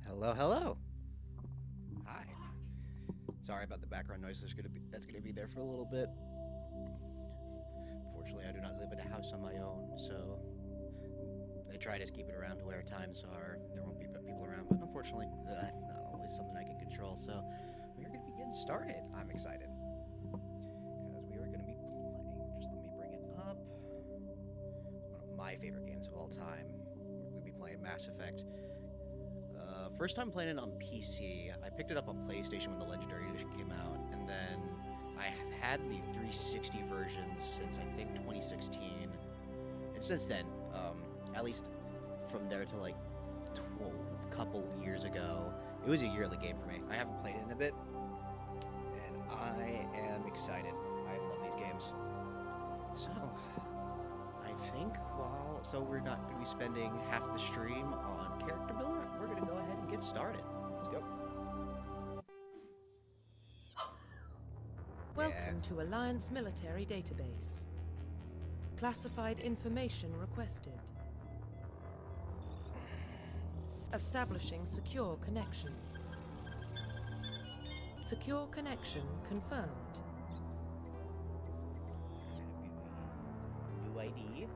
Hello, hello. Hi. Sorry about the background noise. That's gonna be there for a little bit. Fortunately, I do not live in a house on my own, so I try to keep it around to where times are there won't be people around. But unfortunately, that's not always something I can control. So we are gonna be getting started. I'm excited because we are gonna be playing. Just let me bring it up. One of my favorite games of all time. We're gonna be playing Mass Effect. First time playing it on PC. I picked it up on PlayStation when the Legendary Edition came out, and then I have had the 360 versions since I think 2016. And since then, at least from there to like a couple years ago, it was a yearly game for me. I haven't played it in a bit, and I am excited. I love these games. So, I think we're not going to be spending half the stream on character builder. We're going to go ahead and get started. Let's go. Welcome to Alliance Military Database. Classified information requested. Establishing secure connection. Secure connection confirmed. New ID.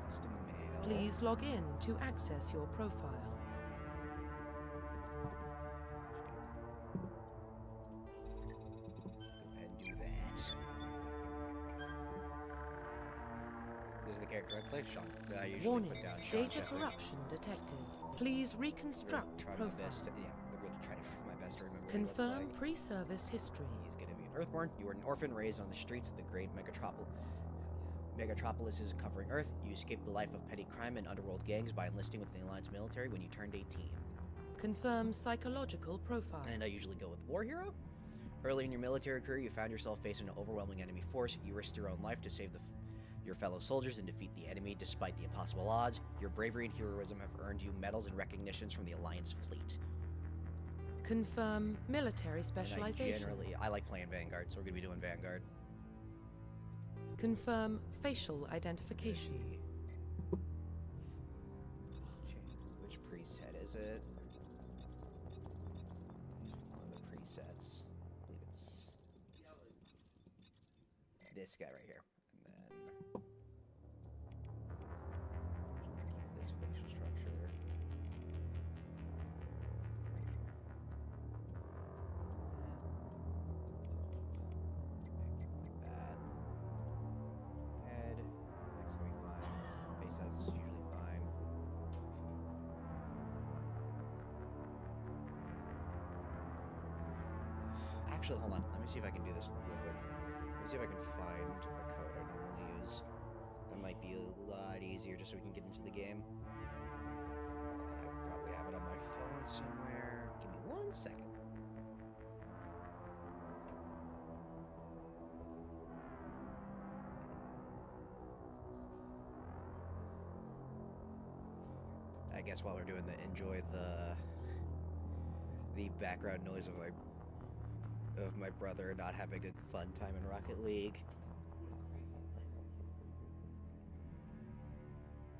Custom mail. Please log in to access your profile. Go ahead and do that. This is the character I play, Sean. I usually Warning, put down Sean data Shepard. corruption detected. Please reconstruct try profile. my best. I'm going to try my best to remember Confirm what he looks like. pre-service history. He's going to be an Earthborn. You were an orphan raised on the streets of the great megatropolises covering Earth. You escaped the life of petty crime and underworld gangs by enlisting with the Alliance military when you turned 18. Confirm psychological profile. And I usually go with War Hero. Early in your military career, you found yourself facing an overwhelming enemy force. You risked your own life to save your fellow soldiers and defeat the enemy despite the impossible odds. Your bravery and heroism have earned you medals and recognitions from the Alliance fleet. Confirm military And specialization. I like playing Vanguard, so we're going to be doing Vanguard. Confirm facial identification. Which preset is it? One of the presets. I believe it's this guy right here. And then keep this facial structure. Like that. Head. Next gonna be fine. Face size is usually fine. Actually, hold on. Let me see if I can do this real quick. Let me see if I can find a code I normally use. That might be a lot easier just so we can get into the game. I probably have it on my phone somewhere. Give me 1 second. I guess while we're doing enjoy the background noise of my brother not having a fun time in Rocket League.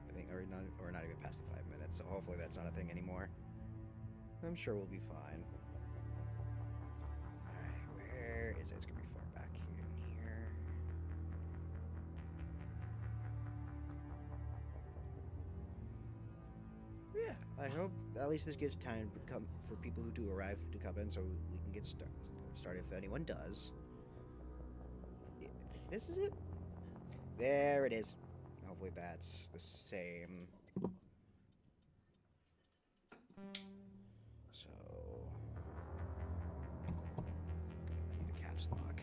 I think we're not even past the 5 minutes, so hopefully that's not a thing anymore. I'm sure we'll be fine. Alright, where is it? It's gonna be far back in here. Yeah, I hope at least this gives time for people who do arrive to come in, so we can get started if anyone does. This is it? There it is. Hopefully that's the same. So I need a caps lock.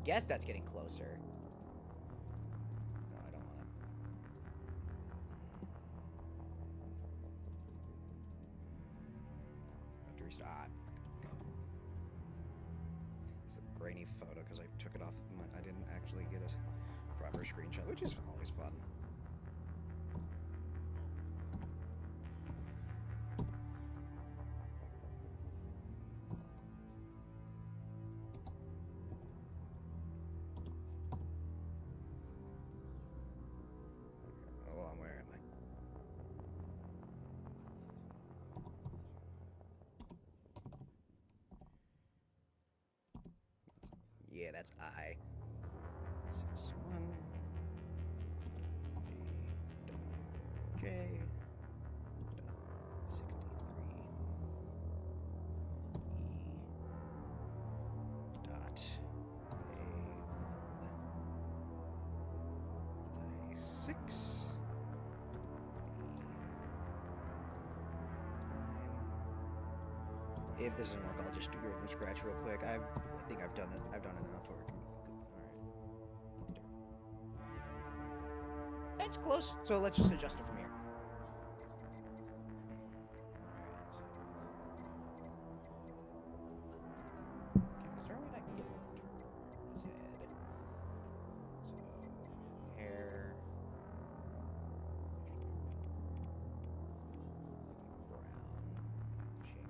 guess that's getting closer. No, I don't want to. I have to restart. It's a grainy photo because I took it off. I didn't actually get a proper screenshot, which is always fun. Oh, where am I? Yeah, that's I. 61 J dot 63 E dot A1 6 E9. If this doesn't work, I'll just do it from scratch real quick. I think I've done it. I've done it enough to work. That's close, so let's just adjust it from here. Okay, is there a way I can get him to turn his head? So, hair. Brown. Matching.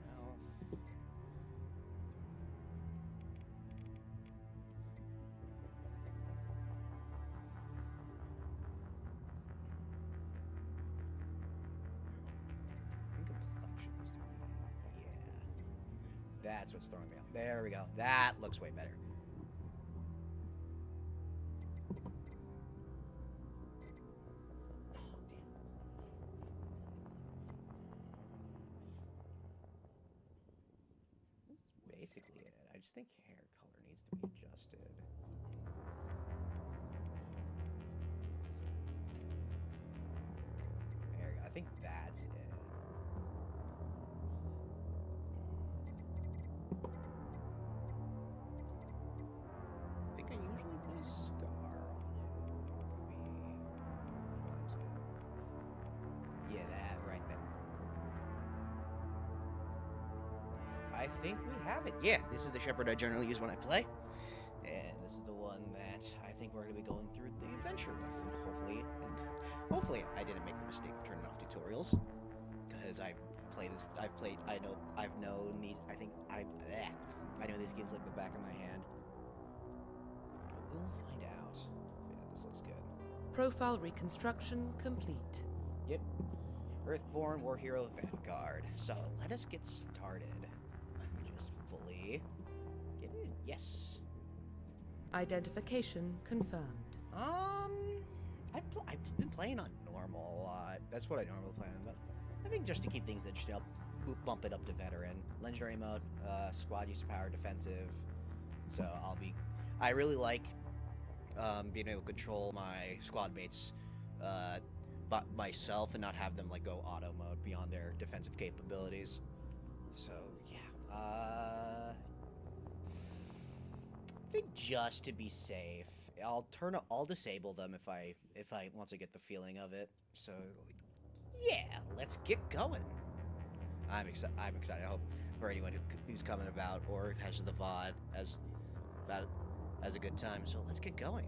Mouth. Complexion is to be, yeah. That's what's throwing me off. There we go. That looks way better. Oh, damn. That's basically it. I just think hair color needs to be adjusted. There we go. I think that's it. I think I usually put a scar on it. What is it? Yeah, that right there. I think we have it. Yeah, this is the Shepard I generally use when I play. And this is the one that I think we're going to be going through the adventure with. And hopefully I didn't make the mistake of turning off tutorials. Because I know these games like the back of my hand. We'll find out. Yeah, this looks good. Profile reconstruction complete. Yep. Earthborn War Hero Vanguard. So, let us get started. Let me just fully get in. Yes. Identification confirmed. I've been playing on normal a lot. That's what I normally play on, but I think just to keep things interesting, I'll bump it up to veteran. Legendary mode, squad use power, defensive. So I really like being able to control my squad mates myself and not have them like go auto mode beyond their defensive capabilities. So yeah, I think just to be safe, I'll disable them if I once I get the feeling of it. So yeah, let's get going. I'm excited. I hope for anyone who's coming about or has the VOD as a good time. So let's get going.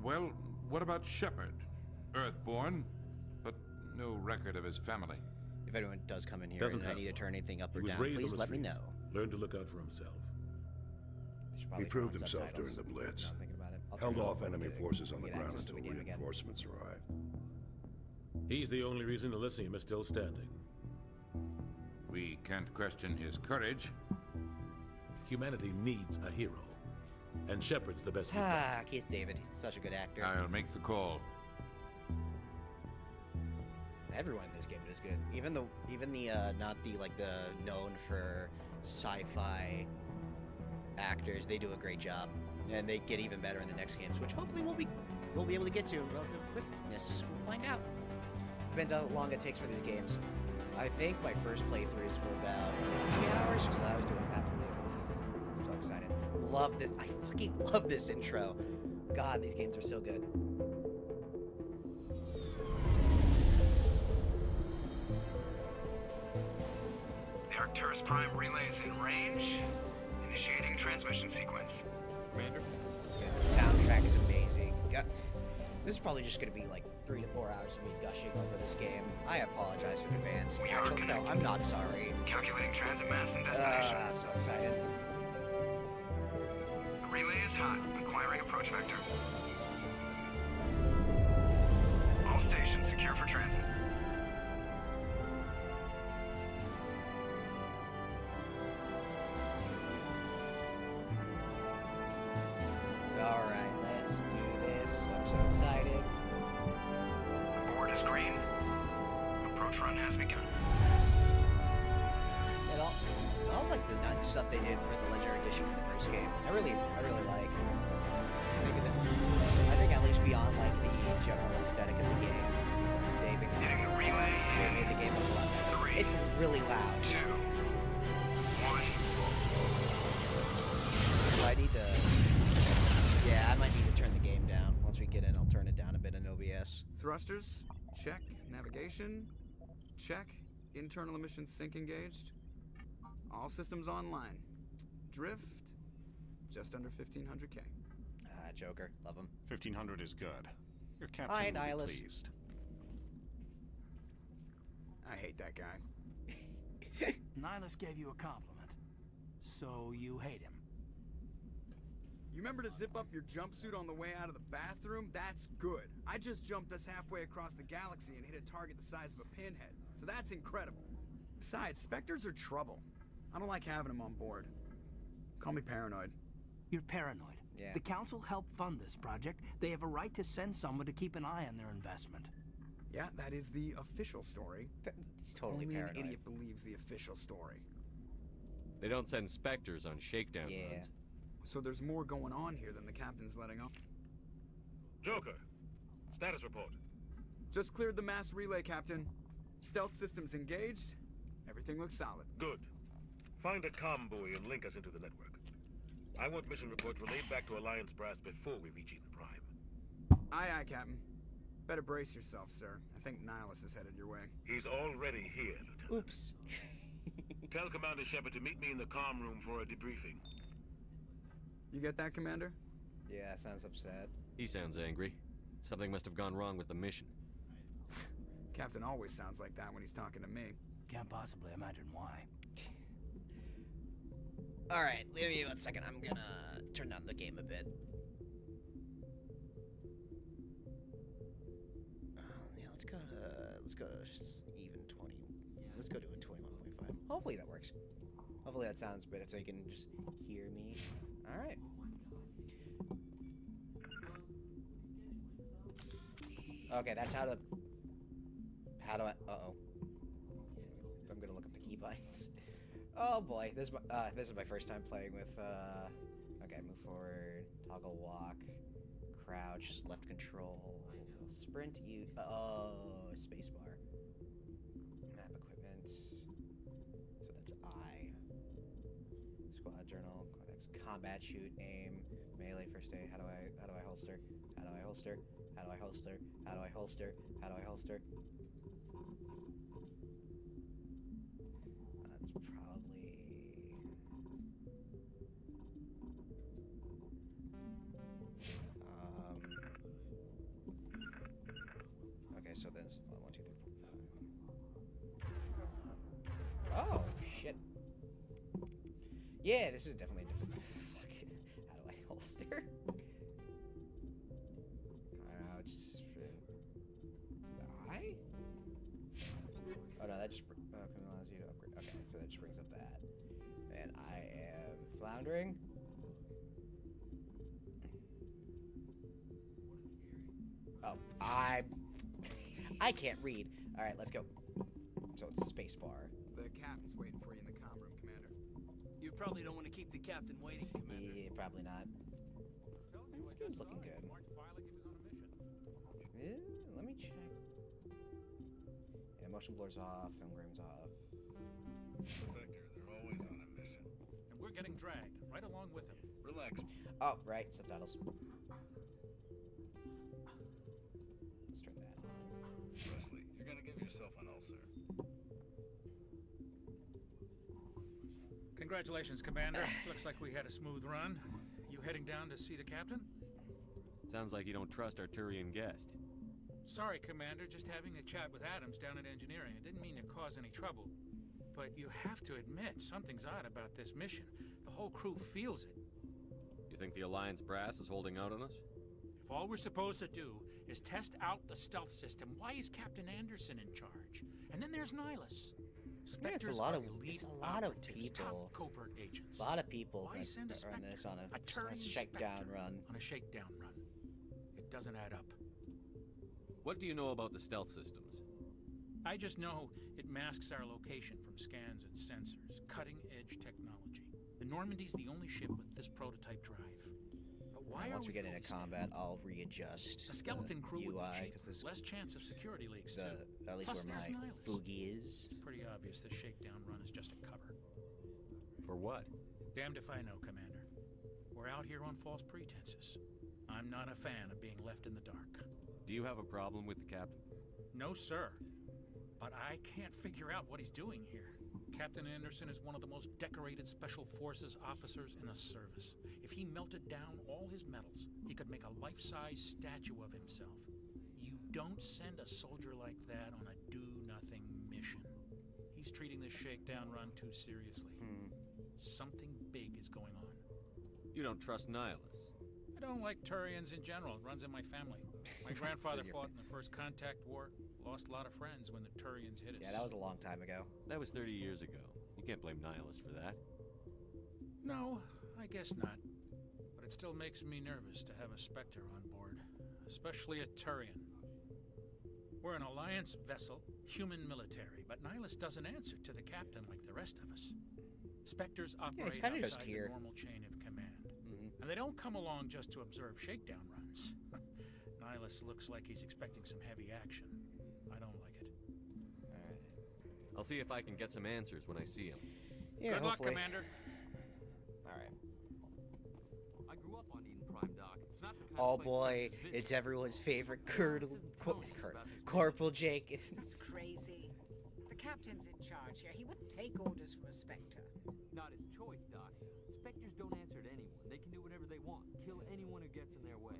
Well, what about Shepard? Earthborn, but no record of his family. If anyone does come in here and I need to turn anything up or down, please let me know. Learned to look out for himself. He proved himself during the Blitz. Held off enemy forces on the ground until reinforcements arrived. He's the only reason Elysium is still standing. We can't question his courage. Humanity needs a hero. And Shepard's the best. Keith David, he's such a good actor. I'll make the call. Everyone in this game is good. Even the not the like the known for sci-fi actors, they do a great job, and they get even better in the next games, which hopefully we'll be we'll be able to get to in relative quickness. We'll find out. Depends how long it takes for these games. I think my first playthroughs were about 3 hours because I was doing absolutely everything. So excited. Love this. I fucking love this intro. God, these games are so good. The Arcturus Prime relay is in range. Initiating transmission sequence. Commander? The soundtrack is amazing. God, this is probably just going to be like 3 to 4 hours of me gushing over this game. I apologize in advance. We are Actually, no, connected. I'm not sorry. Calculating transit mass and destination. I'm so excited. The relay is hot. Acquiring approach vector. All stations secure for transit. Alright, let's do this. I'm so excited. Board is green. Approach run has begun. And all like the nice stuff they did for the Legendary Edition for the first game. I really like. I think at least beyond like the general aesthetic of the game, they've Hitting the relay made the game a lot better. 3, It's really loud. 2, 1. So I need to. Yeah, I might need to turn the game down. Once we get in, I'll turn it down a bit in OBS. Thrusters, check. Navigation, check. Internal emissions sync engaged. All systems online. Drift, just under 1500K. Joker, love him. 1500 is good. Your Hi, captain will be Nihilus. pleased. I hate that guy. Nihilus gave you a compliment, so you hate him. You remember to zip up your jumpsuit on the way out of the bathroom? That's good. I just jumped us halfway across the galaxy and hit a target the size of a pinhead, so that's incredible. Besides, Spectres are trouble. I don't like having them on board. Call me paranoid. You're paranoid. Yeah. The Council helped fund this project. They have a right to send someone to keep an eye on their investment. Yeah, that is the official story. He's totally Only paranoid. an idiot believes the official story. They don't send Spectres on shakedown runs. So there's more going on here than the captain's letting on. Joker, status report. Just cleared the mass relay, Captain. Stealth systems engaged. Everything looks solid. Good. Find a comm buoy and link us into the network. I want mission reports relayed back to Alliance Brass before we reach Eden Prime. Aye, aye, Captain. Better brace yourself, sir. I think Nihilus is headed your way. He's already here, Lieutenant. Oops. Tell Commander Shepard to meet me in the comm room for a debriefing. You get that, Commander? Yeah, sounds upset. He sounds angry. Something must have gone wrong with the mission. Captain always sounds like that when he's talking to me. Can't possibly imagine why. Alright, give me 1 second. I'm gonna turn down the game a bit. Yeah, let's go to even 20. Let's go to a 21.5. Hopefully that works. Hopefully that sounds better so you can just hear me. Alright. Okay, that's how do I... Uh-oh. I'm gonna look up the keybinds. Oh boy, this is my first time playing with, okay, move forward, toggle walk, crouch, left control, sprint, spacebar. Map equipment, so that's I. Squad journal, combat, shoot, aim, melee, first aid, how do I holster, how do I holster, how do I holster, how do I holster, how do I holster? That's probably... Okay, so then it's 1, 2, 3, 4, 5. Oh, shit. Yeah, this is definitely different. Fuck. How do I holster? Crouch, sprint. I? Oh no, that just allows you to upgrade. Okay, so that just brings up that. And I am floundering. Oh, I can't read. All right, let's go. So it's spacebar. The captain's waiting for you in the comm room, Commander. You probably don't want to keep the captain waiting, Commander. Yeah, probably not. This game's looking good. Let me check. Yeah, motion blur's off and room's off. Spectre, they're always on a mission. And we're getting dragged right along with them. Relax. Oh, right, subtitles. Let's turn that on. Wesley, you're gonna give yourself an ulcer. Congratulations, Commander. Looks like we had a smooth run. You heading down to see the captain? Sounds like you don't trust our Turian guest. Sorry, Commander. Just having a chat with Adams down at engineering. I didn't mean to cause any trouble. But you have to admit, something's odd about this mission. The whole crew feels it. You think the Alliance brass is holding out on us? If all we're supposed to do is test out the stealth system, why is Captain Anderson in charge? And then there's Nihilus. Spectres it's a lot of operatives, people. top covert agents. A lot of people Why send a that Spectre, run this on a Turian shakedown Spectre run. On a shakedown run. It doesn't add up. What do you know about the stealth systems? I just know it masks our location from scans and sensors. Cutting-edge technology. The Normandy's the only ship with this prototype drive. But why once are we get into combat, I'll readjust the skeleton crew UI, would be cheaper. Less chance of security leaks too. At least Plus, where there's my Nihilus. Foogie is. It's pretty obvious this shakedown run is just a cover. For what? Damned if I know, Commander. We're out here on false pretenses. I'm not a fan of being left in the dark. Do you have a problem with the captain? No, sir. But I can't figure out what he's doing here. Captain Anderson is one of the most decorated Special Forces officers in the service. If he melted down all his medals, he could make a life-size statue of himself. You don't send a soldier like that on a do-nothing mission. He's treating this shakedown run too seriously. Something big is going on. You don't trust Nihilus? I don't like Turians in general. It runs in my family. My grandfather fought in the First Contact War. Lost a lot of friends when the Turians hit us. Yeah, that was a long time ago. That was 30 years ago. You can't blame Nihilus for that. No, I guess not. But it still makes me nervous to have a Spectre on board. Especially a Turian. We're an Alliance vessel, human military, but Nihilus doesn't answer to the captain like the rest of us. Spectres operate outside the normal chain of command. And they don't come along just to observe shakedown runs. Nihilus looks like he's expecting some heavy action. I don't like it. Alright. I'll see if I can get some answers when I see him. Yeah, Good luck, Commander. Alright. I grew up on Eden Prime, Doc. It's not the kind Oh of place boy, to visit. it's everyone's favorite Corporal Jake. That's crazy. The captain's in charge here. He wouldn't take orders from a Spectre. Not his choice, Doc. Spectres don't answer to anyone. They can do whatever they want. Kill anyone who gets in their way.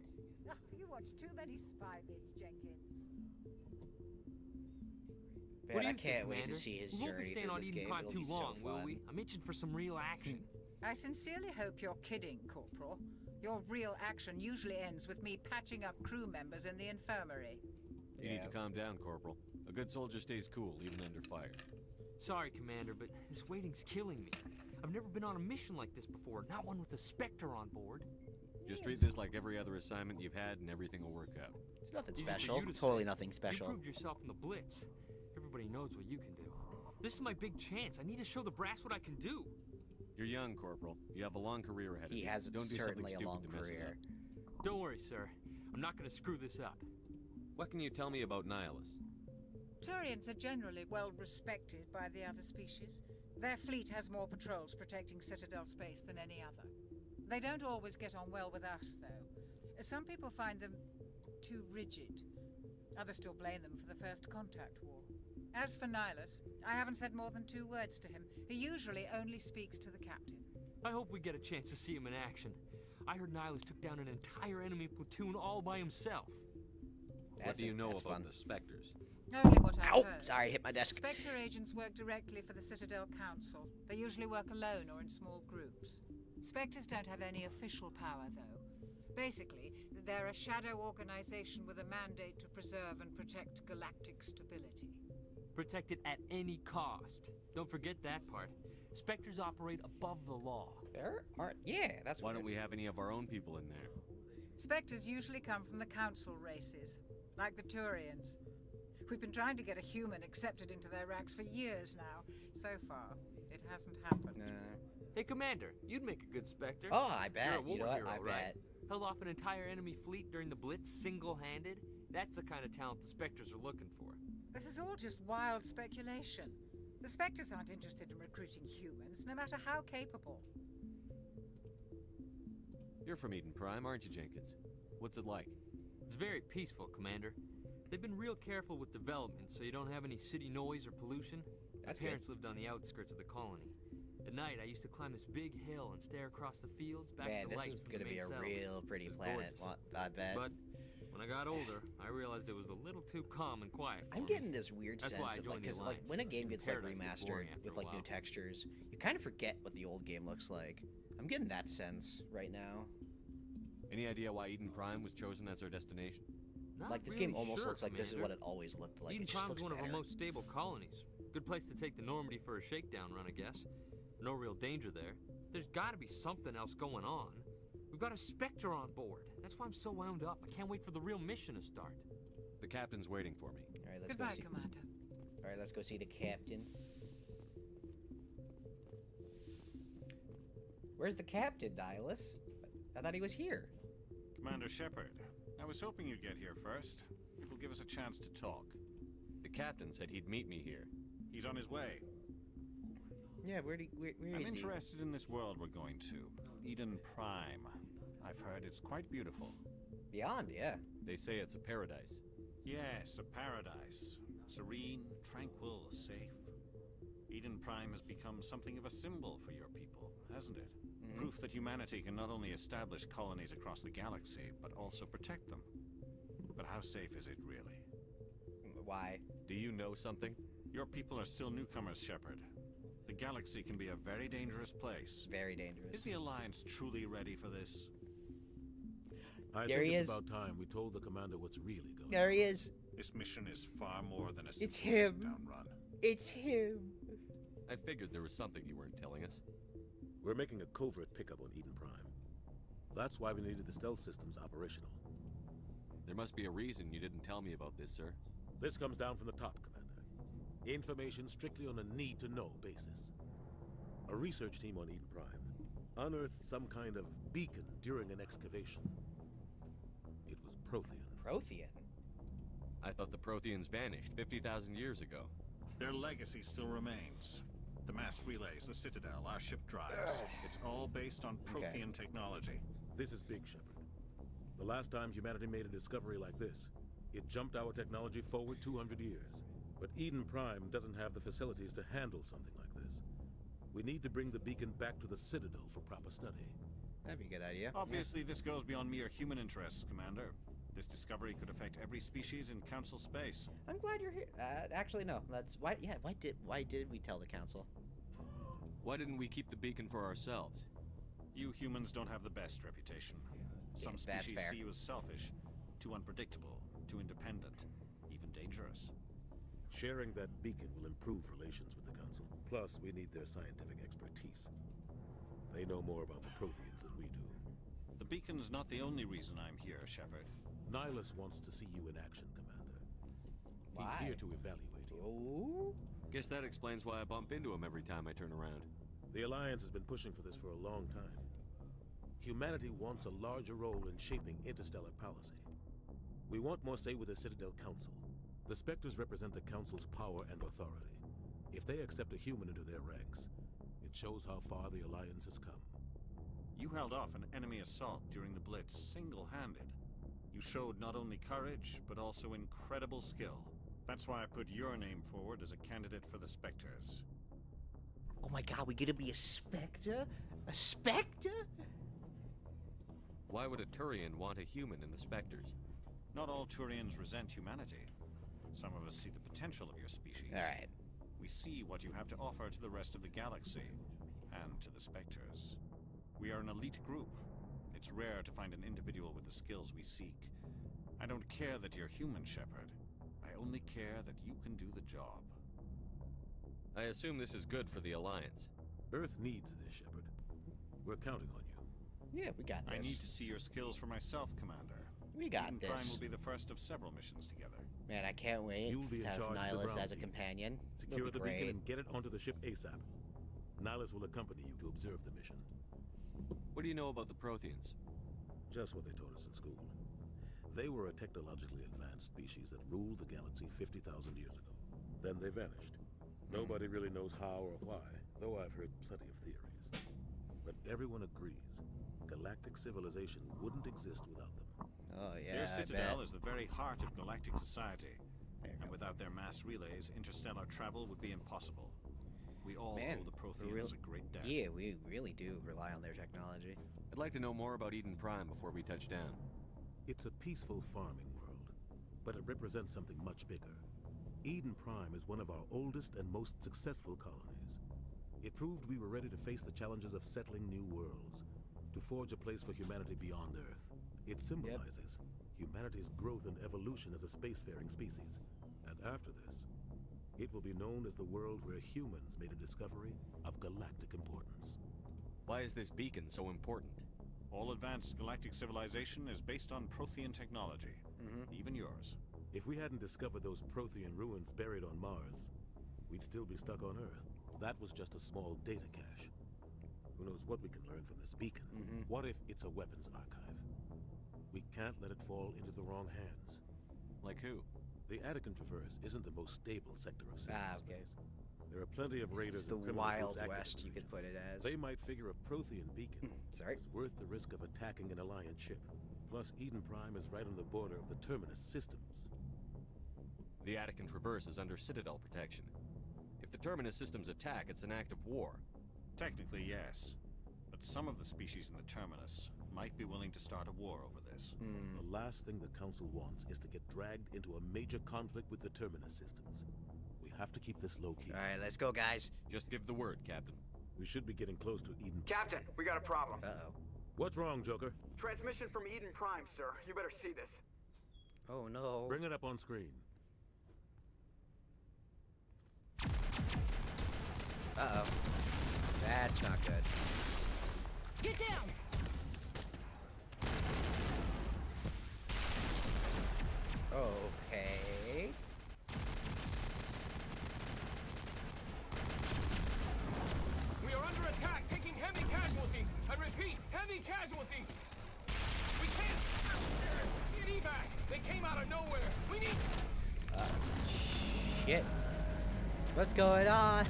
You watch too many spy vids, Jenkins. Man, I can't wait to see his journey through this game. Prime It'll too be so long, will fun. we? I'm itching for some real action. I sincerely hope you're kidding, Corporal. Your real action usually ends with me patching up crew members in the infirmary. You need to calm down, Corporal. A good soldier stays cool, even under fire. Sorry, Commander, but this waiting's killing me. I've never been on a mission like this before, not one with a Spectre on board. Just treat this like every other assignment you've had and everything will work out. It's nothing Easy for special. you to Totally say. nothing special. You proved yourself in the Blitz. Everybody knows what you can do. This is my big chance. I need to show the brass what I can do. You're young, Corporal. You have a long career ahead of you. He has Don't do something certainly a stupid long to mess it career. up. Don't worry, sir. I'm not going to screw this up. What can you tell me about Nihilus? Turians are generally well respected by the other species. Their fleet has more patrols protecting Citadel space than any other. They don't always get on well with us, though. Some people find them too rigid. Others still blame them for the First Contact War. As for Nihilus, I haven't said more than 2 words to him. He usually only speaks to the captain. I hope we get a chance to see him in action. I heard Nihilus took down an entire enemy platoon all by himself. What do you know about the Spectres? Only what I've heard. Sorry, hit my desk. Spectre agents work directly for the Citadel Council. They usually work alone or in small groups. Spectres don't have any official power, though. Basically, they're a shadow organization with a mandate to preserve and protect galactic stability. Protect it at any cost. Don't forget that part. Spectres operate above the law. There aren't... Yeah, that's Why don't we have any of our own people in there? Spectres usually come from the Council races, like the Turians. We've been trying to get a human accepted into their ranks for years now. So far, it hasn't happened. Hey, Commander, you'd make a good Spectre. Oh, I bet. You're a war You know what? hero, I right? bet. Held off an entire enemy fleet during the Blitz single-handed. That's the kind of talent the Spectres are looking for. This is all just wild speculation. The Spectres aren't interested in recruiting humans, no matter how capable. You're from Eden Prime, aren't you, Jenkins? What's it like? It's very peaceful, Commander. They've been real careful with development, so you don't have any city noise or pollution. My parents lived on the outskirts of the colony. At night, I used to climb this big hill and stare across the fields back at the lights from the main settlement. Man, this is gonna be a real pretty planet, I bet. But when I got older, I realized it was a little too calm and quiet for I'm me. getting this weird sense why I of joined the because Alliance. when a game gets like Paradise gets remastered boring after with a like while. new textures, you kind of forget what the old game looks like. I'm getting that sense right now. Any idea why Eden Prime was chosen as our destination? Like this game almost looks like this is what it always looked like. Eden It just Prime's looks one of our better. most stable colonies. Good place to take the Normandy for a shakedown run, I guess. No real danger there. There's got to be something else going on. We've got a Spectre on board. That's why I'm so wound up. I can't wait for the real mission to start. The captain's waiting for me. All right, let's Goodbye, go see. Commander. All right, let's go see the captain. Where's the captain, Nihilus? I thought he was here. Commander Shepard, I was hoping you'd get here first. It will give us a chance to talk. The captain said he'd meet me here. He's on his way. Yeah, where is I'm he? interested in this world we're going to. Eden Prime. I've heard it's quite beautiful. Beyond, yeah. They say it's a paradise. Yes, a paradise. Serene, tranquil, safe. Eden Prime has become something of a symbol for your people, hasn't it? Proof that humanity can not only establish colonies across the galaxy, but also protect them. But how safe is it really? Why? Do you know something? Your people are still newcomers, Shepard. The galaxy can be a very dangerous place. Very dangerous. Is the Alliance truly ready for this? I There think he it's is. about time we told the commander what's really going on. There he is. This mission is far more than a It's simple him. down run. It's him. I figured there was something you weren't telling us. We're making a covert pickup on Eden Prime. That's why we needed the stealth systems operational. There must be a reason you didn't tell me about this, sir. This comes down from the top, Commander. Information strictly on a need-to-know basis. A research team on Eden Prime unearthed some kind of beacon during an excavation. It was Prothean. Prothean? I thought the Protheans vanished 50,000 years ago. Their legacy still remains. The mass relays, the Citadel, our ship drives. It's all based on Prothean technology. This is big, Shepard. The last time humanity made a discovery like this, it jumped our technology forward 200 years. But Eden Prime doesn't have the facilities to handle something like this. We need to bring the beacon back to the Citadel for proper study. That'd be a good idea. Obviously, this goes beyond mere human interests, Commander. This discovery could affect every species in Council space. I'm glad you're here. Actually, no. That's why. Yeah. Why did we tell the council? Why didn't we keep the beacon for ourselves? You humans don't have the best reputation. Some that's species fair. see you as selfish, too unpredictable, too independent, even dangerous. Sharing that beacon will improve relations with the Council. Plus, we need their scientific expertise. They know more about the Protheans than we do. The beacon's not the only reason I'm here, Shepard. Nihilus wants to see you in action, Commander. Why? He's here to evaluate you. Oh. Guess that explains why I bump into him every time I turn around. The Alliance has been pushing for this for a long time. Humanity wants a larger role in shaping interstellar policy. We want more say with the Citadel Council. The Spectres represent the Council's power and authority. If they accept a human into their ranks, it shows how far the Alliance has come. You held off an enemy assault during the Blitz single-handed. You showed not only courage, but also incredible skill. That's why I put your name forward as a candidate for the Spectres. Oh my God, we get to be a Spectre? A Spectre? Why would a Turian want a human in the Spectres? Not all Turians resent humanity. Some of us see the potential of your species. All right. We see what you have to offer to the rest of the galaxy, and to the Spectres. We are an elite group. It's rare to find an individual with the skills we seek. I don't care that you're human, Shepard. I only care that you can do the job. I assume this is good for the Alliance. Earth needs this, Shepard. We're counting on you. Yeah, we got this. I need to see your skills for myself, Commander. We got Eden this. Prime will be the first of several missions together. Man, I can't wait You'll be to in have charge of the Nihilus ground as a team. companion. Secure It'll the be great. beacon and get it onto the ship ASAP. Nihilus will accompany you to observe the mission. What do you know about the Protheans? Just what they taught us in school. They were a technologically advanced species that ruled the galaxy 50,000 years ago. Then they vanished. Nobody really knows how or why, though I've heard plenty of theories. But everyone agrees, galactic civilization wouldn't exist without them. Oh, yeah, Their Citadel is the very heart of galactic society. And without their mass relays, interstellar travel would be impossible. We all owe the Protheans a great debt. Yeah, we really do rely on their technology. I'd like to know more about Eden Prime before we touch down. It's a peaceful farming world, but it represents something much bigger. Eden Prime is one of our oldest and most successful colonies. It proved we were ready to face the challenges of settling new worlds, to forge a place for humanity beyond Earth. It symbolizes humanity's growth and evolution as a spacefaring species. And after this, it will be known as the world where humans made a discovery of galactic importance. Why is this beacon so important? All advanced galactic civilization is based on Prothean technology, even yours. If we hadn't discovered those Prothean ruins buried on Mars, we'd still be stuck on Earth. That was just a small data cache. Who knows what we can learn from this beacon? What if it's a weapons archive? We can't let it fall into the wrong hands. Like who? The Attican Traverse isn't the most stable sector of cyberspace. There are plenty of raiders It's the and criminal Wild groups active West, in you the could region. put it as. They might figure a Prothean beacon Sorry. is worth the risk of attacking an Alliance ship. Plus, Eden Prime is right on the border of the Terminus systems. The Attican Traverse is under Citadel protection. If the Terminus systems attack, it's an act of war. Technically, yes. But some of the species in the Terminus might be willing to start a war over this. The last thing the Council wants is to get dragged into a major conflict with the Terminus systems. We have to keep this low-key. All right, let's go, guys. Just give the word, Captain. We should be getting close to Eden. Captain, we got a problem. Uh-oh. What's wrong, Joker? Transmission from Eden Prime, sir. You better see this. Oh, no. Bring it up on screen. Uh-oh. That's not good. Get down! Okay. We are under attack, taking heavy casualties. I repeat, heavy casualties. We can't get evac. They came out of nowhere. We need. Shit. What's going on?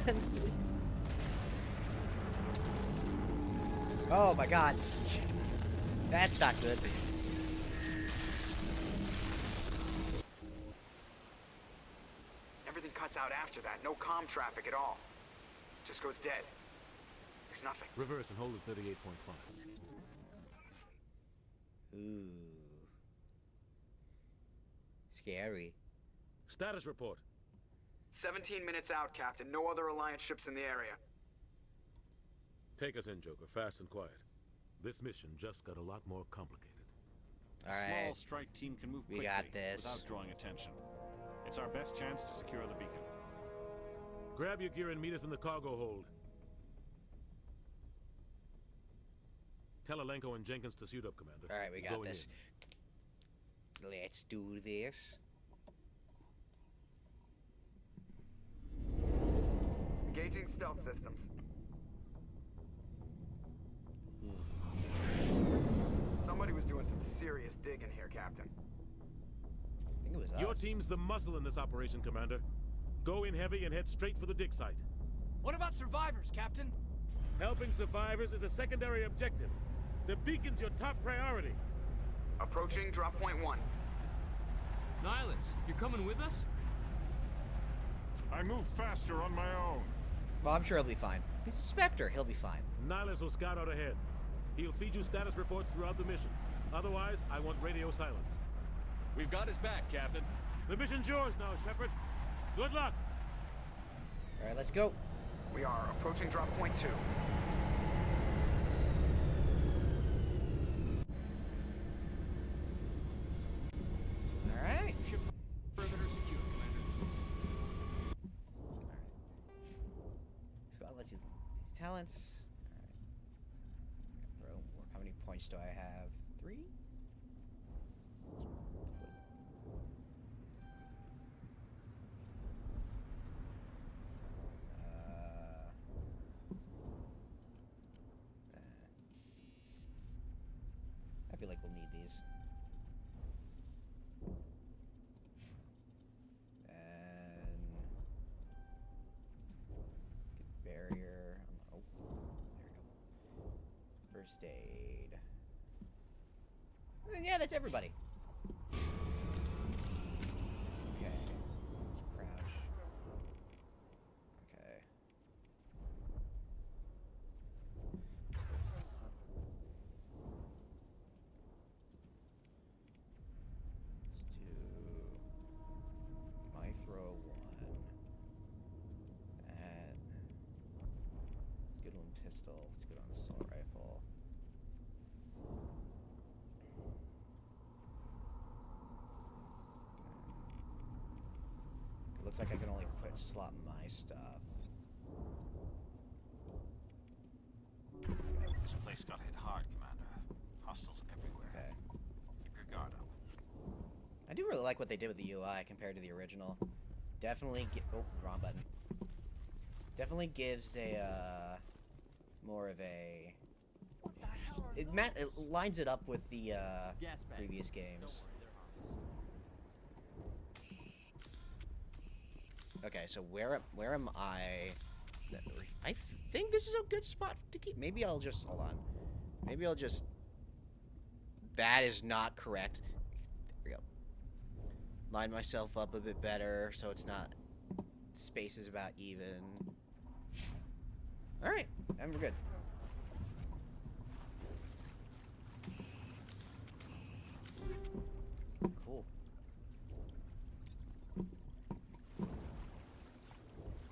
Oh my god. That's not good. Everything cuts out after that. No comm traffic at all. Just goes dead. There's nothing. Reverse and hold at 38.5. Ooh. Scary. Status report. 17 minutes out, Captain. No other Alliance ships in the area. Take us in, Joker, fast and quiet. This mission just got a lot more complicated. A small strike team can move quickly got this. without drawing attention. It's our best chance to secure the beacon. Grab your gear and meet us in the cargo hold. Tell Alenko and Jenkins to suit up, Commander. All right, we got Going this. Let's do this. Engaging stealth systems. Somebody was doing some serious digging here, Captain. I think it was Your us. team's the muscle in this operation, Commander. Go in heavy and head straight for the dig site. What about survivors, Captain? Helping survivors is a secondary objective. The beacon's your top priority. Approaching drop point 1. Nihilus, you're coming with us? I move faster on my own. Well, I'm sure he'll be fine. He's a Spectre. He'll be fine. Nihilus will scout out ahead. He'll feed you status reports throughout the mission. Otherwise, I want radio silence. We've got his back, Captain. The mission's yours now, Shepard. Good luck. All right, let's go. We are approaching drop point 2. All right. Perimeter secure, Commander. So I'll let you these talents. All right. Bro, how many points do I have? 3? I feel like we'll need these. stayed. And yeah, that's everybody. Okay. Let's crouch. Okay. Let's do my throw 1. That. Let's get on pistol. Let's get on assault rifle. It looks like I can only quit slot my stuff. This place got hit hard, Commander. Hostiles everywhere. Okay. Keep your guard up. I do really like what they did with the UI compared to the original. Definitely oh, wrong button. Definitely gives a more of a it lines it up with the previous games. Okay, so where am I? I think this is a good spot to keep. Maybe I'll just hold on. Maybe I'll just. That is not correct. There we go. Line myself up a bit better so it's not. Space is about even. All right, and we're good. Cool.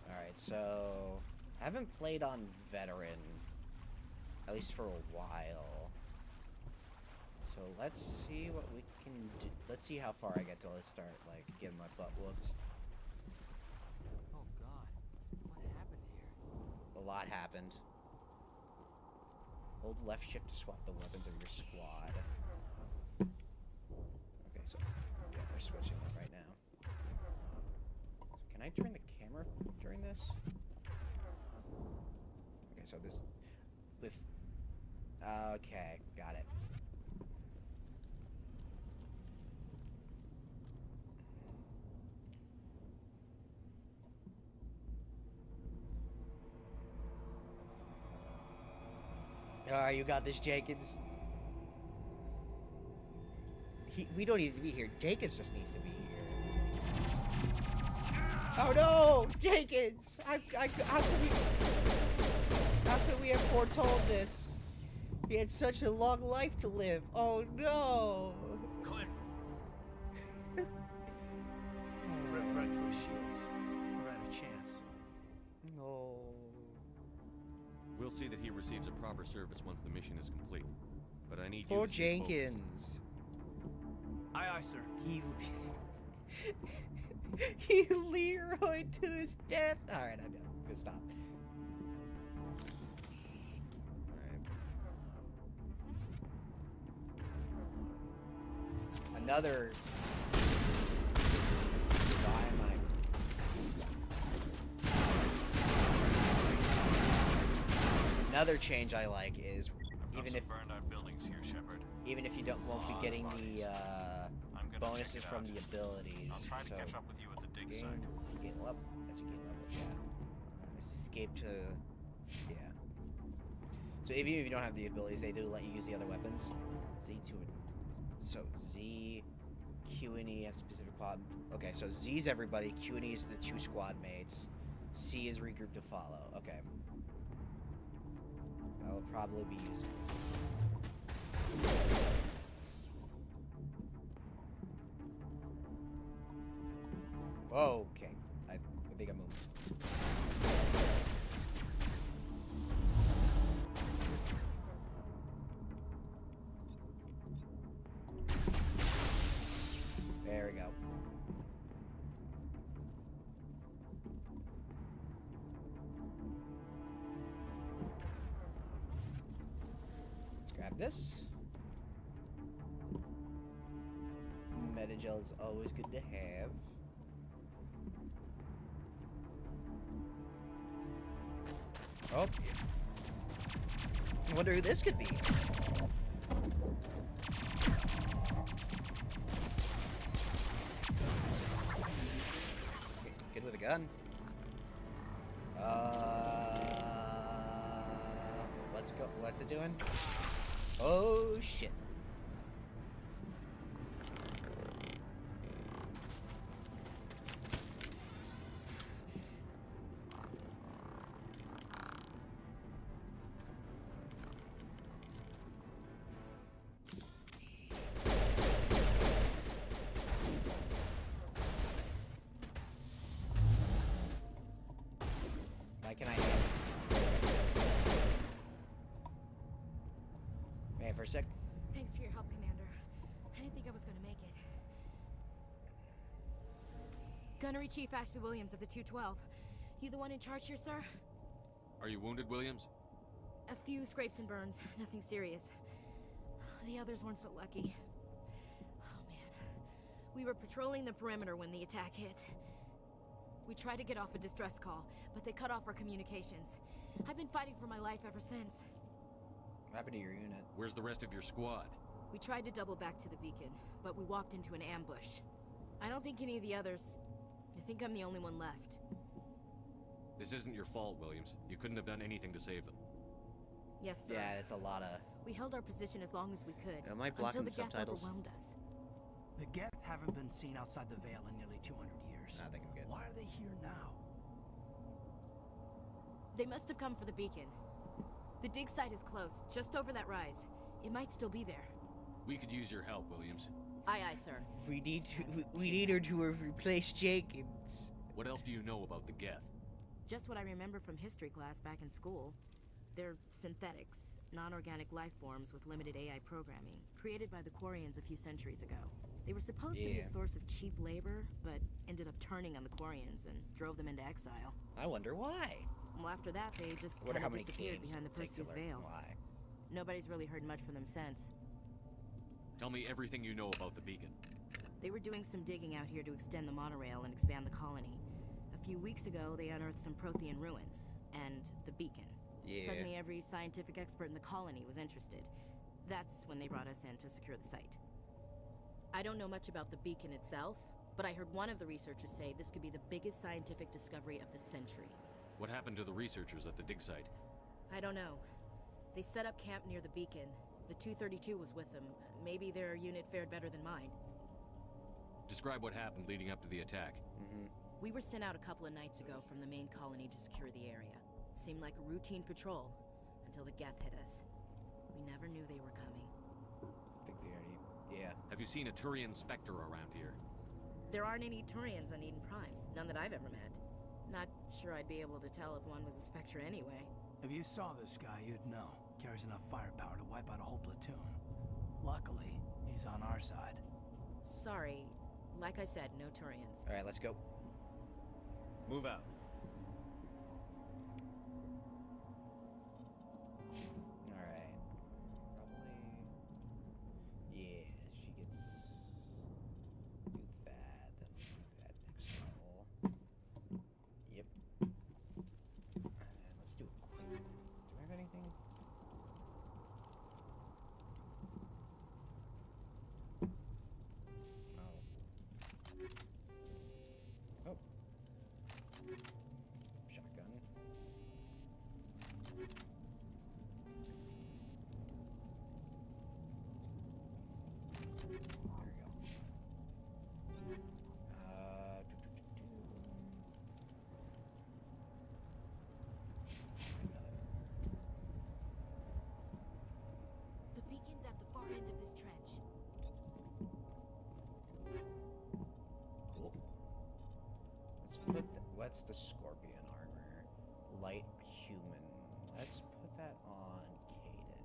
Alright, so I haven't played on veteran, at least for a while. So let's see what we can do. Let's see how far I get till I start, like, getting my butt whooped. Oh god, what happened here? A lot happened. Hold left shift to swap the weapons of your squad. Okay, so yeah, we're switching it right now. So can I turn the camera during this? Okay, so this with okay, got it. Alright, you got this, Jenkins. We don't need to be here. Jenkins just needs to be here. Oh no! Jenkins! How could we have foretold this? He had such a long life to live. Oh no! Clint! Ripped right through his shields. We're out of chance. No. We'll see that he receives a proper service once the mission is complete. But I need Poor you to stay Jenkins. Aye, aye, sir. He Leroy to his death. Alright, I'm done. Good stop. Alright. Another. Why am I? Another change I like is even if burned out buildings here, Shepard. Even if you won't be getting the bonuses from the abilities. I'll try to catch up with you at the dig site. Gain level. That's a gain level. Yeah. Escape to. Yeah. So even if you don't have the abilities, they do let you use the other weapons. Z2. So Z, Q and E have specific quad. Okay, so Z is everybody. Q and E is the 2 squad mates. C is regroup to follow. Okay. I will probably be using. Okay. I think I moved. There we go. Let's grab this. Metagel is always good to have. Oh. I wonder who this could be. Good with a gun. Let's What's it doing? Oh shit. Why can I hit? Man, for a sec. Thanks for your help, Commander. I didn't think I was gonna make it. Gunnery Chief Ashley Williams of the 212. You the one in charge here, sir? Are you wounded, Williams? A few scrapes and burns, nothing serious. The others weren't so lucky. Oh man. We were patrolling the perimeter when the attack hit. We tried to get off a distress call, but they cut off our communications. I've been fighting for my life ever since. What happened to your unit? Where's the rest of your squad? We tried to double back to the beacon, but we walked into an ambush. I don't think any of the others... I think I'm the only one left. This isn't your fault, Williams. You couldn't have done anything to save them. Yes, sir. Yeah, it's a lot of... We held our position as long as we could, Am I blocking until the the Geth subtitles? overwhelmed us. The Geth haven't been seen outside the Veil in nearly 200 years. I think I'm good. Why are they here now? They must have come for the beacon. The dig site is close, just over that rise. It might still be there. We could use your help, Williams. Aye, aye, sir. We need her to replace Jenkins. What else do you know about the Geth? Just what I remember from history class back in school. They're synthetics, non-organic life forms with limited AI programming, created by the Quarians a few centuries ago. They were supposed to be a source of cheap labor, but ended up turning on the Quarians and drove them into exile. I wonder why. Well, after that, they just Wonder kind how of many disappeared games behind the it takes to Perseus learn Veil. why. Nobody's really heard much from them since. Tell me everything you know about the beacon. They were doing some digging out here to extend the monorail and expand the colony. A few weeks ago, they unearthed some Prothean ruins, and the beacon. Yeah. Suddenly, every scientific expert in the colony was interested. That's when they brought us in to secure the site. I don't know much about the beacon itself, but I heard one of the researchers say this could be the biggest scientific discovery of the century. What happened to the researchers at the dig site? I don't know. They set up camp near the beacon. The 232 was with them. Maybe their unit fared better than mine. Describe what happened leading up to the attack. We were sent out a couple of nights ago from the main colony to secure the area. Seemed like a routine patrol, until the Geth hit us. We never knew they were coming. I think they already... Yeah. Have you seen a Turian Spectre around here? There aren't any Turians on Eden Prime. None that I've ever met. Not sure I'd be able to tell if one was a Spectre anyway. If you saw this guy, you'd know. Carries enough firepower to wipe out a whole platoon. Luckily, he's on our side. Sorry. Like I said, no Turians. Alright, let's go. Move out. Alright. Probably... Yeah, she gets... Do that, then we'll do that next level. Yep. And let's do a quick... Do I have anything? Oh. Shotgun. There we go. The beacon's at the far end of this trench. Cool. Let's put what's the Scorpion armor? Light human. Let's put that on Caden.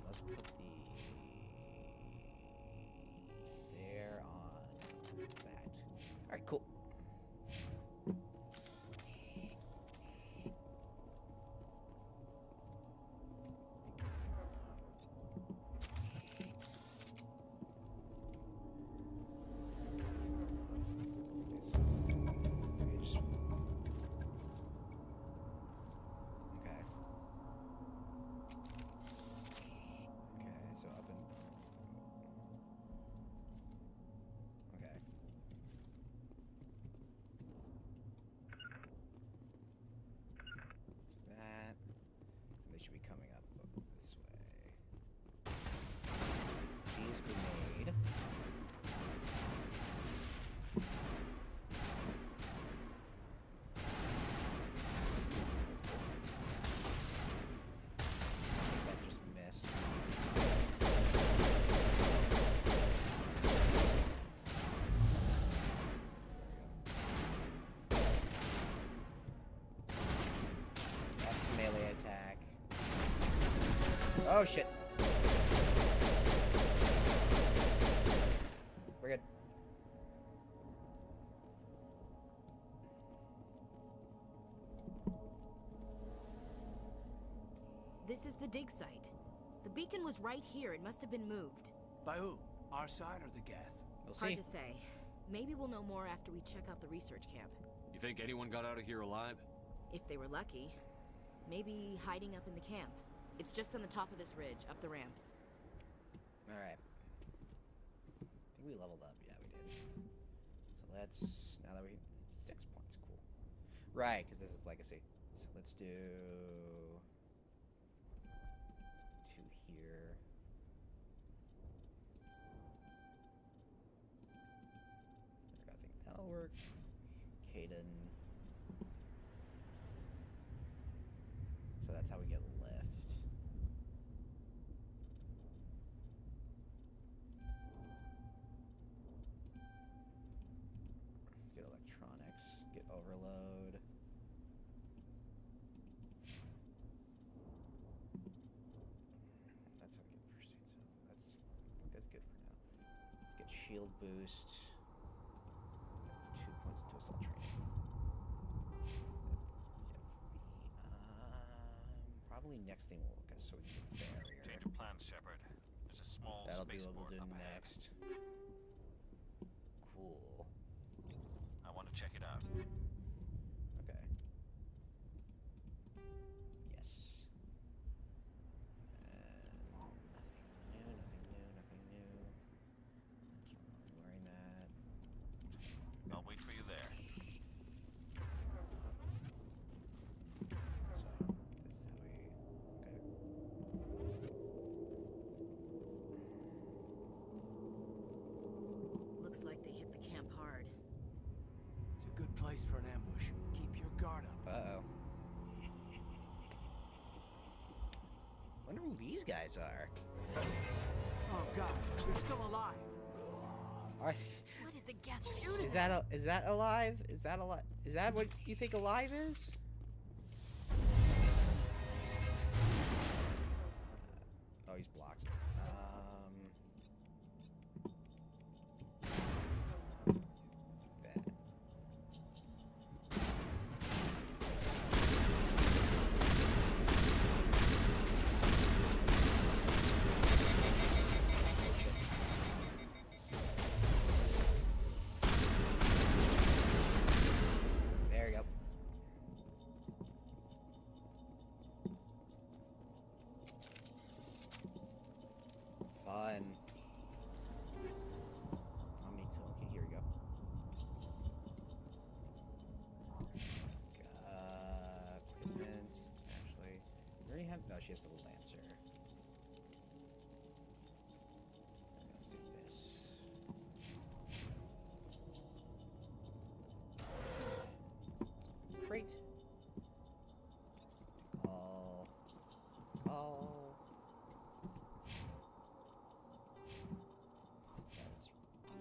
Let's put the there on that. Alright, cool. Oh shit. We're good. This is the dig site. The beacon was right here. It must have been moved. By who? Our side or the Geth? We'll Hard see. to say. Maybe we'll know more after we check out the research camp. You think anyone got out of here alive? If they were lucky. Maybe hiding up in the camp. It's just on the top of this ridge, up the ramps. Alright. I think we leveled up. Yeah, we did. So let's... Now that we... 6 points. Cool. Right, because this is Legacy. So let's do... 2 here. I think that'll work. Caden. So that's how we get lift. Let's get electronics, get overload. That's how we get first aid, so I think that's good for now. Let's get shield boost. 2 points into assault training. Probably next thing we'll look at, so we can get barrier. Change of plans, Shepard. There's a small That'll be what spaceport we'll do up ahead. next. Cool. I want to check it out. Okay. Yes. Nothing new. I'm wearing that. I'll wait for you there. Looks like they hit the camp hard. It's a good place for an ambush. Keep your guard up. Uh-oh. Wonder who these guys are. Oh god, they're still alive. Are What did the Geth do to is them? that is that alive? Is that alive? Is that what you think alive is? Oh, he's blocked. That. There you go. Fun. Omni tool. Okay, here we go. Equipment. Actually, we already have. No, she has the Lancer. Let's do this. It's great. Call.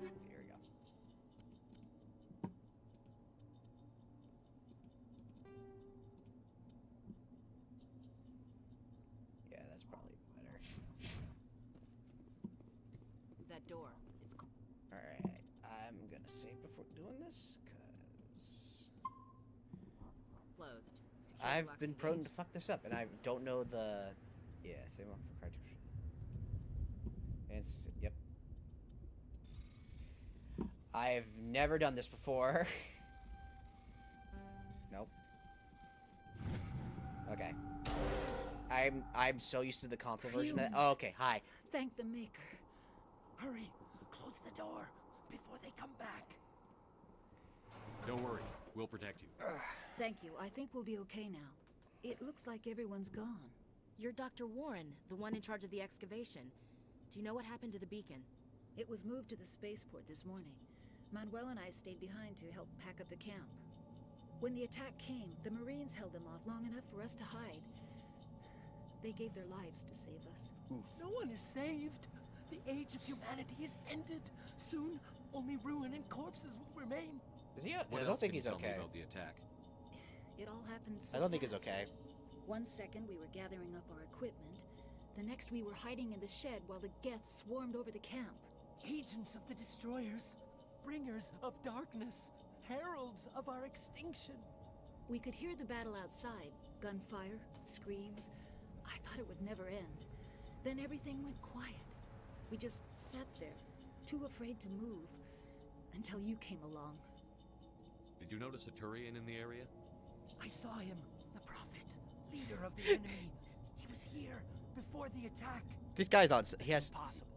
Here we go. Yeah, that's probably better. That door. It's Alright, I'm gonna save before doing this, because closed. Security I've locks been prone to engaged. fuck this up, and I don't know the... Yeah, same one for cartridge. And yep. I've never done this before. Nope. Okay. I'm so used to the console version of that. Oh, okay, hi. Thank the Maker. Hurry, close the door before they come back. Don't worry, we'll protect you. Thank you. I think we'll be okay now. It looks like everyone's gone. You're Dr. Warren, the one in charge of the excavation. Do you know what happened to the beacon? It was moved to the spaceport this morning. Manuel and I stayed behind to help pack up the camp. When the attack came, the Marines held them off long enough for us to hide. They gave their lives to save us. No one is saved. The age of humanity is ended. Soon, only ruin and corpses will remain. Is he? What I don't else think can you he's tell me okay. about the attack? It all happened so I don't think he's fast. okay. 1 second we were gathering up our equipment. The next we were hiding in the shed while the Geth swarmed over the camp. Agents of the destroyers, bringers of darkness, heralds of our extinction. We could hear the battle outside. Gunfire, screams. I thought it would never end. Then everything went quiet. We just sat there, too afraid to move, until you came along. Did you notice a Turian in the area? I saw him, the Prophet, leader of the enemy. He was here before the attack. This guy's not. He has. Impossible.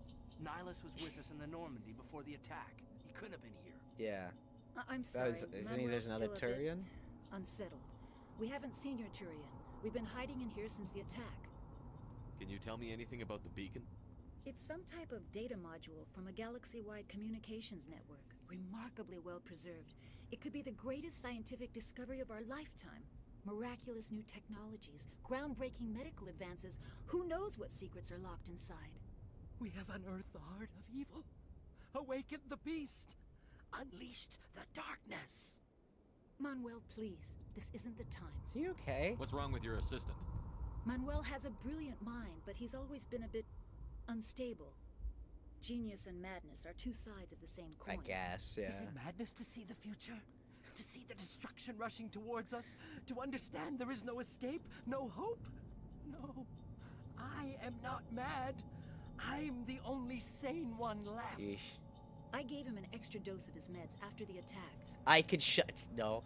Nihilus was with us in the Normandy before the attack. He couldn't have been here. Yeah. I'm sorry. There's another Turian? Unsettled. We haven't seen your Turian. We've been hiding in here since the attack. Can you tell me anything about the beacon? It's some type of data module from a galaxy-wide communications network. Remarkably well preserved. It could be the greatest scientific discovery of our lifetime. Miraculous new technologies, groundbreaking medical advances. Who knows what secrets are locked inside? We have unearthed the heart of evil, awakened the beast, unleashed the darkness. Manuel, please. This isn't the time. Is he okay? What's wrong with your assistant? Manuel has a brilliant mind, but he's always been a bit unstable. Genius and madness are two sides of the same coin. I guess, yeah. Is it madness to see the future? To see the destruction rushing towards us? To understand there is no escape? No hope? No. I am not mad. I'm the only sane one left. Eesh. I gave him an extra dose of his meds after the attack. I could shut. No.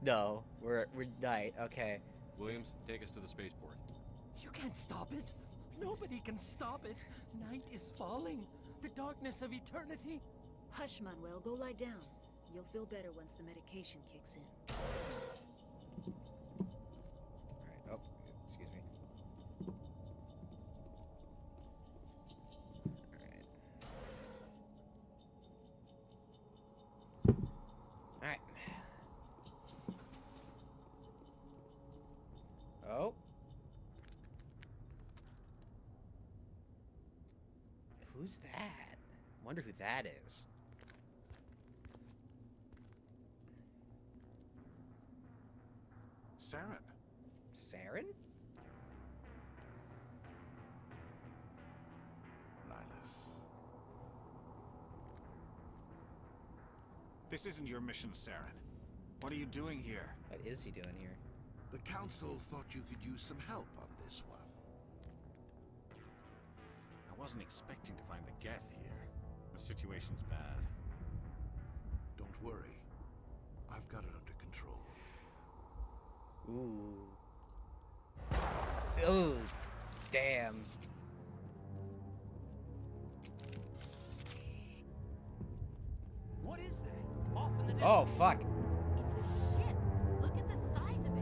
No. We're night. Okay. Williams, take us to the spaceport. You can't stop it. Nobody can stop it. Night is falling. The darkness of eternity. Hush, Manuel. Go lie down. You'll feel better once the medication kicks in. Alright. Oh, excuse me. Alright. Oh. Who's that? Wonder who that is. Saren. Saren? Nihilus. This isn't your mission, Saren. What are you doing here? What is he doing here? The Council thought you could use some help on this one. I wasn't expecting to find the Geth here. The situation's bad. Don't worry. I've got it under control. Ooh. Oh, damn. What is that? Off in the distance. Oh, fuck. It's a ship. Look at the size of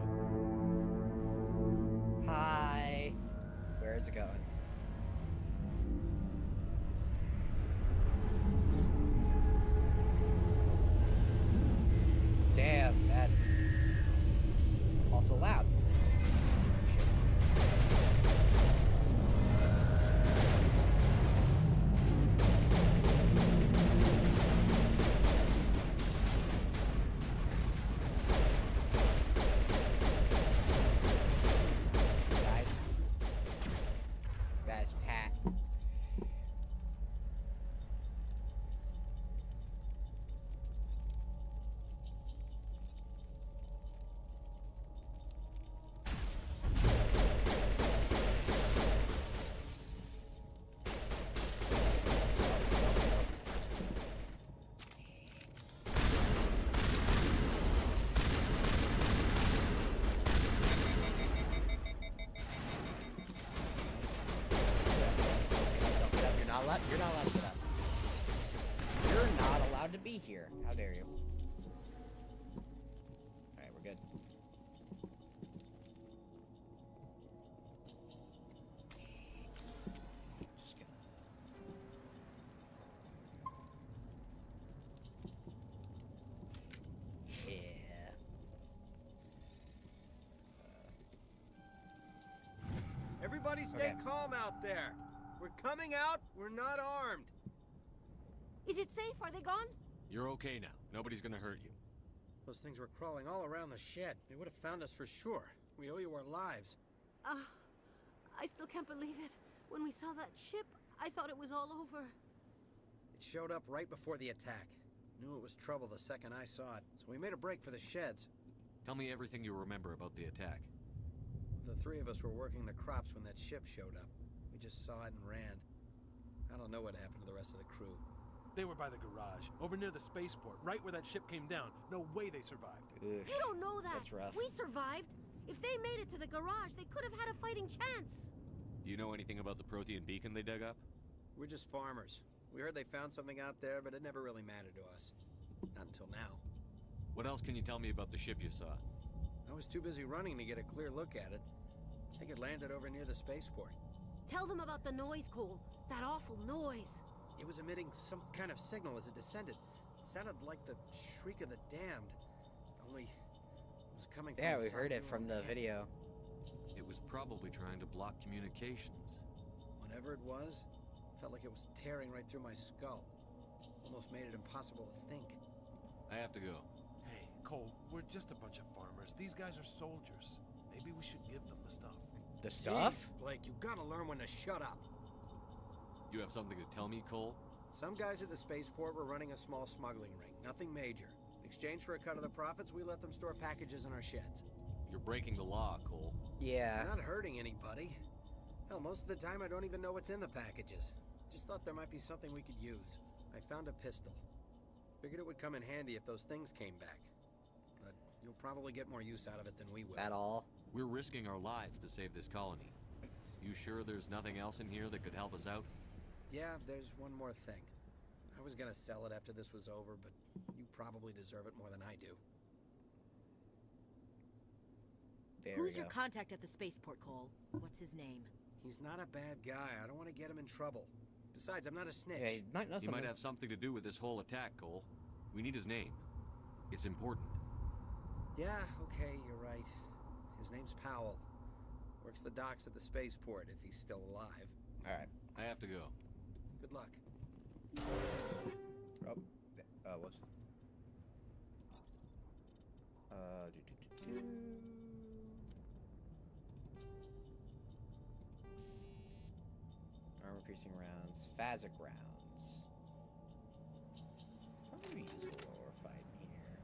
it. Hi. Where is it going? Damn, that's also loud. Guys, tat. You're not allowed to sit up. You're not allowed to be here. How dare you? Alright, we're good. Just gonna... Yeah. Everybody stay calm out there. We're coming out. We're not armed. Is it safe? Are they gone? You're okay now. Nobody's gonna hurt you. Those things were crawling all around the shed. They would have found us for sure. We owe you our lives. I still can't believe it. When we saw that ship, I thought it was all over. It showed up right before the attack. Knew it was trouble the second I saw it, so we made a break for the sheds. Tell me everything you remember about the attack. The three of us were working the crops when that ship showed up. We just saw it and ran. I don't know what happened to the rest of the crew. They were by the garage, over near the spaceport, right where that ship came down. No way they survived. You don't know that. That's rough. We survived. If they made it to the garage, they could have had a fighting chance. Do you know anything about the Prothean beacon they dug up? We're just farmers. We heard they found something out there, but it never really mattered to us. Not until now. What else can you tell me about the ship you saw? I was too busy running to get a clear look at it. I think it landed over near the spaceport. Tell them about the noise, Cole. That awful noise. It was emitting some kind of signal as it descended. It sounded like the shriek of the damned. Only it was coming from Yeah, we heard it from the video. It was probably trying to block communications. Whatever it was, felt like it was tearing right through my skull. Almost made it impossible to think. I have to go. Hey, Cole, we're just a bunch of farmers. These guys are soldiers. Maybe we should give them the stuff. The stuff? Jeez, Blake, you gotta learn when to shut up. You have something to tell me, Cole? Some guys at the spaceport were running a small smuggling ring. Nothing major. In exchange for a cut of the profits, we let them store packages in our sheds. You're breaking the law, Cole. Yeah. Not hurting anybody. Hell, most of the time I don't even know what's in the packages. Just thought there might be something we could use. I found a pistol. Figured it would come in handy if those things came back. But you'll probably get more use out of it than we will. At all? We're risking our lives to save this colony. You sure there's nothing else in here that could help us out? Yeah, there's one more thing. I was gonna sell it after this was over, but you probably deserve it more than I do. Who's your contact at the spaceport, Cole? What's his name? He's not a bad guy. I don't want to get him in trouble. Besides, I'm not a snitch. Yeah, he might know He might have something to do with this whole attack, Cole. We need his name. It's important. Yeah, okay, you're right. His name's Powell. Works the docks at the spaceport if he's still alive. Alright. I have to go. Good luck. Oh, whoops. Armor-piercing rounds, phasic rounds. Probably use a lower fight in here.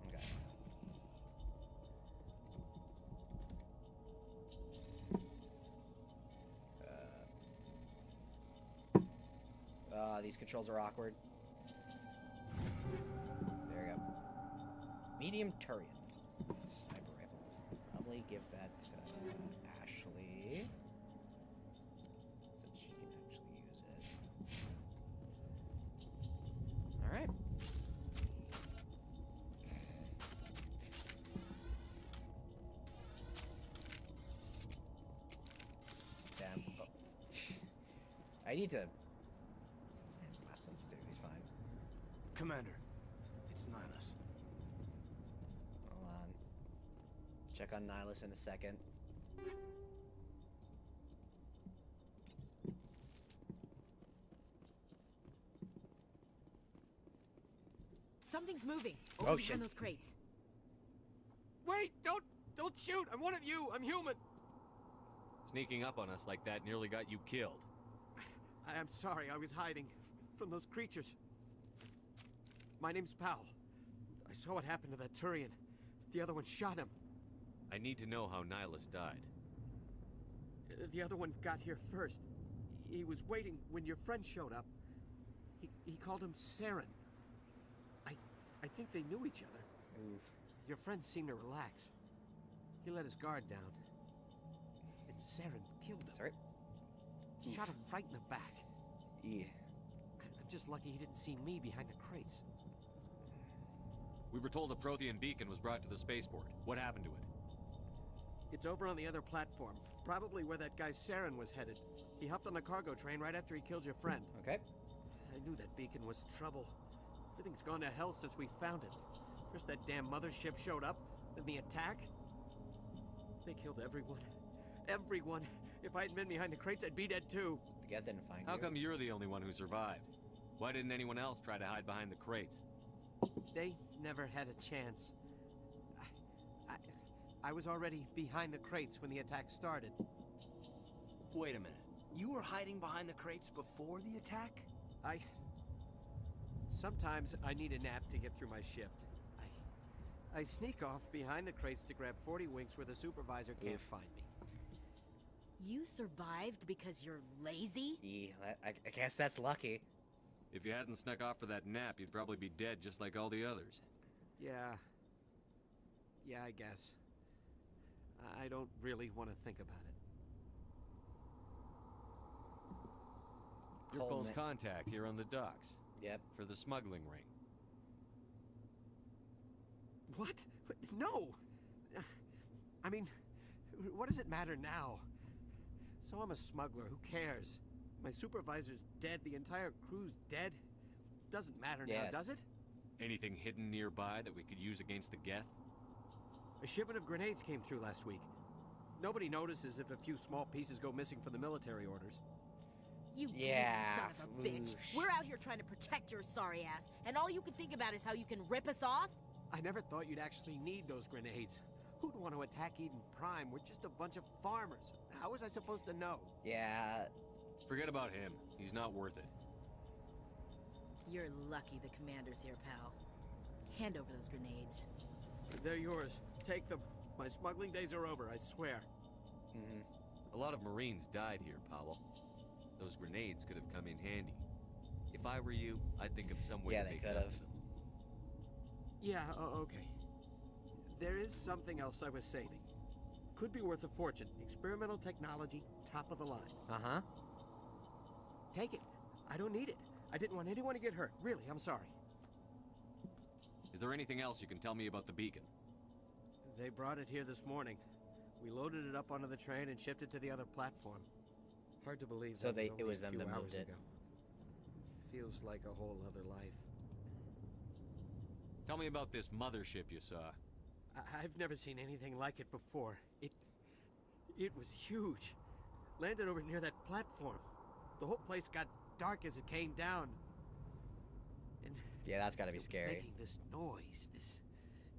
Okay. These controls are awkward. There we go. Medium Turian. Sniper rifle. Probably give that to Ashley. So she can actually use it. Alright. Damn. Oh. I need to... Last one's dude, he's fine. Commander, it's Nihilus. Hold on. Check on Nihilus in a second. Something's moving. Oh, Over shit. behind those crates. Wait! Don't shoot! I'm one of you! I'm human! Sneaking up on us like that nearly got you killed. I'm sorry, I was hiding from those creatures. My name's Powell. I saw what happened to that Turian. The other one shot him. I need to know how Nihilus died. The other one got here first. He was waiting when your friend showed up. He called him Saren. I think they knew each other. Oof. Your friend seemed to relax. He let his guard down. And Saren killed him. Sorry? Shot him right in the back. Yeah. I'm just lucky he didn't see me behind the crates. We were told a Prothean beacon was brought to the spaceport. What happened to it? It's over on the other platform. Probably where that guy Saren was headed. He hopped on the cargo train right after he killed your friend. Okay. I knew that beacon was trouble. Everything's gone to hell since we found it. First that damn mothership showed up, then the attack. They killed everyone. Everyone. If I hadn't been behind the crates, I'd be dead too. The guy didn't find How you. come you're the only one who survived? Why didn't anyone else try to hide behind the crates? They never had a chance. I was already behind the crates when the attack started. Wait a minute. You were hiding behind the crates before the attack? Sometimes I need a nap to get through my shift. I sneak off behind the crates to grab 40 winks where the supervisor can't find me. You survived because you're lazy? Yeah, I guess that's lucky. If you hadn't snuck off for that nap, you'd probably be dead just like all the others. Yeah, I guess. I don't really want to think about it. Your close contact here on the docks. Yep. For the smuggling ring. What? No! I mean, what does it matter now? So I'm a smuggler, who cares? My supervisor's dead, the entire crew's dead. Doesn't matter now, does it? Anything hidden nearby that we could use against the Geth? A shipment of grenades came through last week. Nobody notices if a few small pieces go missing from the military orders. You greedy son of a bitch. We're out here trying to protect your sorry ass, and all you can think about is how you can rip us off? I never thought you'd actually need those grenades. Who'd want to attack Eden Prime? We're just a bunch of farmers. How was I supposed to know? Yeah. Forget about him. He's not worth it. You're lucky the commander's here, pal. Hand over those grenades. They're yours. Take them. My smuggling days are over, I swear. A lot of Marines died here, Powell. Those grenades could have come in handy. If I were you, I'd think of some way to make it up to them. Yeah, okay. There is something else I was saving. Could be worth a fortune. Experimental technology, top of the line. Uh-huh. Take it. I don't need it. I didn't want anyone to get hurt. Really, I'm sorry. Is there anything else you can tell me about the beacon? They brought it here this morning. We loaded it up onto the train and shipped it to the other platform. Hard to believe So that it was only them a few that hours moved it. ago. Feels like a whole other life. Tell me about this mothership you saw. I've never seen anything like it before. It was huge. Landed over near that platform. The whole place got dark as it came down. And yeah, that's gotta be scary. Making this noise,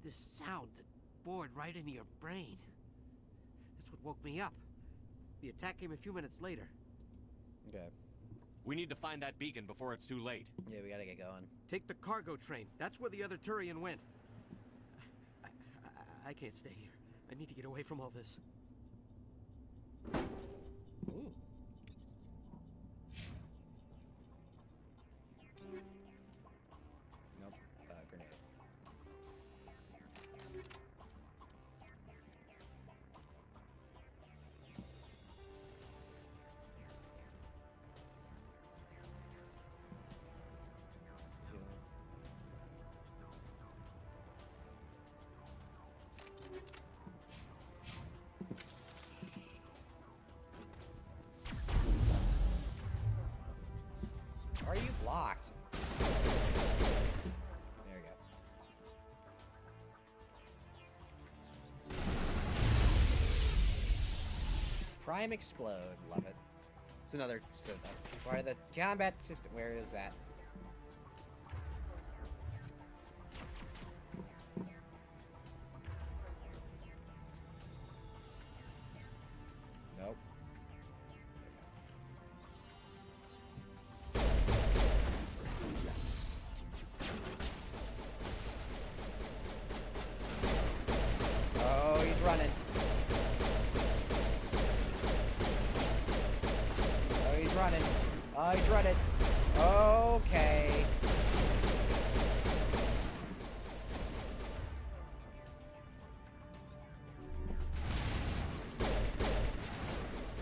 this sound that bored right into your brain. That's what woke me up. The attack came a few minutes later. Okay. We need to find that beacon before it's too late. Yeah, we gotta get going. Take the cargo train. That's where the other Turian went. I can't stay here. I need to get away from all this. Ooh. Nope. Grenade. Are you blocked? There we go. Prime explode, love it. It's another part of the combat system. Where is that? Nope. Oh, he's running. Oh, he's running. Oh, he's running. Okay.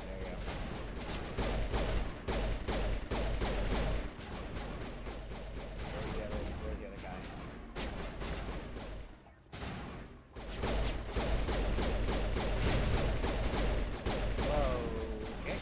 There we go. Where's the other guy? Okay.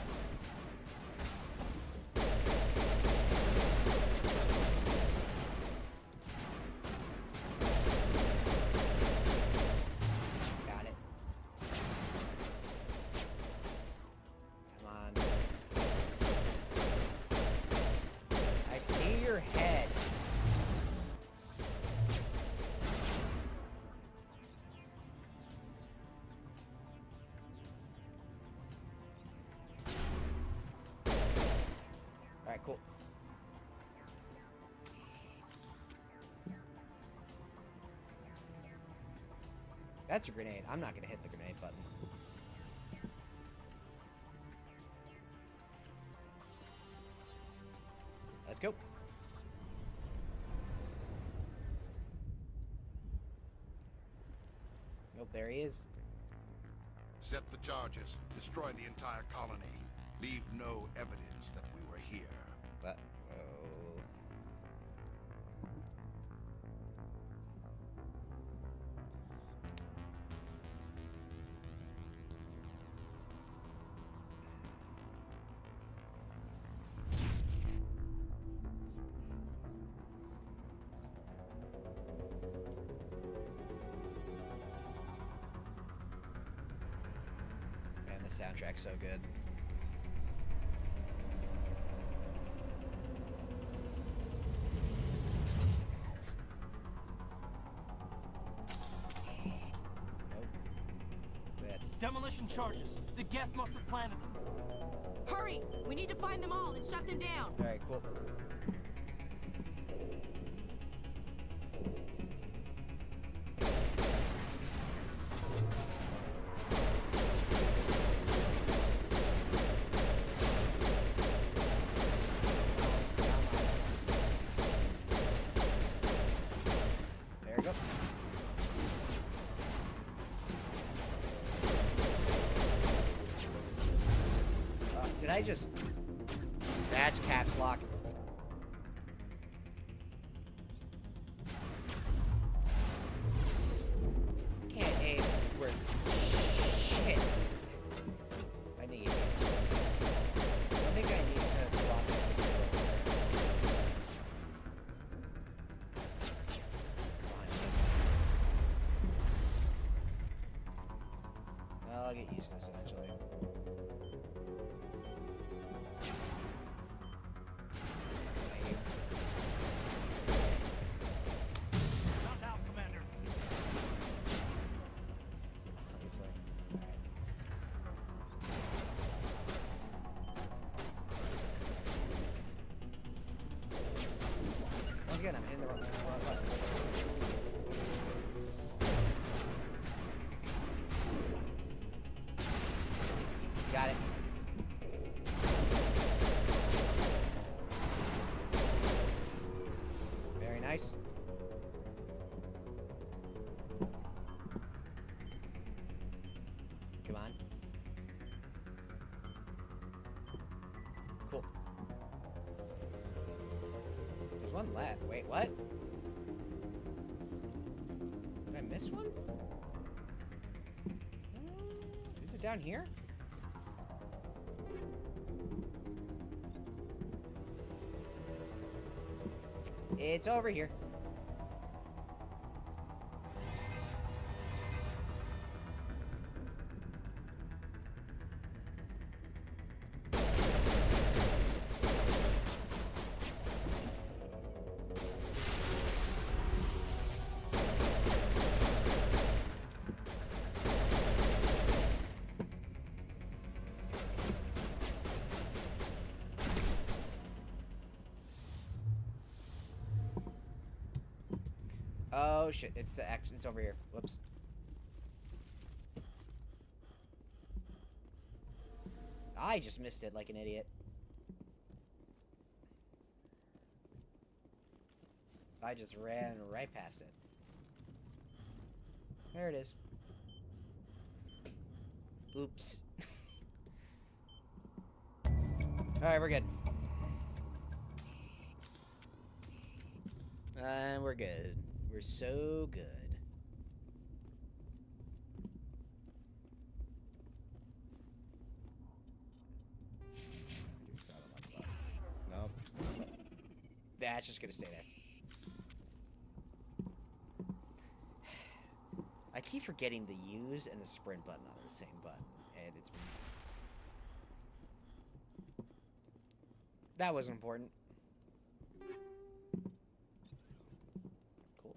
cool. That's a grenade. I'm not gonna hit the grenade button. Let's go. Nope, there he is. Set the charges. Destroy the entire colony. Leave no evidence that we were here. Man, the soundtrack's so good. Demolition charges. The Geth must have planted them. Hurry! We need to find them all and shut them down. All right, cool. There we go. Did I just... That's caps lock. Can't aim worth shit. I need to use this. I think I need to swap it. I'll get used to this eventually. Again, I'm hitting the wrong button. Got it. Very nice. Come on. Cool. There's one left. Wait, what? Did I miss one? Is it down here? It's over here. Oh shit, it's the action, it's over here. Whoops. I just missed it like an idiot. I just ran right past it. There it is. Oops. Alright, we're good. And we're good. We're so good. Nope. That's just gonna stay there. I keep forgetting the use and the sprint button on the same button, and it's... That wasn't important. Cool.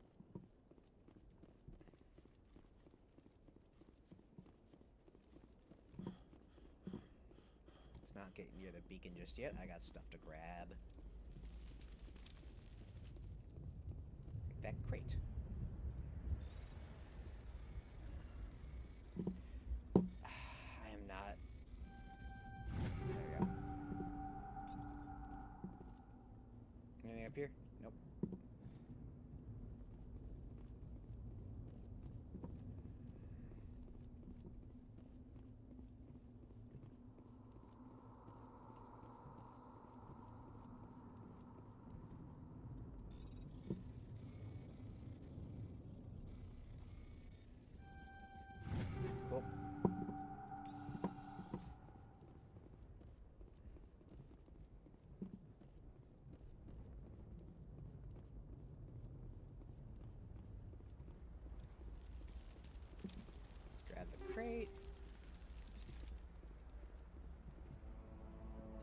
It's not getting near the beacon just yet. I got stuff to grab. Like that crate. I am not... There we go. Anything up here? Nope. Cool. Grab the crate.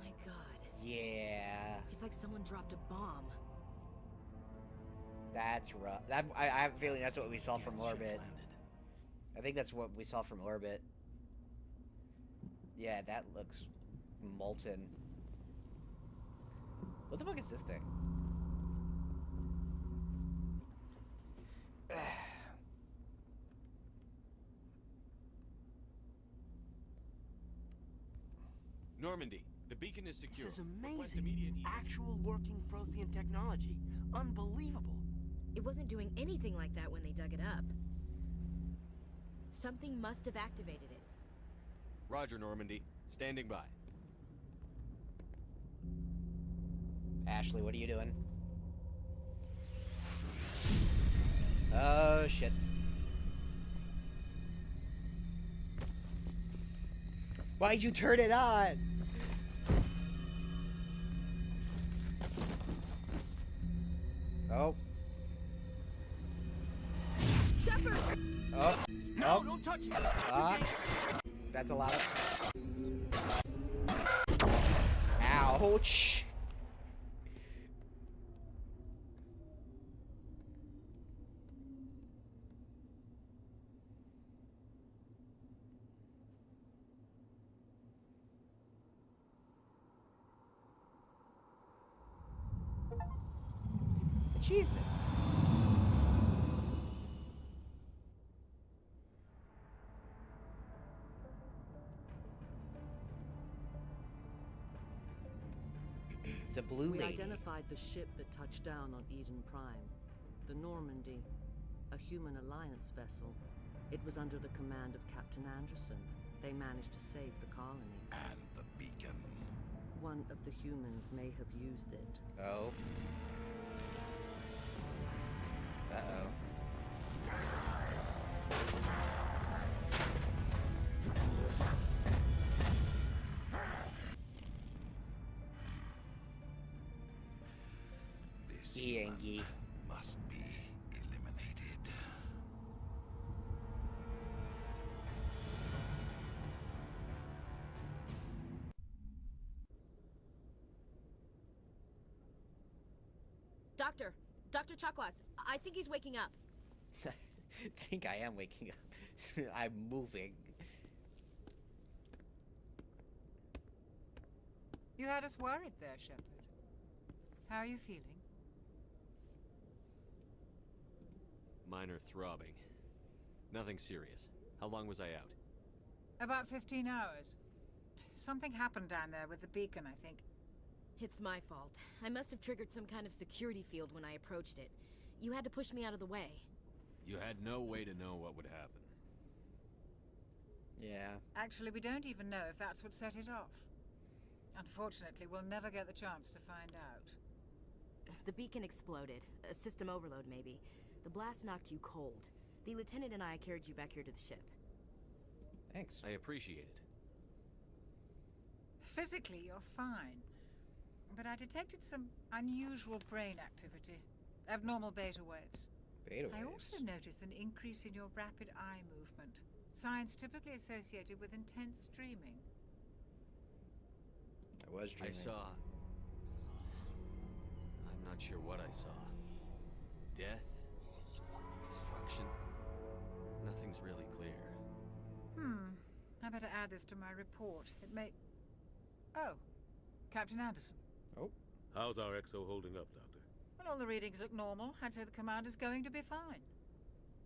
My God. Yeah. It's like someone dropped a bomb. That's rough. I have a feeling that's what we saw from orbit. I think that's what we saw from orbit. Yeah, that looks molten. What the fuck is this thing? Normandy, the beacon is secure. This is Request amazing. immediate Actual working Prothean technology. Unbelievable. It wasn't doing anything like that when they dug it up. Something must have activated it. Roger, Normandy. Standing by. Ashley, what are you doing? Oh, shit. Why'd you turn it on? Oh. Shepard! Oh. No, Oh. don't touch it. That's a lot of... Ouch. Achievement. It's a blue We lady. identified the ship that touched down on Eden Prime. The Normandy. A human alliance vessel. It was under the command of Captain Anderson. They managed to save the colony. And the beacon. One of the humans may have used it. Oh. Uh-oh. This Yengi. must be eliminated. Dr. Chakwas, I think he's waking up. I think I am waking up. I'm moving. You had us worried there, Shepard. How are you feeling? Minor throbbing. Nothing serious. How long was I out? About 15 hours. Something happened down there with the beacon, I think. It's my fault. I must have triggered some kind of security field when I approached it. You had to push me out of the way. You had no way to know what would happen. Yeah. Actually, we don't even know if that's what set it off. Unfortunately, we'll never get the chance to find out. The beacon exploded. A system overload, maybe. The blast knocked you cold. The lieutenant and I carried you back here to the ship. Thanks. I appreciate it. Physically, you're fine. But I detected some unusual brain activity. Abnormal beta waves. Beta I waves? also noticed an increase in your rapid eye movement. Signs typically associated with intense dreaming. I was dreaming. I saw... I'm not sure what I saw. Death? Destruction? Nothing's really clear. I better add this to my report. It may... Oh. Captain Anderson. Oh. How's our XO holding up, Doctor? Well, all the readings look normal. I'd say the commander's going to be fine.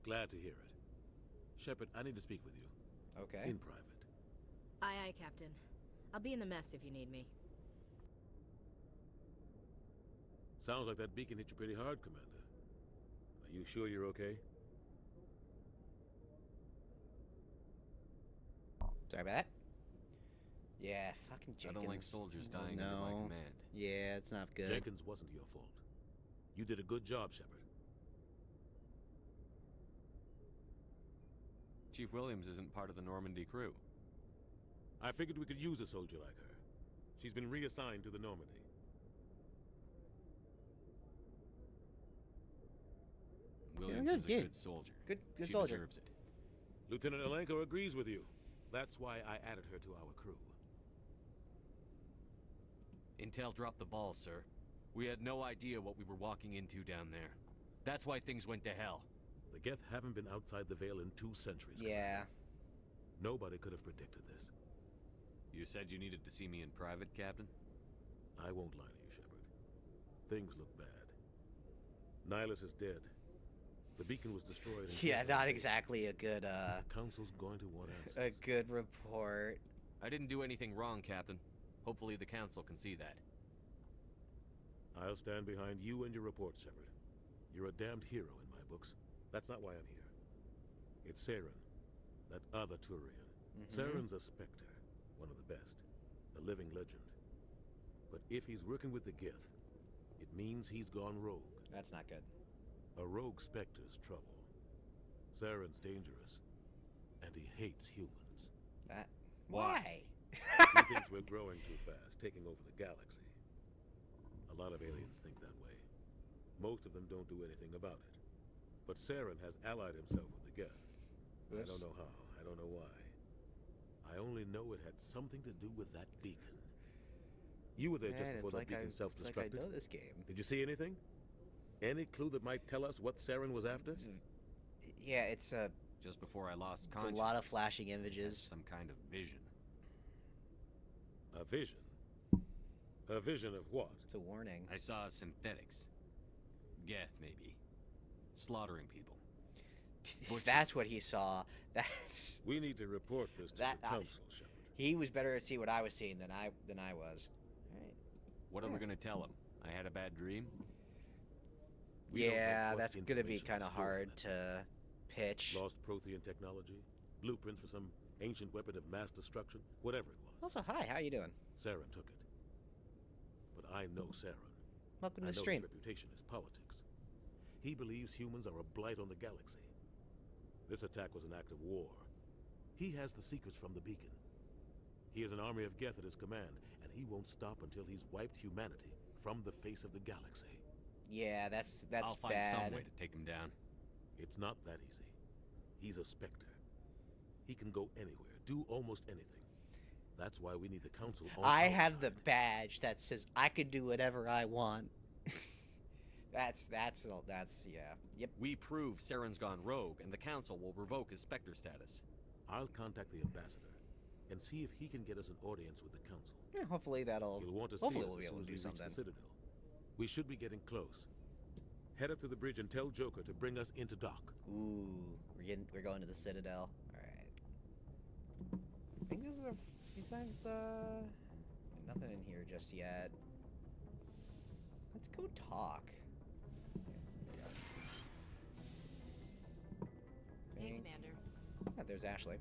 Glad to hear it. Shepard, I need to speak with you. Okay. In private. Aye, aye, Captain. I'll be in the mess if you need me. Sounds like that beacon hit you pretty hard, Commander. Are you sure you're okay? Sorry about that. Yeah, fucking Jenkins. I don't like soldiers dying under my command. Yeah, it's not good. Jenkins wasn't your fault. You did a good job, Shepard. Chief Williams isn't part of the Normandy crew. I figured we could use a soldier like her. She's been reassigned to the Normandy. Williams is a good soldier. Good she soldier. Deserves it. Lieutenant Alenko agrees with you. That's why I added her to our crew. Intel dropped the ball, sir. We had no idea what we were walking into down there. That's why things went to hell. The Geth haven't been outside the Veil in 2 centuries. Yeah. Nobody could have predicted this. You said you needed to see me in private, Captain? I won't lie to you, Shepard. Things look bad. Nihilus is dead. The beacon was destroyed. Yeah, not exactly a good, The Council's going to want answers. a good report. I didn't do anything wrong, Captain. Hopefully the Council can see that. I'll stand behind you and your report, Shepard. You're a damned hero in my books. That's not why I'm here. It's Saren, that other Turian. Saren's a Spectre, one of the best, a living legend. But if he's working with the Geth, it means he's gone rogue. That's not good. A rogue Spectre's trouble. Saren's dangerous, and he hates humans. That... Why? He thinks we're growing too fast, taking over the galaxy. A lot of aliens think that way. Most of them don't do anything about it. But Saren has allied himself with the Geth. I don't know how, I don't know why. I only know it had something to do with that beacon. You were there just before that beacon self-destructed. Like I know this game. Did you see anything? Any clue that might tell us what Saren was after? Yeah, it's a... Just before I lost It's consciousness. a lot of flashing images. Some kind of vision. A vision? A vision of what? It's a warning. I saw synthetics. Geth, maybe. Slaughtering people. If that's what he saw, that's... We need to report this to the Council, Shepard. He was better at seeing what I was seeing than I was. Right. What are we gonna tell him? I had a bad dream? Yeah, that's gonna be kind of hard to pitch. Lost Prothean technology, blueprints for some ancient weapon of mass destruction, whatever it was. Also, hi, how you doing? Saren took it. But I know Saren. Welcome to the I know stream. his reputation is politics. He believes humans are a blight on the galaxy. This attack was an act of war. He has the secrets from the beacon. He has an army of Geth at his command, and he won't stop until he's wiped humanity from the face of the galaxy. Yeah, that's I'll find bad. some way to take him down. It's not that easy. He's a Spectre. He can go anywhere, do almost anything. That's why we need the Council on I our have side. the badge that says I could do whatever I want. that's yeah. Yep. We prove Saren's gone rogue, and the Council will revoke his Spectre status. I'll contact the ambassador and see if he can get us an audience with the Council. Yeah, hopefully that'll. You'll want to see hopefully us we'll be as able soon to as do we reach something. the Citadel. We should be getting close. Head up to the bridge and tell Joker to bring us into dock. Ooh, we're going to the Citadel. All right. I think this is besides the nothing in here just yet. Let's go talk. Hey, Commander. Oh, there's Ashley.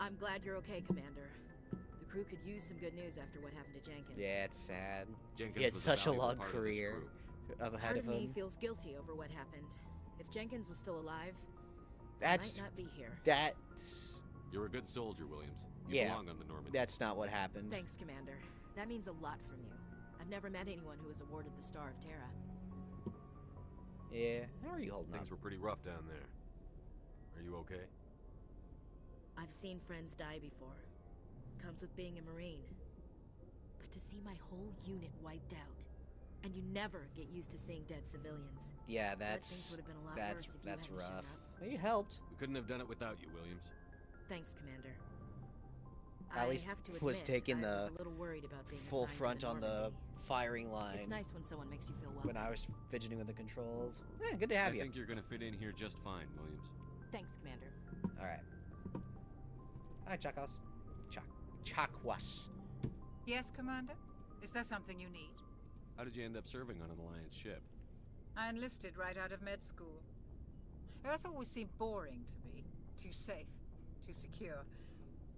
I'm glad you're okay, Commander. The crew could use some good news after what happened to Jenkins. Yeah, it's sad. Jenkins He had was such a valuable long part of this career crew. ahead Part of of me him. feels guilty over what happened. If Jenkins was still alive, That's he might not be here. That's You're a good soldier, Williams. You yeah. belong on the Normandy. That's not what happened. Thanks, Commander. That means a lot from you. I've never met anyone who was awarded the Star of Terra. Yeah. How are you holding Things up? were pretty rough down there. Are you okay? I've seen friends die before. Comes with being a Marine. But to see my whole unit wiped out, and you never get used to seeing dead civilians. Yeah, Things would have been a lot worse if you that's hadn't shown rough. up. Well, you helped. We couldn't have done it without you, Williams. Thanks, Commander. At least have to admit, was taking I was the a little worried about being full assigned to front on the Normandy. firing line. It's nice when someone makes you feel welcome. When I was fidgeting with the controls. Yeah, good to have you. I think you're gonna fit in here just fine, Williams. Thanks, Commander. All right. Hi, Chakwas. Chakwas. Yes, Commander? Is there something you need? How did you end up serving on an Alliance ship? I enlisted right out of med school. Earth always seemed boring to me. Too safe, too secure.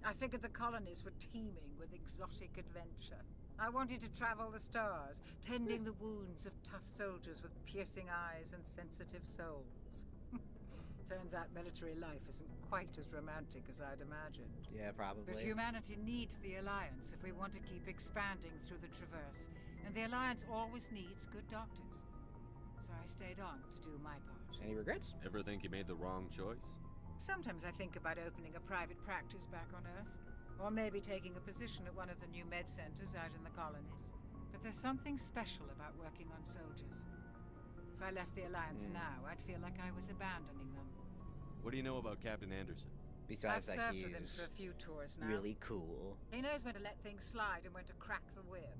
I figured the colonies were teeming with exotic adventure. I wanted to travel the stars, tending the wounds of tough soldiers with piercing eyes and sensitive souls. Turns out military life isn't quite as romantic as I'd imagined. Yeah, probably. But humanity needs the Alliance if we want to keep expanding through the Traverse. And the Alliance always needs good doctors. So I stayed on to do my part. Any regrets? Ever think you made the wrong choice? Sometimes I think about opening a private practice back on Earth. Or maybe taking a position at one of the new med centers out in the colonies. But there's something special about working on soldiers. If I left the Alliance now, I'd feel like I was abandoning them. What do you know about Captain Anderson? Besides I've that, served with him he's for a few tours now. really cool. He knows when to let things slide and when to crack the whip.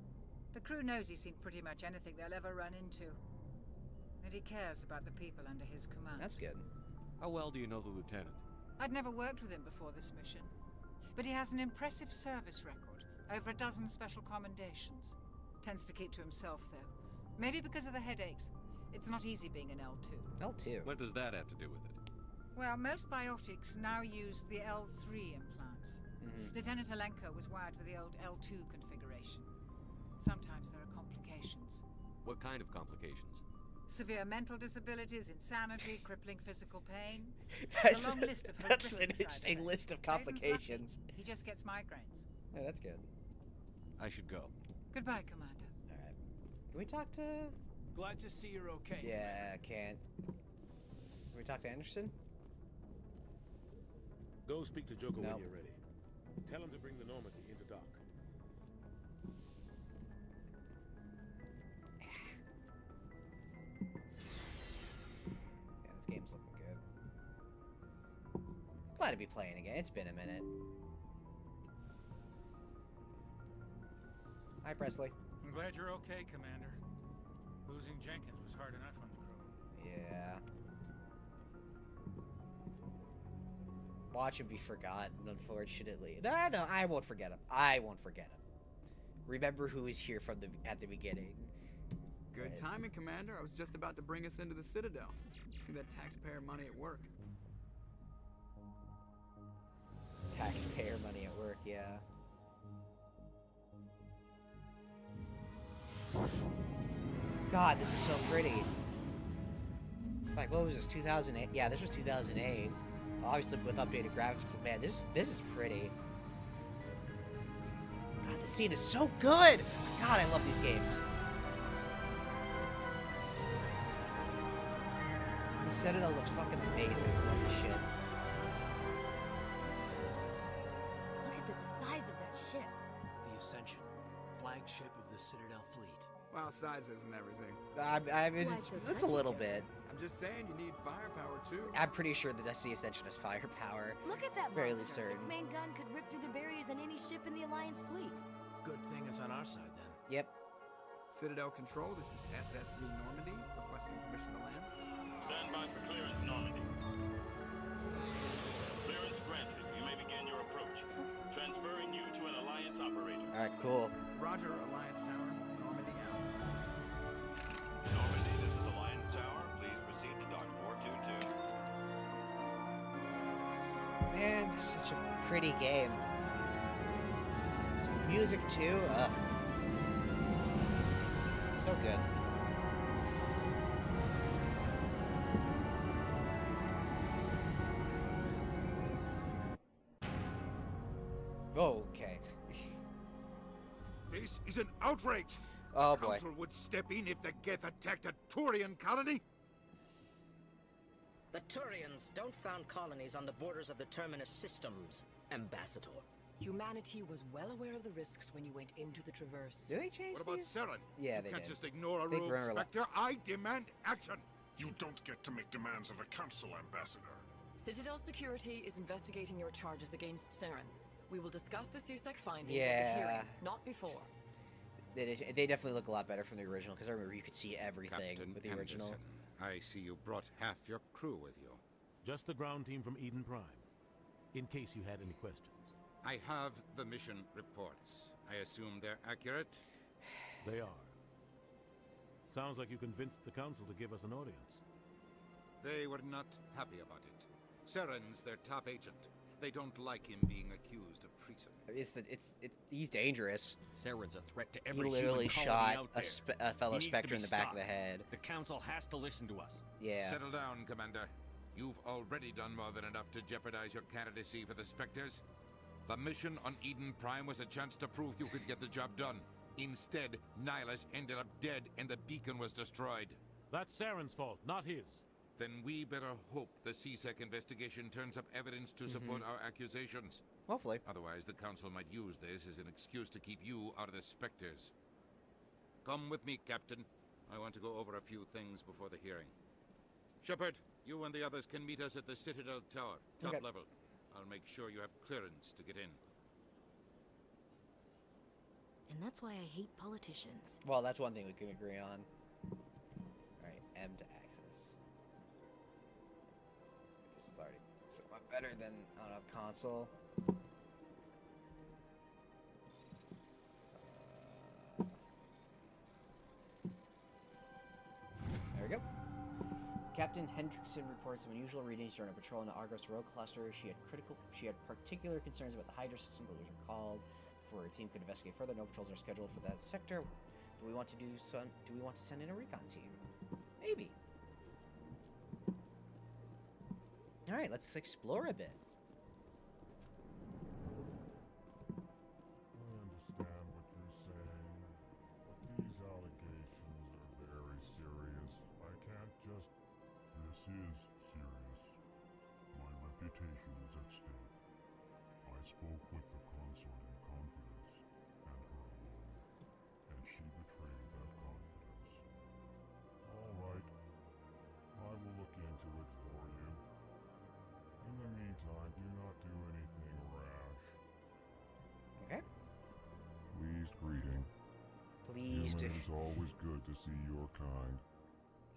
The crew knows he's seen pretty much anything they'll ever run into. And he cares about the people under his command. That's good. How well do you know the lieutenant? I'd never worked with him before this mission. But he has an impressive service record. Over a dozen special commendations. Tends to keep to himself, though. Maybe because of the headaches. It's not easy being an L2. L2? What does that have to do with it? Well, most biotics now use the L3 implants. Lieutenant Alenko was wired with the old L2 configuration. Sometimes there are complications. What kind of complications? Severe mental disabilities, insanity, crippling physical pain. That's a long list of that's horrific an side interesting effects. list of Aiden's complications. lucky. He just gets migraines. Yeah, that's good. I should go. Goodbye, Commander. All right. Can we talk to... Glad to see you're okay. Yeah, can't. Can we talk to Anderson? Go speak to Joker Nope. when you're ready. Tell him to bring the Normandy into dock. Yeah, this game's looking good. Glad to be playing again. It's been a minute. Hi, Presley. I'm glad you're okay, Commander. Losing Jenkins was hard enough on the crew. Yeah. Watch him be forgotten, unfortunately. No, I won't forget him. I won't forget him. Remember who was here from at the beginning. Good timing, Commander. I was just about to bring us into the Citadel. See that taxpayer money at work. Taxpayer money at work, yeah. God, this is so pretty. Like, what was this, 2008? Yeah, this was 2008. Obviously with updated graphics, but man, this is pretty. God, the scene is so good! God, I love these games. The Citadel looks fucking amazing. I love this shit. Look at the size of that ship. The Ascension, flagship of the Citadel fleet. Well, size isn't everything. I mean, it's a little bit. I'm just saying you need firepower, too. I'm pretty sure the Destiny Ascension has firepower. Look at that Fairly monster. certain. Its main gun could rip through the barriers in any ship in the Alliance fleet. Good thing it's on our side, then. Yep. Citadel Control, this is SSV Normandy, requesting permission to land. Stand by for clearance, Normandy. Clearance granted. You may begin your approach. Transferring you to an Alliance operator. Alright, cool. Roger, Alliance Tower. Normandy out. Normandy, this is Alliance Tower. Please proceed to dock 422. Man, this is such a pretty game. Some music too. Ugh. So good. Okay. This is an outrage! Oh the boy. Council would step in if the Geth attacked a Turian colony? The Turians don't found colonies on the borders of the Terminus systems, Ambassador. Humanity was well aware of the risks when you went into the Traverse. Did they change What about these? Seren? Yeah, you they can't did. just ignore a They rogue remember Spectre. I demand action! You don't get to make demands of the Council, Ambassador. Citadel Security is investigating your charges against Saren. We will discuss the CSEC findings Yeah. at the hearing, not before. They definitely look a lot better from the original, because I remember you could see everything Captain with the original. Anderson, I see you brought half your crew with you. Just the ground team from Eden Prime, in case you had any questions. I have the mission reports. I assume they're accurate? They are. Sounds like you convinced the Council to give us an audience. They were not happy about it. Saren's their top agent. They don't like him being accused of treason. He's dangerous. Saren's a threat to He every literally human colony out there. shot a fellow He needs to Spectre be in the back of the stopped. head. The Council has to listen to us. Yeah. Settle down, Commander. You've already done more than enough to jeopardize your candidacy for the Spectres. The mission on Eden Prime was a chance to prove you could get the job done. Instead, Nihilus ended up dead and the beacon was destroyed. That's Saren's fault, not his. Then we better hope the CSEC investigation turns up evidence to support our accusations. Hopefully. Otherwise, the Council might use this as an excuse to keep you out of the Spectres. Come with me, Captain. I want to go over a few things before the hearing. Shepard, you and the others can meet us at the Citadel Tower, top level. I'll make sure you have clearance to get in. And that's why I hate politicians. Well, that's one thing we can agree on. Alright, M to access. This is already somewhat better than on a console. There we go. Captain Hendrickson reports some unusual readings during a patrol in the Argos Row cluster. She had particular concerns about the Hydra system, but was recalled before her team could investigate further. No patrols are scheduled for that sector. Do we want to send in a recon team? Maybe. All right, let's explore a bit. I understand what you're saying, but these allegations are very serious. I can't just... This is serious. My reputation is at stake. I spoke with the consort in confidence, and her alone, and she betrayed that confidence. All right. I will look into it for you. In the meantime, do not do anything rash. Okay. Pleased greeting. Pleased. Human, it is always good to see your kind.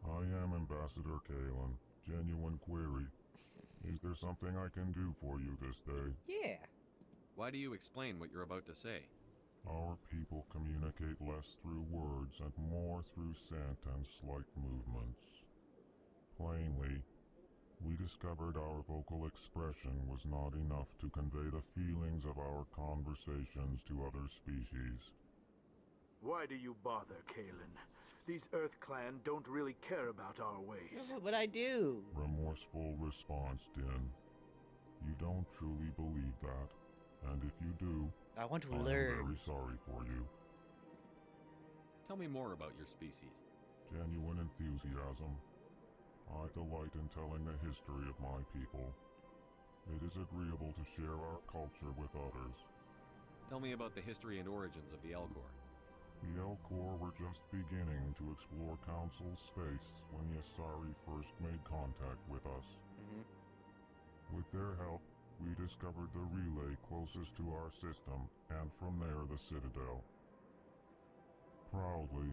I am Ambassador Kalen. Genuine query. Is there something I can do for you this day? Yeah. Why do you explain what you're about to say? Our people communicate less through words and more through scent and slight movements. Plainly, we discovered our vocal expression was not enough to convey the feelings of our conversations to other species. Why do you bother, Kalen? These Earth Clan don't really care about our ways. What would I do? Remorseful response, Din. You don't truly believe that, and if you do, I want to I'm learn. very sorry for you. Tell me more about your species. Genuine enthusiasm. I delight in telling the history of my people. It is agreeable to share our culture with others. Tell me about the history and origins of the Elcor. The Elcor were just beginning to explore Council space when the Asari first made contact with us. With their help, we discovered the relay closest to our system, and from there the Citadel. Proudly,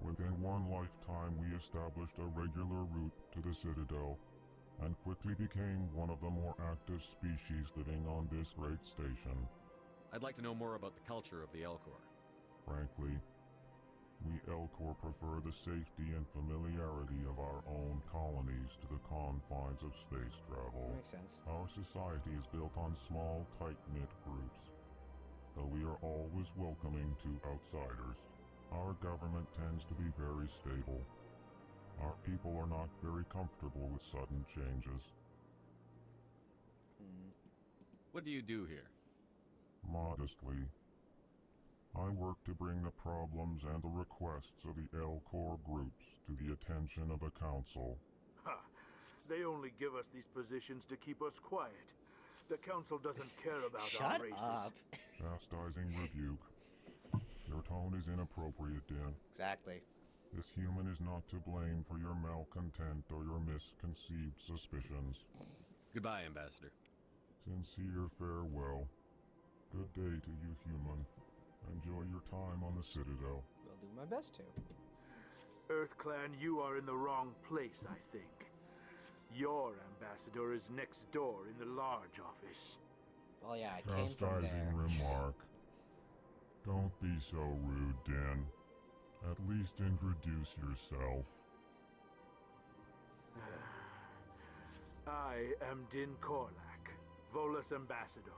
within one lifetime we established a regular route to the Citadel, and quickly became one of the more active species living on this great station. I'd like to know more about the culture of the Elcor. Frankly, we Elcor prefer the safety and familiarity of our own colonies to the confines of space travel. Makes sense. Our society is built on small, tight-knit groups. Though we are always welcoming to outsiders, our government tends to be very stable. Our people are not very comfortable with sudden changes. What do you do here? Modestly, I work to bring the problems and the requests of the Elcor groups to the attention of the Council. Ha! They only give us these positions to keep us quiet. The Council doesn't care about our races. Shut up. Chastising rebuke. Your tone is inappropriate, Din. Exactly. This human is not to blame for your malcontent or your misconceived suspicions. Goodbye, Ambassador. Sincere farewell. Good day to you, human. Enjoy your time on the Citadel. Will do my best to. EarthClan, you are in the wrong place, I think. Your ambassador is next door in the large office. Well, yeah, I came from there. Chastising remark. Don't be so rude, Din. At least introduce yourself. I am Din Korlak, Volus ambassador.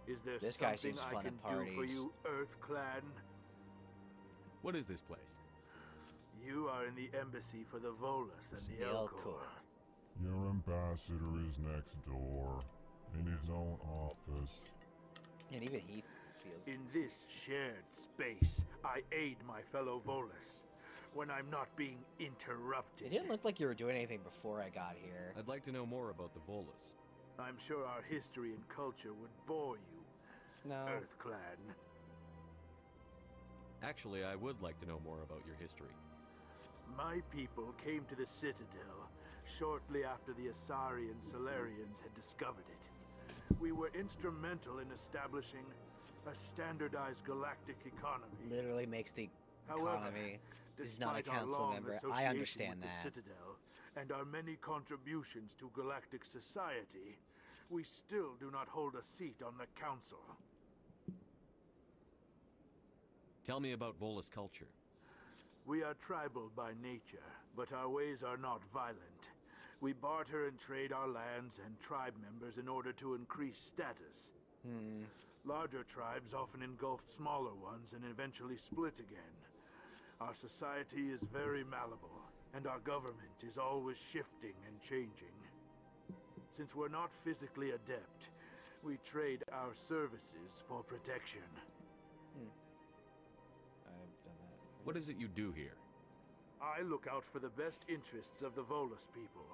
Is there This guy something seems I fun can at do parties. for you, EarthClan? What is this place? You are in the embassy for the Volus and the Elcor. Your ambassador is next door, in his own office. And even he feels... In this shared space, I aid my fellow Volus when I'm not being interrupted. It didn't look like you were doing anything before I got here. I'd like to know more about the Volus. I'm sure our history and culture would bore you, No. EarthClan. Actually, I would like to know more about your history. My people came to the Citadel shortly after the Asari and Solarians had discovered it. We were instrumental in establishing a standardized galactic economy. Literally makes the economy. He's not a despite our council long member. I association understand with that. the Citadel and our many contributions to galactic society, we still do not hold a seat on the council. Tell me about Volus culture. We are tribal by nature, but our ways are not violent. We barter and trade our lands and tribe members in order to increase status. Larger tribes often engulf smaller ones and eventually split again. Our society is very malleable, and our government is always shifting and changing. Since we're not physically adept, we trade our services for protection. I've done that. What is it you do here? I look out for the best interests of the Volus people.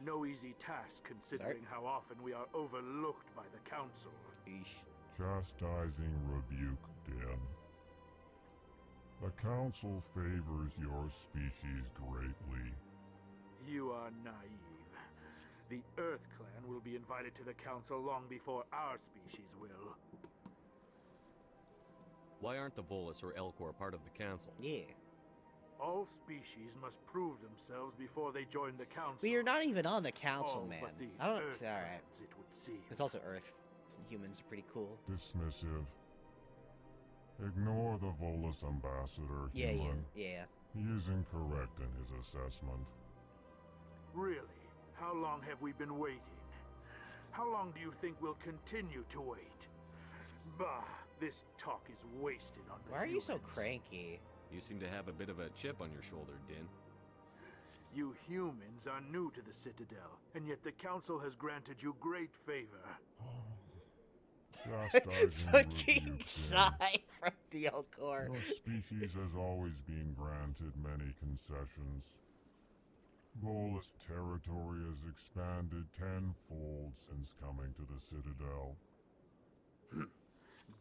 No easy task considering how often we are overlooked by the council. Chastising rebuke, Din. The council favors your species greatly. You are naive. The EarthClan will be invited to the council long before our species will. Why aren't the Volus or Elcor part of the council? Yeah. All species must prove themselves before they join the council. But you're not even on the council, All man. but the I don't. Earth Alright. clans, it would seem. It's also Earth. Humans are pretty cool. Dismissive. Ignore the Volus ambassador, Yeah, human. yeah. He is incorrect in his assessment. Really? How long have we been waiting? How long do you think we'll continue to wait? Bah, this talk is wasted on the Why are you so humans. cranky? You seem to have a bit of a chip on your shoulder, Din. You humans are new to the Citadel, and yet the council has granted you great favor. Chastising Fucking rebuke, sigh from the Elcor. Your species has always been granted many concessions. Volus territory has expanded tenfold since coming to the Citadel.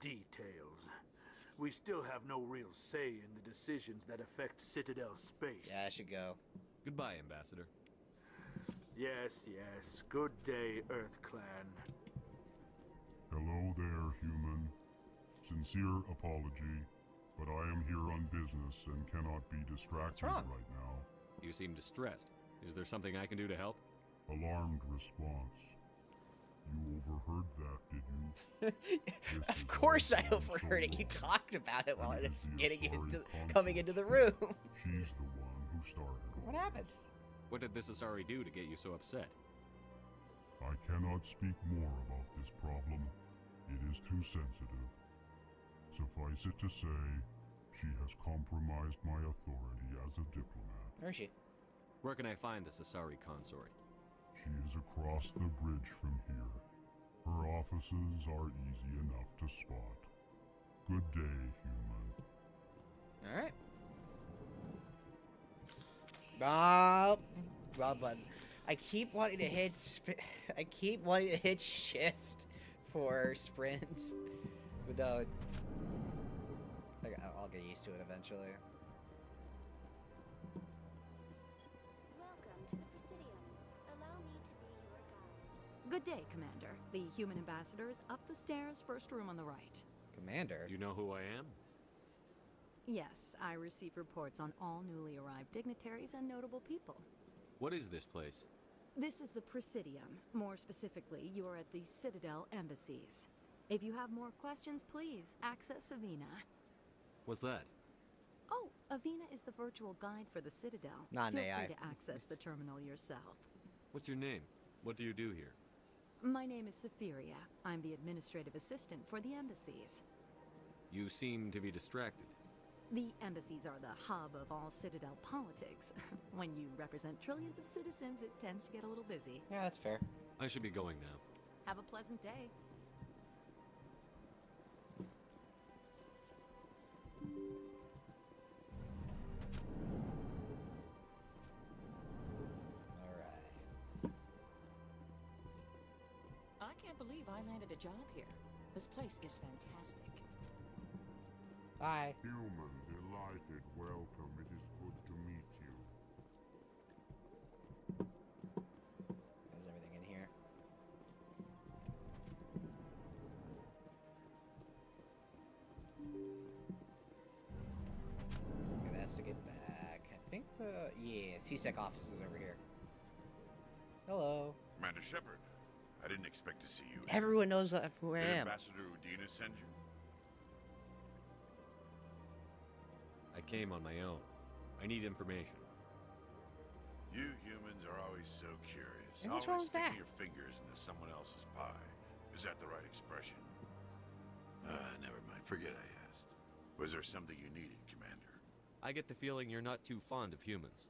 Details. We still have no real say in the decisions that affect Citadel space. Yeah, I should go. Goodbye, Ambassador. Yes, yes. Good day, EarthClan. Hello there, human. Sincere apology, but I am here on business and cannot be distracted right now. You seem distressed. Is there something I can do to help? Alarmed response. You overheard that, did you? Of course I overheard it. You talked about it while I was coming into the room. She's the one who started. What happened? What did this Asari do to get you so upset? I cannot speak more about this problem. It is too sensitive. Suffice it to say, she has compromised my authority as a diplomat. Where is she? Where can I find this Asari consort? She is across the bridge from here. Her offices are easy enough to spot. Good day, human. Alright. Bob button. I keep wanting to hit shift for sprints. But no. I'll get used to it eventually. Welcome to the Presidium. Allow me to be your guide. Good day, Commander. The human ambassador is up the stairs, first room on the right. Commander? You know who I am? Yes, I receive reports on all newly arrived dignitaries and notable people. What is this place? This is the Presidium. More specifically, you are at the Citadel embassies. If you have more questions, please access Avina. What's that? Oh, Avina is the virtual guide for the Citadel. Not an Feel AI. free to access the terminal yourself. What's your name? What do you do here? My name is Safiria. I'm the administrative assistant for the embassies. You seem to be distracted. The embassies are the hub of all Citadel politics. When you represent trillions of citizens, it tends to get a little busy. Yeah, that's fair. I should be going now. Have a pleasant day. I can't believe I landed a job here. This place is fantastic. Bye. Human, delighted, welcome. It is good to meet you. There's everything in here. Okay, that's to get back. I think yeah, CSEC office is over here. Hello. Commander Shepard, I didn't expect to see you. Everyone knows who I Did am. Ambassador Udina send you? I came on my own. I need information. You humans are always so curious. And what's wrong Always with that? sticking your fingers into someone else's pie. Is that the right expression? Never mind. Forget I asked. Was there something you needed, Commander? I get the feeling you're not too fond of humans.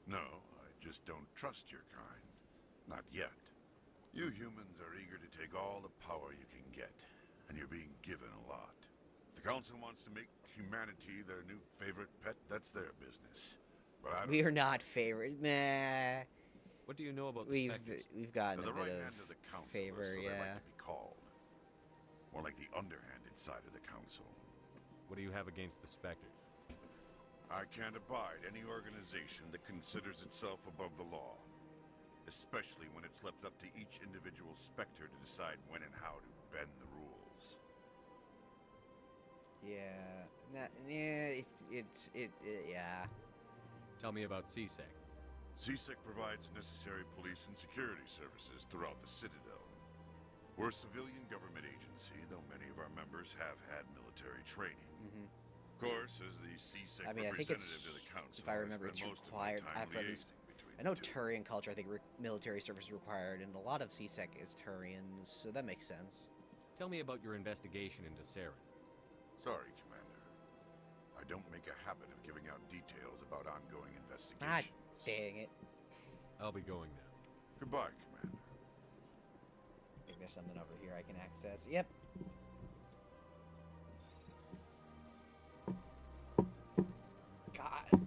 No, I just don't trust your kind. Not yet. You humans are eager to take all the power you can get, and you're being given a lot. If the Council wants to make humanity their new favorite pet, that's their business. But I don't We are not favorites. Meh. What do you know about the Spectres? We've gotten They're a the bit right of hand of the Council, favor, so they yeah. like to be called. More like the underhanded side of the Council. What do you have against the Spectres? I can't abide any organization that considers itself above the law. Especially when it's left up to each individual Spectre to decide when and how to bend the rules. Yeah. Yeah. Yeah. Tell me about CSEC. CSEC provides necessary police and security services throughout the Citadel. We're a civilian government agency, though many of our members have had military training. Of course, as the CSEC I mean, I think it's, representative to the Council, if I remember, I it's spend most of my required. time After at least, liaising between I know the two. Turian culture. I think military service is required, and a lot of CSEC is Turians, so that makes sense. Tell me about your investigation into Saren. Sorry, Commander. I don't make a habit of giving out details about ongoing Ah, investigations. dang it! I'll be going now. Goodbye, Commander. I think there's something over here I can access. Yep. God,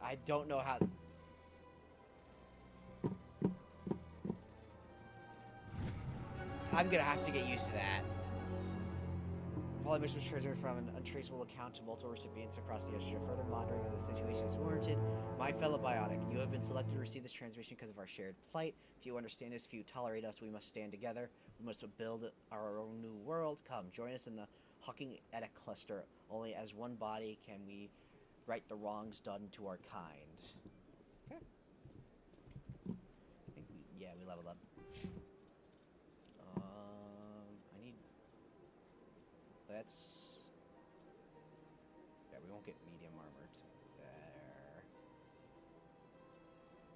I don't know how. I'm gonna have to get used to that. Following missions treasure from an untraceable account to multiple recipients across the ocean. Further monitoring of the situation is warranted. My fellow biotic, you have been selected to receive this transmission because of our shared plight. If you understand us, if you tolerate us, we must stand together. We must build our own new world. Come, join us in the Hawking Edda cluster. Only as one body can we right the wrongs done to our kind. Okay. I think we leveled up. I need. Let's. Yeah, we won't get medium armor to there.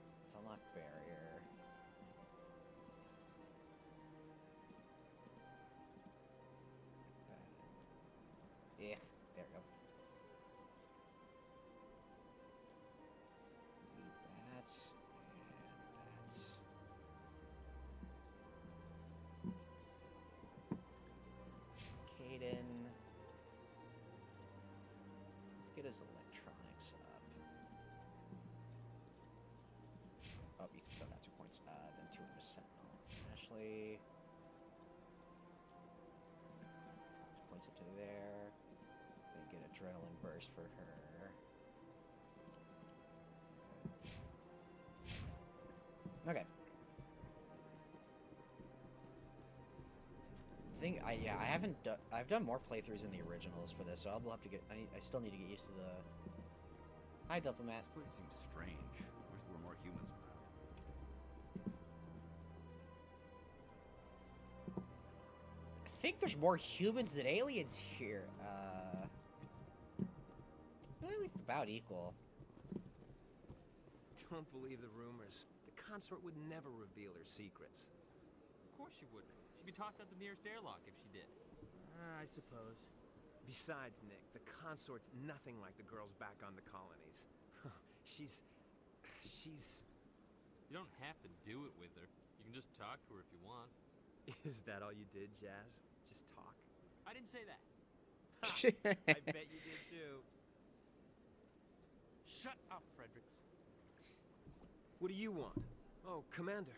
Let's unlock barrier. Yeah, there we go. Caden. Let's get his electronics up. Oh, he's still got 2 points. Then 2 of his Sentinel. Ashley. 2 points up to there. Then get adrenaline burst for her. Okay. I've done more playthroughs in the originals for this, so I'll have to get. I still need to get used to the. Hi, Diplomat. This place seems strange. Wish there were more humans around. I think there's more humans than aliens here. At least about equal. Don't believe the rumors. The consort would never reveal her secrets. Of course she wouldn't. She'd be tossed out the nearest airlock if she did. I suppose. Besides, Nick, the consort's nothing like the girls back on the colonies. She's... You don't have to do it with her. You can just talk to her if you want. Is that all you did, Jazz? Just talk? I didn't say that. I bet you did too. Shut up, Fredericks. What do you want? Oh, Commander.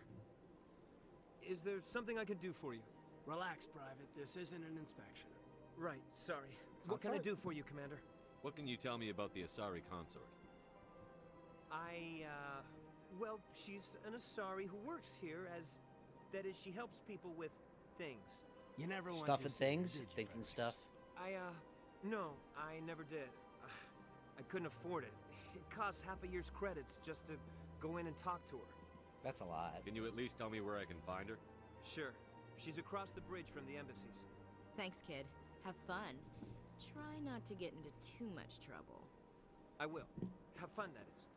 Is there something I can do for you? Relax, Private. This isn't an inspection. Right, sorry. What can I do for you, Commander? What can you tell me about the Asari consort? Well, she's an Asari who works here as... That is, she helps people with things. You never went Stuff to and see her, things? did you, Things and Fredericks? stuff? No, I never did. I couldn't afford it. It costs half a year's credits just to go in and talk to her. That's a lot. Can you at least tell me where I can find her? Sure. She's across the bridge from the embassies. Thanks, kid. Have fun. Try not to get into too much trouble. I will. Have fun, that is.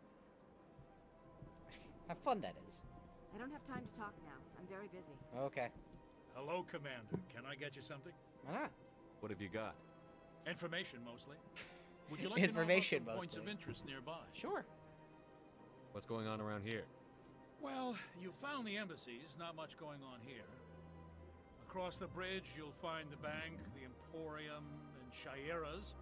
Have fun, that is. I don't have time to talk now. I'm very busy. Okay. Hello, Commander. Can I get you something? Why not? What have you got? Information, mostly. Would you like Information, to know about some points of mostly. interest nearby? Sure. What's going on around here? Well, you found the embassies. Not much going on here. Across the bridge, you'll find the bank, the Emporium, and Shaira's.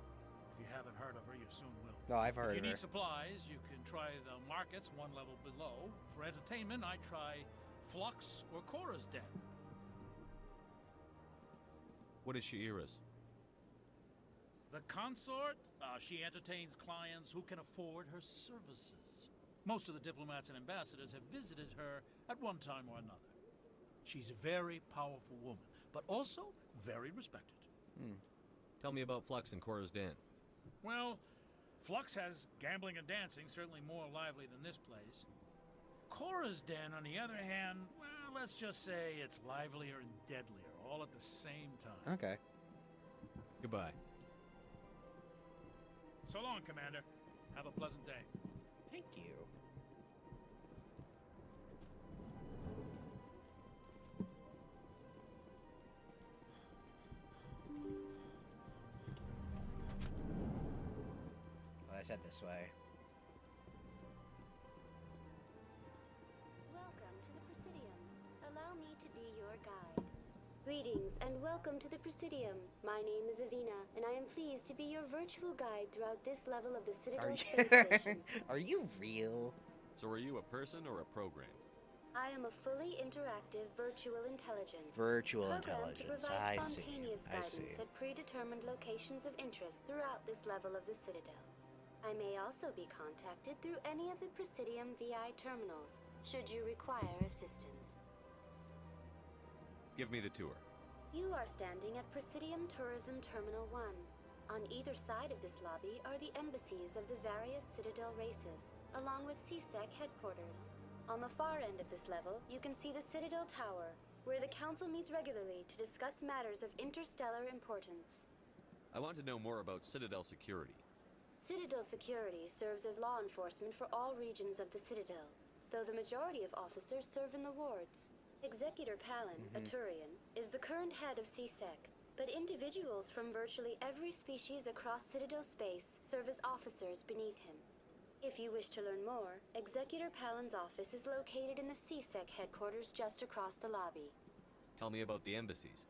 If you haven't heard of her, you soon will. No, I've heard If you of her. need supplies, you can try the markets one level below. For entertainment, I try Flux or Cora's Den. What is Shaira's? The consort, she entertains clients who can afford her services. Most of the diplomats and ambassadors have visited her at one time or another. She's a very powerful woman, but also very respected. Tell me about Flux and Cora's Den. Well, Flux has gambling and dancing, certainly more lively than this place. Cora's Den, on the other hand, well, let's just say it's livelier and deadlier, all at the same time. Okay. Goodbye. So long, Commander. Have a pleasant day. Thank you. Well, I said this way. Welcome to the Presidium. Allow me to be your guide. Greetings and welcome to the Presidium. My name is Avina, and I am pleased to be your virtual guide throughout this level of the Citadel space station. Are you real? So are you a person or a program? I am a fully interactive virtual intelligence. Virtual programmed intelligence. to provide I see. spontaneous I guidance see. at predetermined locations of interest throughout this level of the Citadel. I may also be contacted through any of the Presidium VI terminals, should you require assistance. Give me the tour. You are standing at Presidium Tourism Terminal 1. On either side of this lobby are the embassies of the various Citadel races, along with CSEC headquarters. On the far end of this level, you can see the Citadel Tower, where the Council meets regularly to discuss matters of interstellar importance. I want to know more about Citadel security. Citadel security serves as law enforcement for all regions of the Citadel, though the majority of officers serve in the wards. Executor Palin, a Turian, is the current head of CSEC, but individuals from virtually every species across Citadel space serve as officers beneath him. If you wish to learn more, Executor Palin's office is located in the CSEC headquarters just across the lobby. Tell me about the embassies.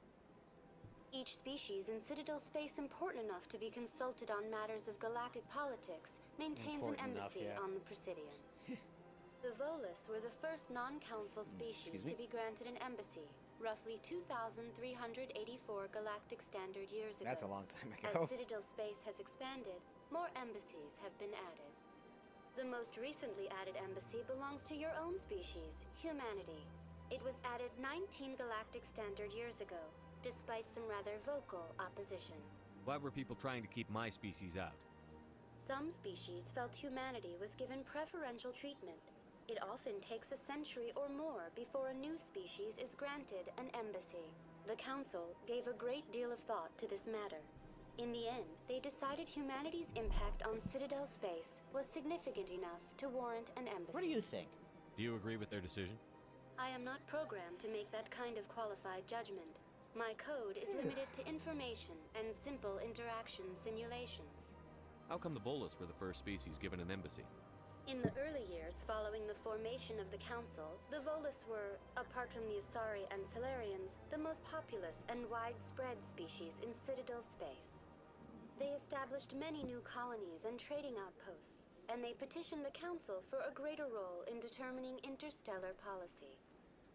Each species in Citadel space important enough to be consulted on matters of galactic politics maintains an Important enough, embassy yeah. on the Presidium. The Volus were the first non-council species me? to be granted an embassy, roughly 2,384 galactic standard years ago. That's a long time ago. As Citadel space has expanded, more embassies have been added. The most recently added embassy belongs to your own species, humanity. It was added 19 galactic standard years ago, despite some rather vocal opposition. Why were people trying to keep my species out? Some species felt humanity was given preferential treatment. It often takes a century or more before a new species is granted an embassy. The Council gave a great deal of thought to this matter. In the end, they decided humanity's impact on Citadel space was significant enough to warrant an embassy. What do you think? Do you agree with their decision? I am not programmed to make that kind of qualified judgment. My code is limited to information and simple interaction simulations. How come the Volus were the first species given an embassy? In the early years following the formation of the Council, the Volus were, apart from the Asari and Solarians, the most populous and widespread species in Citadel space. They established many new colonies and trading outposts, and they petitioned the Council for a greater role in determining interstellar policy.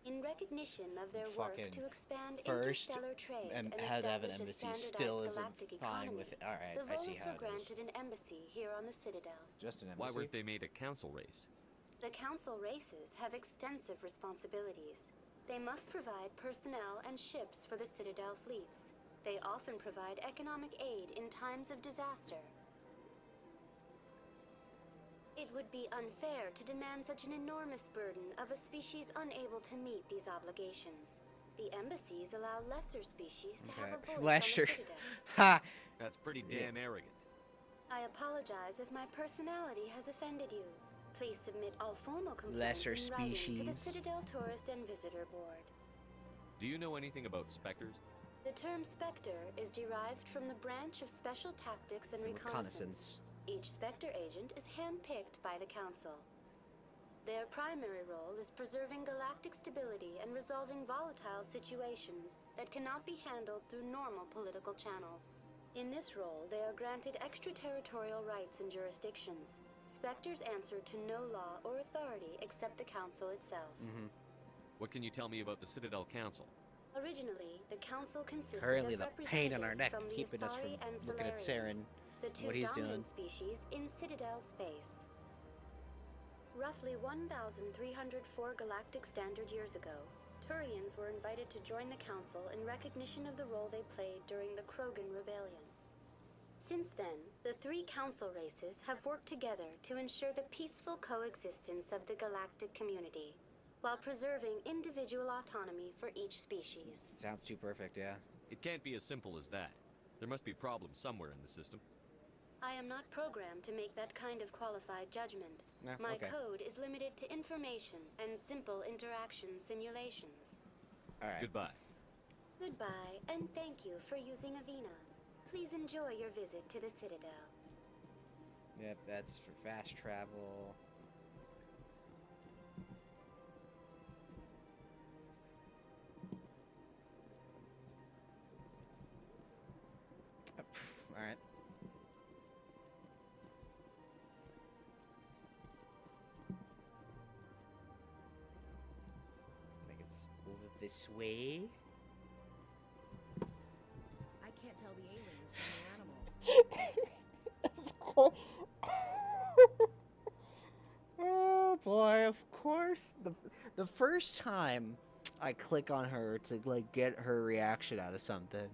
In recognition of their work to expand interstellar trade and have an establish a embassy still standardized isn't galactic fine economy, with it. All right, the I see Volus how were it is. granted an embassy here on the Citadel. Just an embassy. Why weren't they made a council race? The Council races have extensive responsibilities. They must provide personnel and ships for the Citadel fleets. They often provide economic aid in times of disaster. It would be unfair to demand such an enormous burden of a species unable to meet these obligations. The embassies allow lesser species to have a voice Lesser. on the Citadel. Ha! That's pretty damn arrogant. I apologize if my personality has offended you. Please submit all formal complaints Lesser in writing to the species. Citadel Tourist and Visitor Board. Do you know anything about specters? The term Spectre is derived from the branch of Special Tactics and Some Reconnaissance. Each Spectre agent is handpicked by the Council. Their primary role is preserving galactic stability and resolving volatile situations that cannot be handled through normal political channels. In this role, they are granted extraterritorial rights and jurisdictions. Spectres answer to no law or authority except the Council itself. What can you tell me about the Citadel Council? Originally, the Council consisted Currently, of the pain on our neck representatives from the keeping us Asari from and looking at Solarians, Saren, the two what he's doing. dominant species in Citadel space. Roughly 1,304 galactic standard years ago, Turians were invited to join the Council in recognition of the role they played during the Krogan Rebellion. Since then, the three Council races have worked together to ensure the peaceful coexistence of the galactic community, while preserving individual autonomy for each species. Sounds too perfect, yeah. It can't be as simple as that. There must be problems somewhere in the system. I am not programmed to make that kind of qualified judgment. No, My okay. code is limited to information and simple interaction simulations. All right. Goodbye. Goodbye, and thank you for using Avina. Please enjoy your visit to the Citadel. Yep, that's for fast travel. All right. I think it's over this way. I can't tell the aliens from the animals. Oh boy, of course. The first time I click on her to like get her reaction out of something,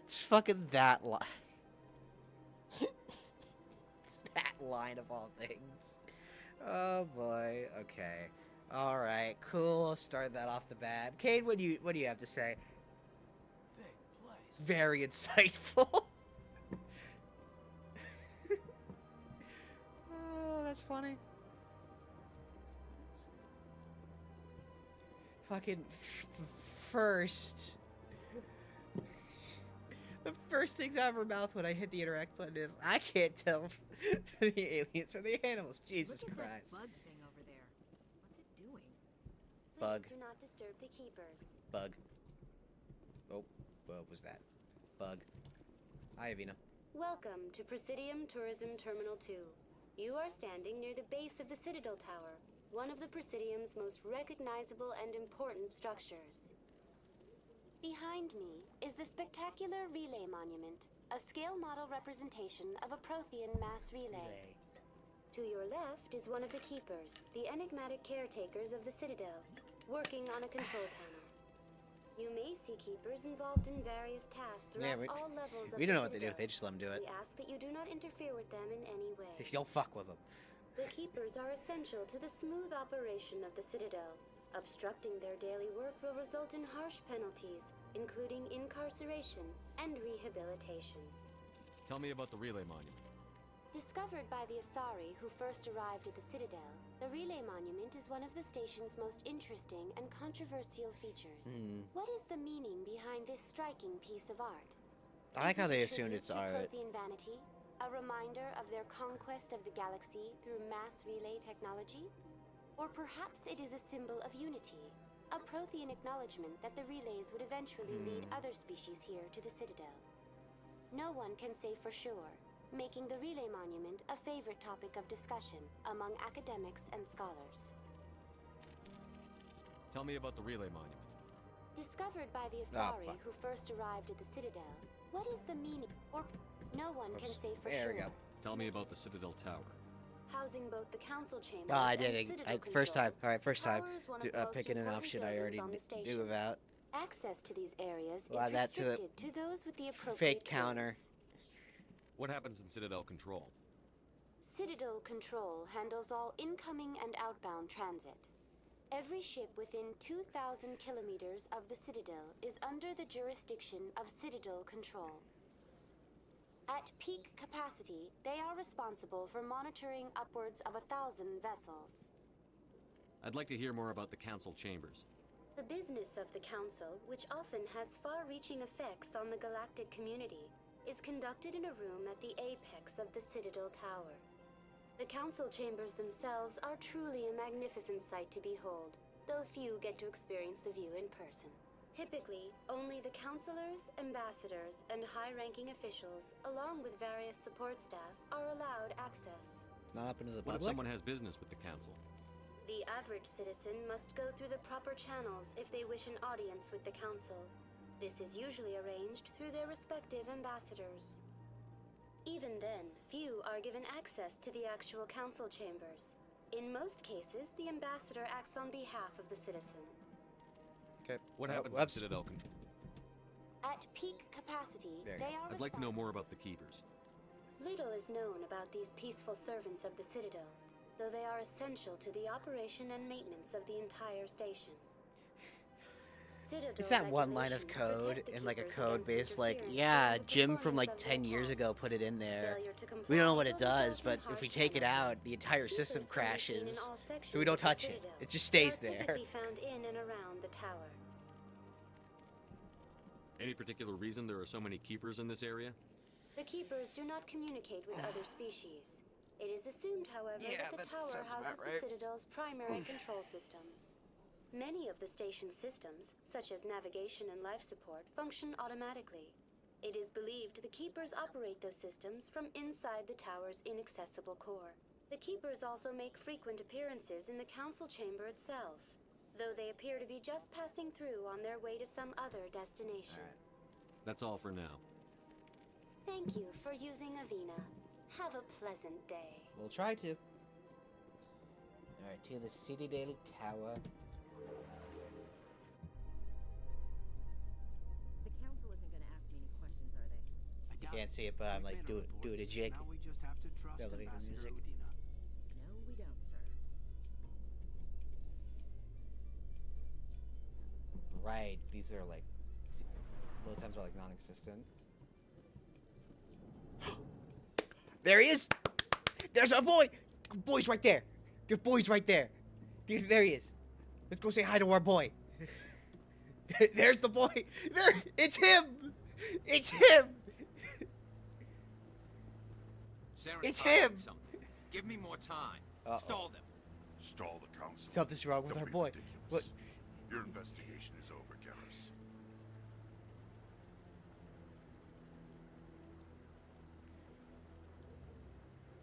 it's fucking that line. It's that line of all things. Oh boy. Okay. All right. Cool. I'll start that off the bat. Cade, what do you have to say? Big place. Very insightful. Oh, that's funny. Fucking first. The first things out of her mouth when I hit the interact button is, I can't tell the aliens from the animals. Jesus Look at Christ. that bug thing over there. What's it doing? Bug. Please do not disturb the keepers. Bug. Oh, what was that? Bug. Hi, Avina. Welcome to Presidium Tourism Terminal 2. You are standing near the base of the Citadel Tower, one of the Presidium's most recognizable and important structures. Behind me is the spectacular relay monument, a scale model representation of a Prothean mass relay. To your left is one of the keepers, the enigmatic caretakers of the Citadel, working on a control panel. You may see keepers involved in various tasks throughout all levels of we the don't know what they do. Citadel. They just let them do it. We ask that you do not interfere with them in any way. Don't fuck with them. The keepers are essential to the smooth operation of the Citadel. Obstructing their daily work will result in harsh penalties, including incarceration and rehabilitation. Tell me about the relay monument. Discovered by the Asari who first arrived at the Citadel, the Relay Monument is one of the station's most interesting and controversial features. What is the meaning behind this striking piece of art? I like how Is it they a assumed tribute it's to art. Prothean vanity? A reminder of their conquest of the galaxy through mass relay technology? Or perhaps it is a symbol of unity, a Prothean acknowledgement that the relays would eventually lead other species here to the Citadel. No one can say for sure, making the Relay Monument a favorite topic of discussion among academics and scholars. Tell me about the relay monument. Discovered by the Asari who first arrived at the Citadel, what is the meaning? Or no one can say for There we sure. go. Tell me about the Citadel Tower. Housing both the council chambers I and did it. Citadel First control. time. All right, first time. Tower is one of the most Picking an important option I buildings already on the station. knew about. Access to these areas Well, is that to the restricted to those with the appropriate fake counter. clearance. What happens in Citadel Control? Citadel Control handles all incoming and outbound transit. Every ship within 2,000 kilometers of the Citadel is under the jurisdiction of Citadel Control. At peak capacity, they are responsible for monitoring upwards of 1,000 vessels. I'd like to hear more about the council chambers. The business of the Council, which often has far-reaching effects on the galactic community, is conducted in a room at the apex of the Citadel Tower. The Council chambers themselves are truly a magnificent sight to behold, though few get to experience the view in person. Typically, only the councilors, ambassadors, and high-ranking officials, along with various support staff, are allowed access. Not up into the What public. if someone has business with the council? The average citizen must go through the proper channels if they wish an audience with the Council. This is usually arranged through their respective ambassadors. Even then, few are given access to the actual Council chambers. In most cases, the ambassador acts on behalf of the citizen. Okay. What happens in Citadel Control? At peak capacity, There you they go. are I'd like to know more about the keepers. Little is known about these peaceful servants of the Citadel, though they are essential to the operation and maintenance of the entire station. Citadel It's that one line of regulations code protect the in like a keepers code against base, like, interference yeah, during the Jim from like performance of their 10 years ago tasks. put it in there. Failure to We don't know comply what it will does, result but in if we harsh take it penalties. out, the entire system Keepers can be seen in crashes. all So sections we don't of the touch it. Citadel. It just stays They are there. typically found in and around the tower. Any particular reason there are so many keepers in this area? The keepers do not communicate with other species. It is assumed, however, that the tower houses the Citadel's primary control systems. Many of the station's systems, such as navigation and life support, function automatically. It is believed the keepers operate those systems from inside the tower's inaccessible core. The keepers also make frequent appearances in the council chamber itself, though they appear to be just passing through on their way to some other destination. That's all for now. Thank you for using Avina. Have a pleasant day. We'll try to. Alright, to the Citadel Tower. The council isn't going to ask me any questions, are they? You can't see it, but I'm like, do it a jig. Now we just have to trust Melody and Ambassador music. Udina. No, we don't, sir. Right, these are like, load times are like non-existent. There he is! There's a boy! Boy's right there! The boy's right there! There he is. Let's go say hi to our boy. There's the boy! There! It's him! It's him! Saren's It's hiding him! Something. Give me more time. Uh-oh. Stall them. Stall the council. Something's wrong with Don't our be boy. ridiculous. What? Your investigation is over, Garrus.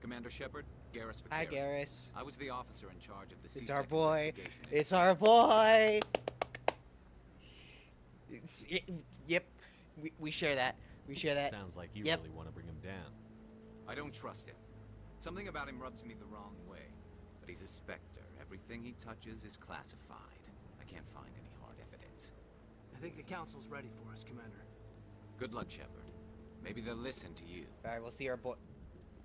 Commander Shepard, Garrus Hi, Vakarian. Garrus. I was the officer in charge of the It's CSEC our boy. investigation. It's our boy. Yep. We share that. We share that. Sounds like you Yep. really want to bring him down. I don't trust him. Something about him rubs me the wrong way. But he's a Spectre. Everything he touches is classified. I can't find any hard evidence. I think the council's ready for us, Commander. Good luck, Shepard. Maybe they'll listen to you. Alright, we'll see our boy.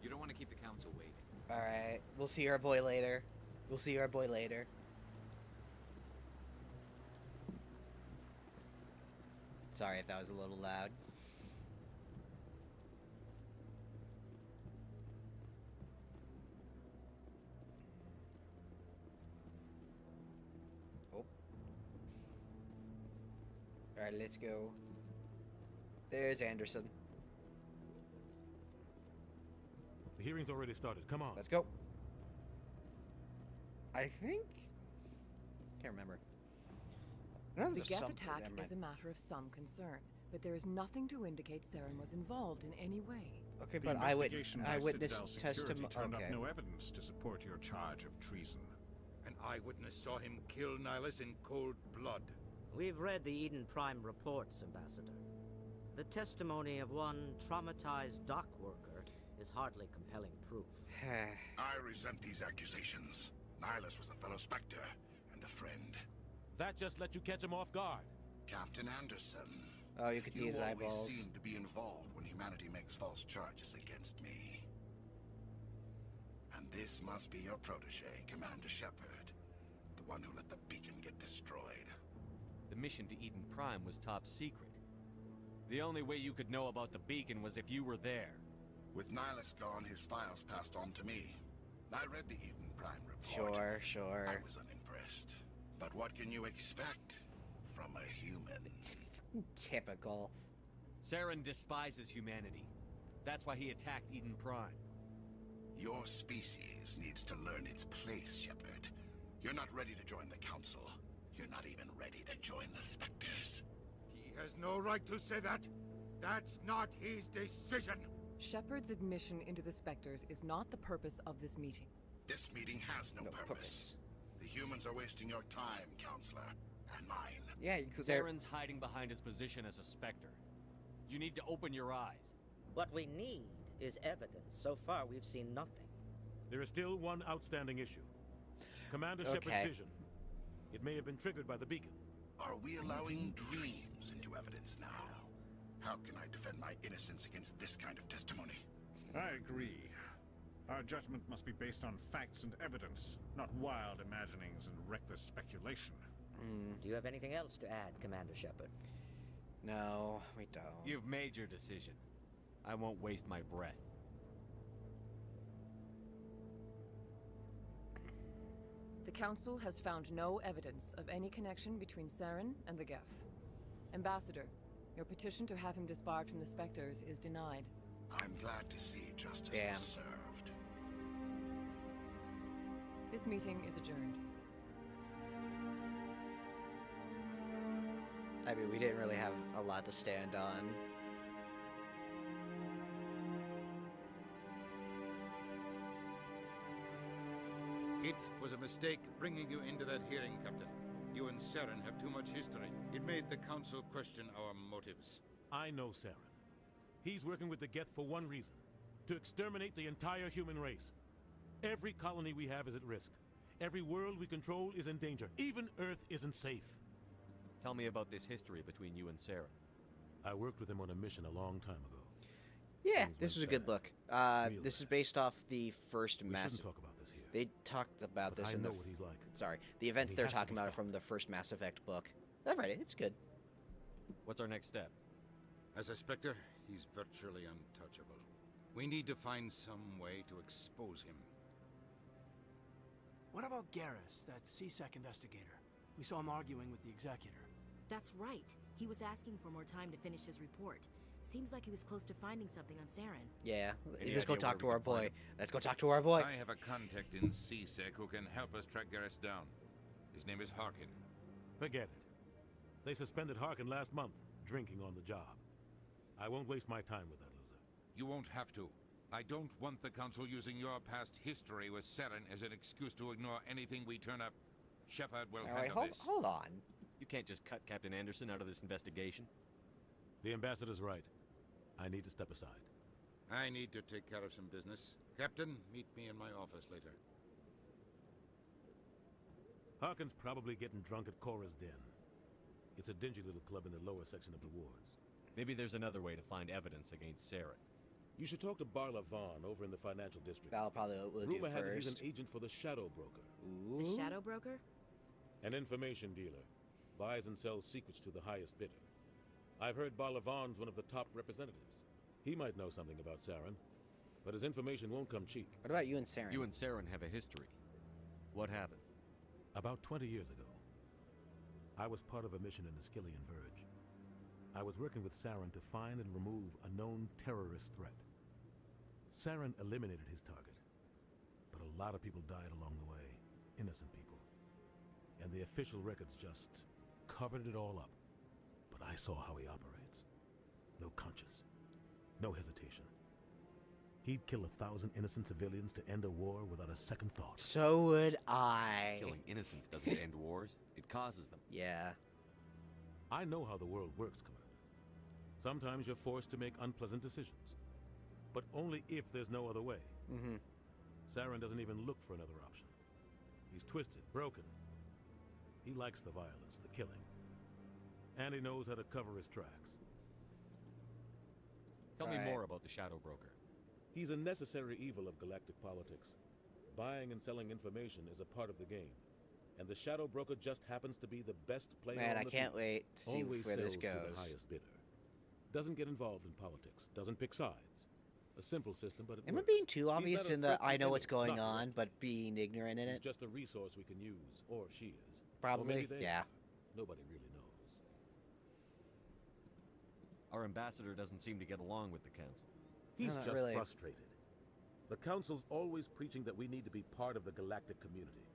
You don't want to keep the council waiting. Alright, we'll see our boy later. We'll see our boy later. Sorry if that was a little loud. Oh. Alright, let's go. There's Anderson. The hearing's already started. Come on. Let's go. I think... Can't remember. The Geth attack is a matter of some concern, but there is nothing to indicate Saren was involved in any way. Okay, The but investigation by eyewitness Citadel Security testimony. turned Okay. up no evidence to support your charge of treason. An eyewitness saw him kill Nihilus in cold blood. We've read the Eden Prime reports, Ambassador. The testimony of one traumatized dock worker is hardly compelling proof. I resent these accusations. Nihilus was a fellow Spectre and a friend. That just let you catch him off guard. Captain Anderson. Oh, you can see his eyeballs. You always seem to be involved when humanity makes false charges against me. And this must be your protege, Commander Shepard. The one who let the beacon get destroyed. The mission to Eden Prime was top secret. The only way you could know about the beacon was if you were there. With Nihilus gone, his files passed on to me. I read the Eden Prime report. Sure. I was unimpressed. But what can you expect from a human? Typical. Saren despises humanity. That's why he attacked Eden Prime. Your species needs to learn its place, Shepard. You're not ready to join the Council. You're not even ready to join the Spectres. He has no right to say that. That's not his decision. Shepard's admission into the Spectres is not the purpose of this meeting. This meeting has no purpose. The humans are wasting your time, Counselor, and mine. Yeah, Saren's hiding behind his position as a Spectre. You need to open your eyes. What we need is evidence. So far, we've seen nothing. There is still one outstanding issue. Commander Shepard's vision. It may have been triggered by the beacon. Are we allowing dreams into evidence now? How can I defend my innocence against this kind of testimony? I agree. Our judgment must be based on facts and evidence, not wild imaginings and reckless speculation. Do you have anything else to add, Commander Shepard? No, we don't. You've made your decision. I won't waste my breath. The Council has found no evidence of any connection between Saren and the Geth. Ambassador, your petition to have him disbarred from the Spectres is denied. I'm glad to see justice was served. This meeting is adjourned. I mean, we didn't really have a lot to stand on. It was a mistake bringing you into that hearing, Captain. You and Saren have too much history. It made the Council question our motives. I know Saren. He's working with the Geth for one reason. To exterminate the entire human race. Every colony we have is at risk. Every world we control is in danger. Even Earth isn't safe. Tell me about this history between you and Saren. I worked with him on a mission a long time ago. Yeah, this was a good book. This is based off the first Mass... We shouldn't talk about this here. They talked about this I in know the... what he's like. Sorry, the events He they're has to talking be about are stopped. from the first Mass Effect book. I've read it, it's good. What's our next step? As a Spectre, he's virtually untouchable. We need to find some way to expose him. What about Garrus, that CSEC investigator? We saw him arguing with the Executor. That's right. He was asking for more time to finish his report. Seems like he was close to finding something on Saren. Yeah, Any let's go idea talk to where we our can find boy. him? Let's go talk to our boy. I have a contact in CSEC who can help us track Garrus down. His name is Harkin. Forget it. They suspended Harkin last month, drinking on the job. I won't waste my time with that loser. You won't have to. I don't want the Council using your past history with Saren as an excuse to ignore anything we turn up. Shepard will handle this. Hold on. You can't just cut Captain Anderson out of this investigation. The ambassador's right. I need to step aside. I need to take care of some business. Captain, meet me in my office later. Harkin's probably getting drunk at Cora's den. It's a dingy little club in the lower section of the wards. Maybe there's another way to find evidence against Saren. You should talk to Barla Vaughn over in the financial district. That'll probably what we'll Rumor do has it first. he's an agent for the Shadow Broker. Ooh. The Shadow Broker? An information dealer. Buys and sells secrets to the highest bidder. I've heard Barla Vaughn's one of the top representatives. He might know something about Saren, but his information won't come cheap. What about you and Saren? You and Saren have a history. What happened? About 20 years ago, I was part of a mission in the Skillian Verge. I was working with Saren to find and remove a known terrorist threat. Saren eliminated his target, but a lot of people died along the way, innocent people. And the official records just covered it all up. But I saw how he operates. No conscience, no hesitation. He'd kill 1,000 innocent civilians to end a war without a second thought. So would I. Killing innocents doesn't end wars, it causes them. Yeah. I know how the world works, Commander. Sometimes you're forced to make unpleasant decisions, but only if there's no other way. Mm-hmm. Saren doesn't even look for another option. He's twisted, broken. He likes the violence, the killing. And he knows how to cover his tracks. Tell me more about the Shadow Broker. He's a necessary evil of galactic politics. Buying and selling information is a part of the game. And the Shadow Broker just happens to be the best player on the Man, I can't field. wait to see Always where this sells to the goes. highest bidder. Doesn't get involved in politics. Doesn't pick sides. A simple system, but it Am I works. being too He's obvious not a in the threat to I know what's anyone, going not on, one. but being ignorant in He's it? just a resource we can use, or she is. Probably, or maybe they yeah. are. Nobody really knows. Our ambassador doesn't seem to get along with the Council. He's not just really. frustrated. The Council's always preaching that we need to be part of the galactic community.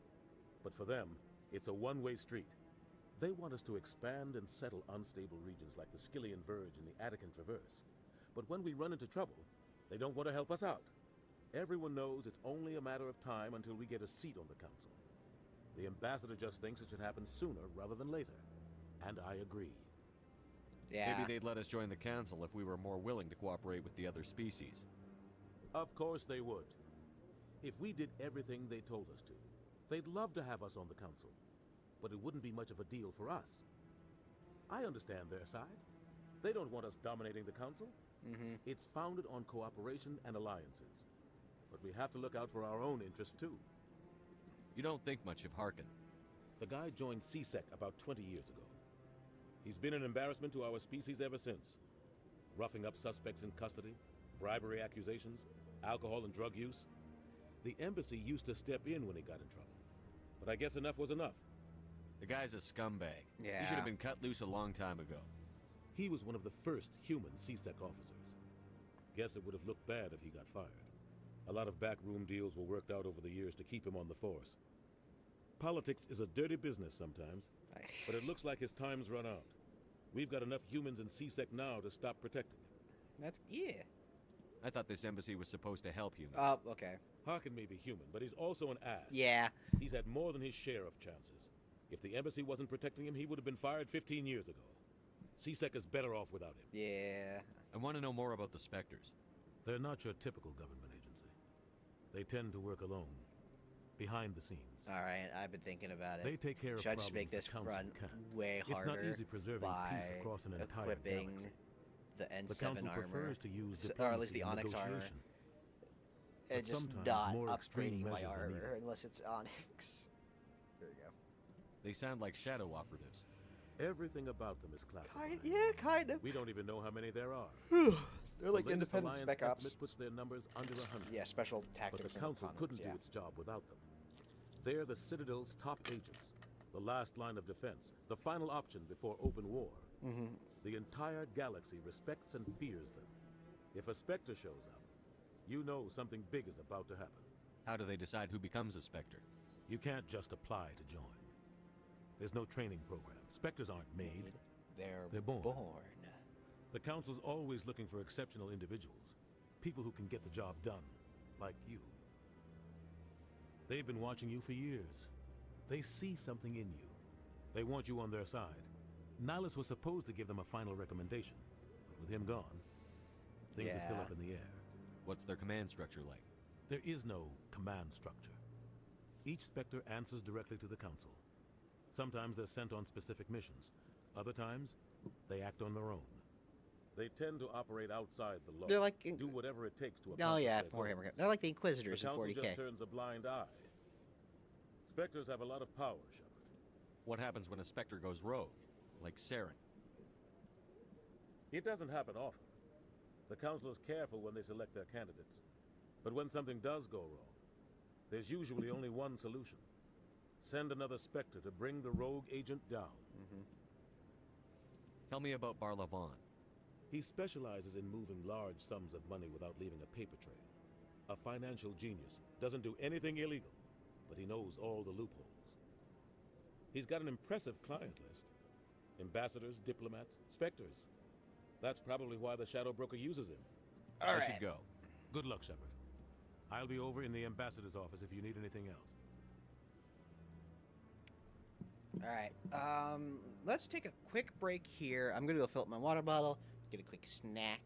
But for them, it's a one-way street. They want us to expand and settle unstable regions like the Skillian Verge and the Attican Traverse. But when we run into trouble, they don't want to help us out. Everyone knows it's only a matter of time until we get a seat on the Council. The ambassador just thinks it should happen sooner rather than later. And I agree. Yeah. Maybe they'd let us join the Council if we were more willing to cooperate with the other species. Of course they would. If we did everything they told us to, they'd love to have us on the Council. But it wouldn't be much of a deal for us. I understand their side. They don't want us dominating the Council. Mm-hmm. It's founded on cooperation and alliances. But we have to look out for our own interests too. You don't think much of Harkin. The guy joined CSEC about 20 years ago. He's been an embarrassment to our species ever since. Roughing up suspects in custody, bribery accusations, alcohol and drug use. The embassy used to step in when he got in trouble. But I guess enough was enough. The guy's a scumbag. Yeah. He should have been cut loose a long time ago. He was one of the first human CSEC officers. Guess it would have looked bad if he got fired. A lot of backroom deals were worked out over the years to keep him on the force. Politics is a dirty business sometimes, but it looks like his time's run out. We've got enough humans in CSEC now to stop protecting him. That's, yeah. I thought this embassy was supposed to help humans. Oh, okay. Harkin may be human, but he's also an ass. Yeah. He's had more than his share of chances. If the embassy wasn't protecting him, he would have been fired 15 years ago. CSEC is better off without him. Yeah. I want to know more about the Spectres. They're not your typical government agency. They tend to work alone, behind the scenes. All right, I've been thinking about it. They take care of Should I problems just make the this council run can't. way It's harder not easy preserving by peace across an entire equipping galaxy. the N7 The council armor, prefers to use or at least the diplomacy and Onyx armor, negotiation. and But just sometimes not more extreme upgrading my measures are armor needed. unless it's Onyx. There you go. They sound like shadow operatives. Everything about them is classified. Yeah, kind of. We don't even know how many there are. They're like The latest independent Alliance spec ops. estimate puts their numbers under 100. Yeah, special tactics. But the and council autonomous, couldn't yeah. do its job without them. They're the Citadel's top agents, the last line of defense, the final option before open war. Mm-hmm. The entire galaxy respects and fears them. If a Spectre shows up, you know something big is about to happen. How do they decide who becomes a Spectre? You can't just apply to join. There's no training program. Spectres aren't made. They're born. The Council's always looking for exceptional individuals. People who can get the job done, like you. They've been watching you for years. They see something in you. They want you on their side. Nihilus was supposed to give them a final recommendation, but with him gone, things are still up in the air. What's their command structure like? There is no command structure. Each Spectre answers directly to the Council. Sometimes they're sent on specific missions, Other times, they act on their own. They tend to operate outside the law. They're like do whatever it takes to Oh accomplish yeah, their Warhammer. goals. They're like the Inquisitors The in council 40k. just turns a blind eye. Spectres have a lot of power, Shepard. What happens when a Spectre goes rogue, like Saren? It doesn't happen often. The council is careful when they select their candidates. But when something does go wrong, there's usually only one solution. Send another Spectre to bring the rogue agent down. Tell me about Barlavon. He specializes in moving large sums of money without leaving a paper trail. A financial genius, doesn't do anything illegal, but he knows all the loopholes. He's got an impressive client list. Ambassadors, diplomats, Spectres. That's probably why the Shadow Broker uses him. I should go. Good luck, Shepard. I'll be over in the ambassador's office if you need anything else. Alright, let's take a quick break here. I'm gonna go fill up my water bottle, get a quick snack,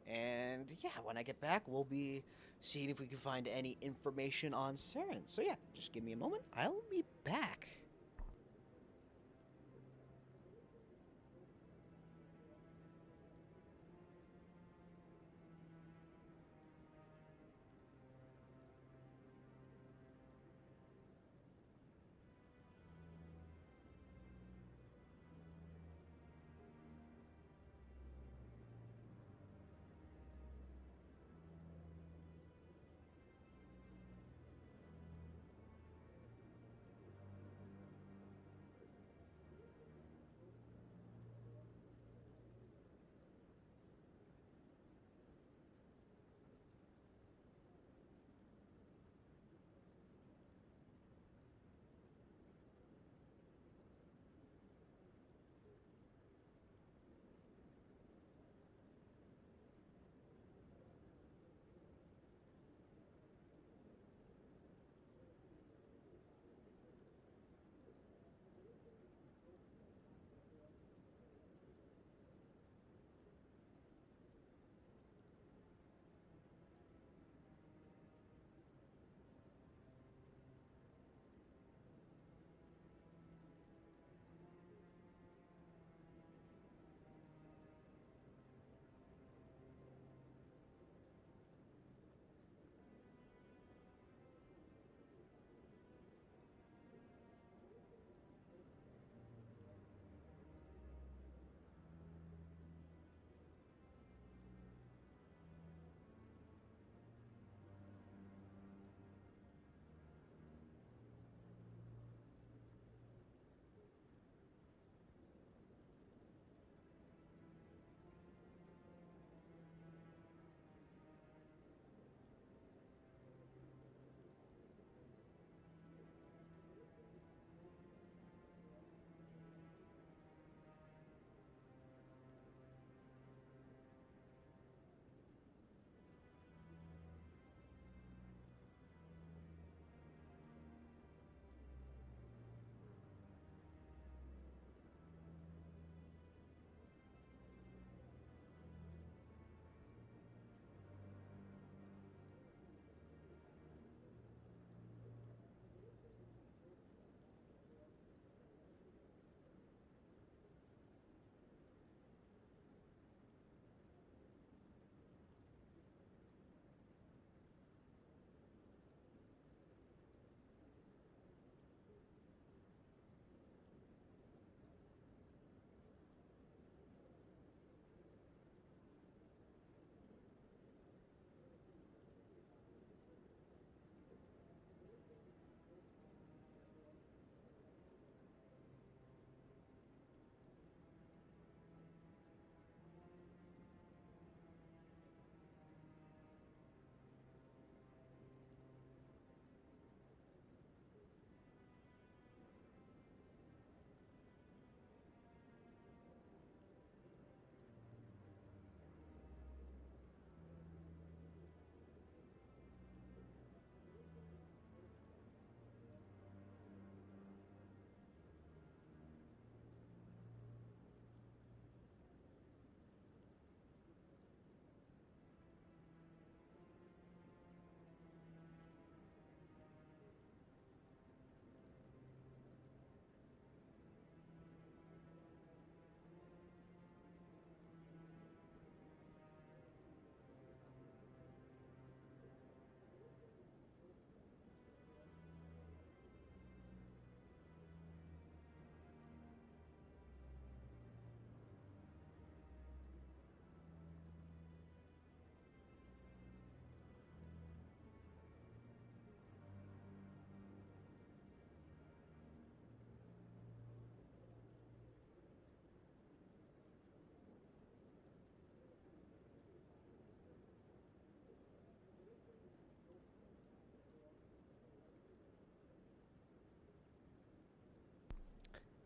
and yeah, when I get back, we'll be seeing if we can find any information on Saren. So yeah, just give me a moment. I'll be back.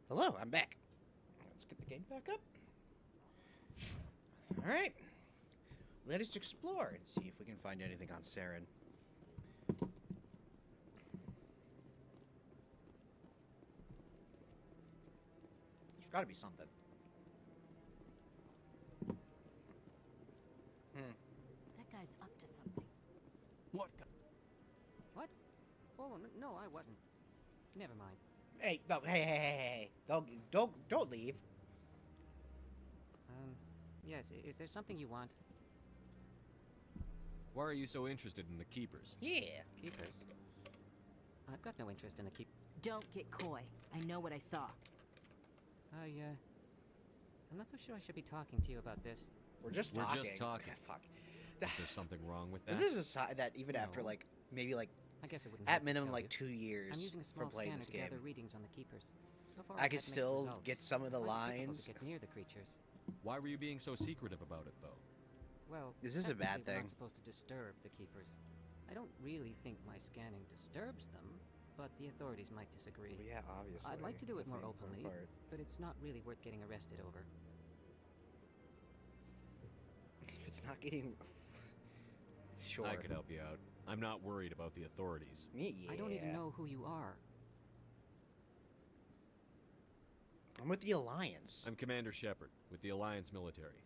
Hello, I'm back. Let's get the game back up. Alright. Let us explore and see if we can find anything on Saren. There's gotta be something. That guy's up to something. What guy? What? Oh, no, I wasn't. Never mind. Hey, no, hey. Don't leave. Yes, is there something you want? Why are you so interested in the Keepers? Yeah. Keepers? I've got no interest in the Don't get coy. I know what I saw. I'm not so sure I should be talking to you about this. We're just talking. Fuck. Is there something wrong with that? This is a sign that even after like maybe like I guess it wouldn't at hurt to minimum tell like you. 2 years I'm using a small from playing scanner this to game, gather readings on the Keepers. So far, I I've could had mixed still results. get some of the Quite difficult lines. to get near the creatures. Why were you being so secretive about it, though? Well, Is this a bad technically, we're thing? not supposed to disturb the Keepers. I don't really think my scanning disturbs them, but the authorities might disagree. Well, yeah, obviously. I'd like to do it That's more the important openly, part. but it's not really worth getting arrested over. It's not getting. Sure. I could help you out. I'm not worried about the authorities. Yeah. I don't even know who you are. I'm with the Alliance. I'm Commander Shepard, with the Alliance military.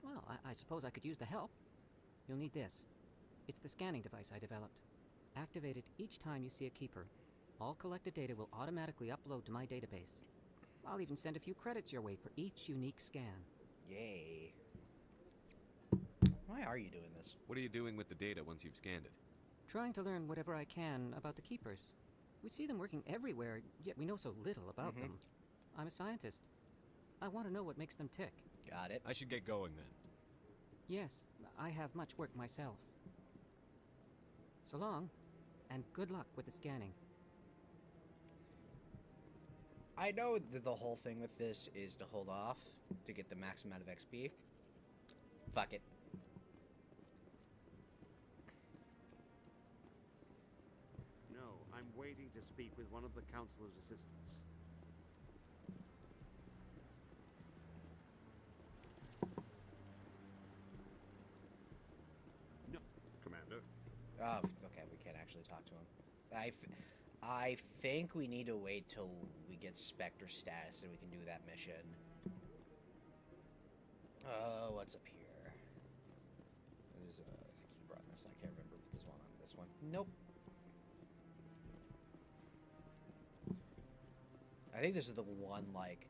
Well, I suppose I could use the help. You'll need this. It's the scanning device I developed. Activate it each time you see a Keeper. All collected data will automatically upload to my database. I'll even send a few credits your way for each unique scan. Yay. Why are you doing this? What are you doing with the data once you've scanned it? Trying to learn whatever I can about the Keepers. We see them working everywhere, yet we know so little about them. I'm a scientist. I want to know what makes them tick. Got it. I should get going then. Yes, I have much work myself. So long, and good luck with the scanning. I know that the whole thing with this is to hold off to get the max amount of XP. Fuck it. No, I'm waiting to speak with one of the Councilor's assistants. No, Commander. Oh, okay, we can't actually talk to him. I think we need to wait till we get Spectre status and we can do that mission. Oh, what's up here? There's a keeper on this. I can't remember if there's one on this one. Nope. I think this is the one, like,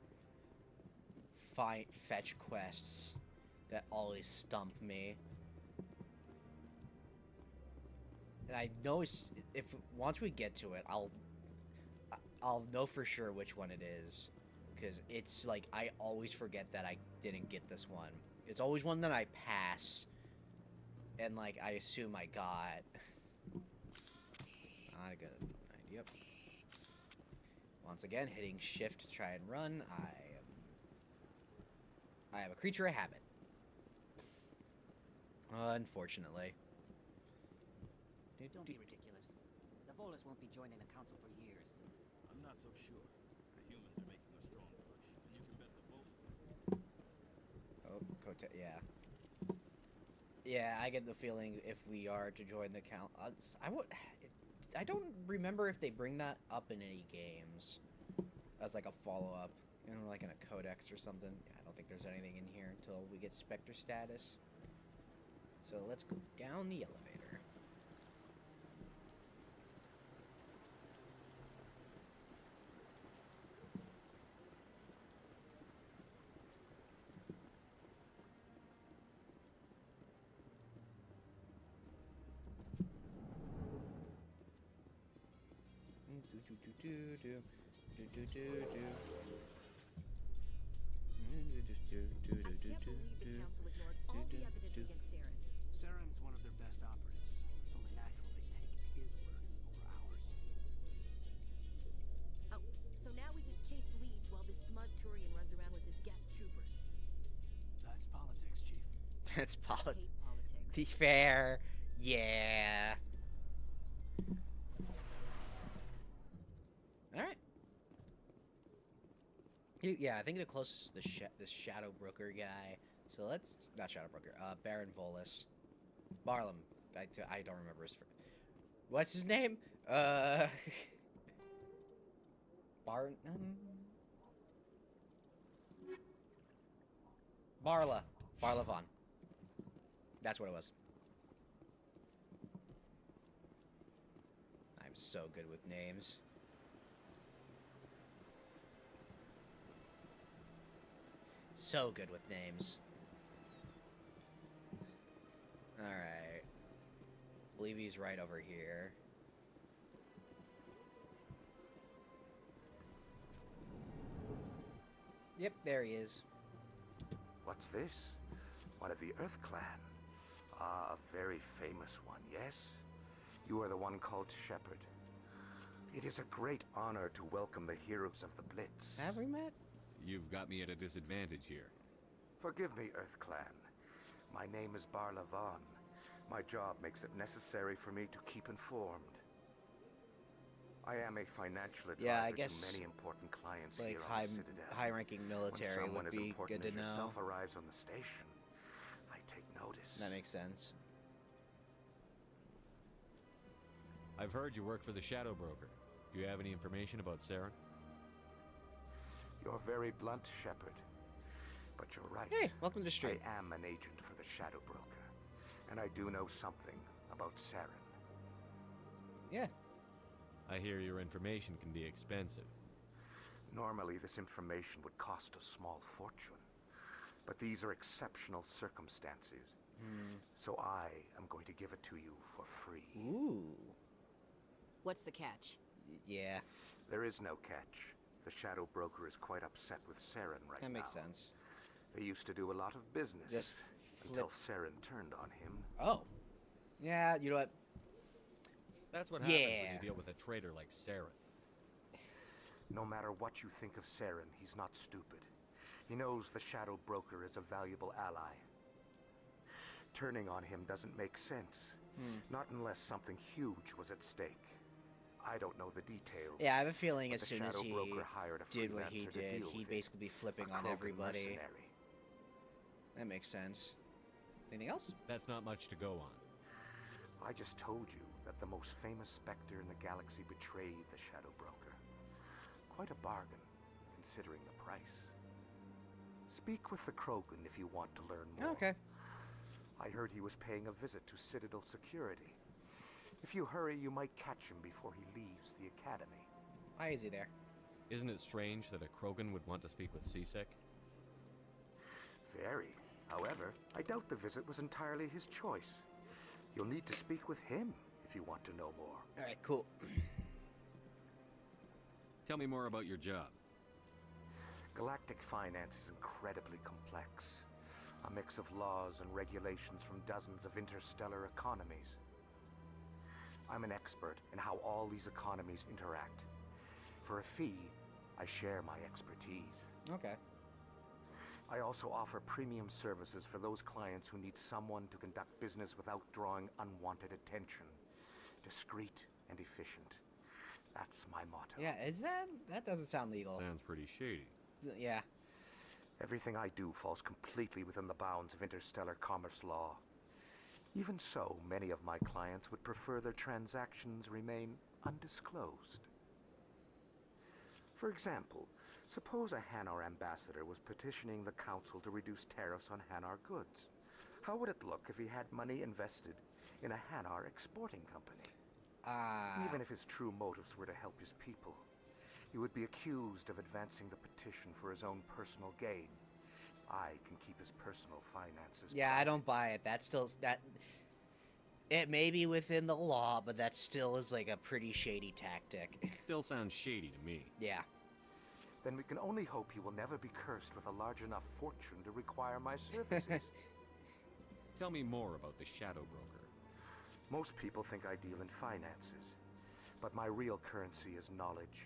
fetch quests that always stump me. And I know if once we get to it, I'll know for sure which one it is, because it's like I always forget that I didn't get this one. It's always one that I pass, and like I assume I got. Not a good idea. Once again, hitting shift to try and run. I have a creature of habit. Unfortunately. Don't be ridiculous. The Volus won't be joining the Council for years. I'm not so sure. The humans are making a strong push, and you can bet the Volus. Oh, Kote, yeah. Yeah, I get the feeling if we are to join the count, I don't remember if they bring that up in any games as like a follow-up, you know, like in a codex or something. Yeah, I don't think there's anything in here until we get Spectre status. So let's go down the elevator. Saren's one of their best operatives. It's only natural they take his word over ours. Oh, so now we just chase leads while this smug Turian runs around with his Geth troopers. That's politics, Chief. That's politics. Hate politics. Be fair. Yeah. Alright. Yeah, I think the closest is the Shadow Broker guy. So let's not Shadow Broker. Baron Volus, Barlam. I don't remember his. What's his name? Barla Vaughn. That's what it was. I'm so good with names. So good with names. Alright. Believe he's right over here. Yep, there he is. What's this? One of the Earth Clan. Ah, a very famous one, yes? You are the one called Shepard. It is a great honor to welcome the heroes of the Blitz. Have we met? You've got me at a disadvantage here. Forgive me, Earth Clan. My name is Barla Vaughn. My job makes it necessary for me to keep informed. I am a financial advisor Yeah, I guess to many important clients like here on the Citadel. high-ranking military when someone would as be important good to as know. yourself arrives on the station, I take notice. That makes sense. I've heard you work for the Shadow Broker. Do you have any information about Saren? You're very blunt, Shepard. But you're right. Hey, welcome to the street. I am an agent for the Shadow Broker, and I do know something about Saren. Yeah. I hear your information can be expensive. Normally, this information would cost a small fortune, but these are exceptional circumstances. So I am going to give it to you for free. Ooh. What's the catch? Yeah. There is no catch. The Shadow Broker is quite upset with Saren right now. That makes sense. They used to do a lot of business Just until Saren turned on him. Oh. Yeah, you know what? That's what happens when you deal with a traitor like Saren. No matter what you think of Saren, he's not stupid. He knows the Shadow Broker is a valuable ally. Turning on him doesn't make sense. Not unless something huge was at stake. I don't know the details. Yeah, I have a feeling but as the soon as Shadow he Broker hired a did what he freelancer to did, deal he'd with basically be it. flipping A on Krogan everybody. mercenary. That makes sense. Anything else? That's not much to go on. I just told you that the most famous Spectre in the galaxy betrayed the Shadow Broker. Quite a bargain, considering the price. Speak with the Krogan if you want to learn more. Okay. I heard he was paying a visit to Citadel security. If you hurry, you might catch him before he leaves the academy. Why is he there? Isn't it strange that a Krogan would want to speak with C-Sec? Very. However, I doubt the visit was entirely his choice. You'll need to speak with him if you want to know more. Alright, cool. Tell me more about your job. Galactic finance is incredibly complex. A mix of laws and regulations from dozens of interstellar economies. I'm an expert in how all these economies interact. For a fee, I share my expertise. Okay. I also offer premium services for those clients who need someone to conduct business without drawing unwanted attention. Discreet and efficient. That's my motto. Yeah, is that? That doesn't sound legal. Sounds pretty shady. Yeah. Everything I do falls completely within the bounds of interstellar commerce law. Even so, many of my clients would prefer their transactions remain undisclosed. For example, suppose a Hanar ambassador was petitioning the council to reduce tariffs on Hanar goods. How would it look if he had money invested in a Hanar exporting company? Even if his true motives were to help his people, he would be accused of advancing the petition for his own personal gain. I can keep his personal finances. Yeah, I don't buy it. That still that. It may be within the law, but that still is like a pretty shady tactic. Still sounds shady to me. Yeah. Then we can only hope he will never be cursed with a large enough fortune to require my services. Tell me more about the Shadow Broker. Most people think I deal in finances, but my real currency is knowledge.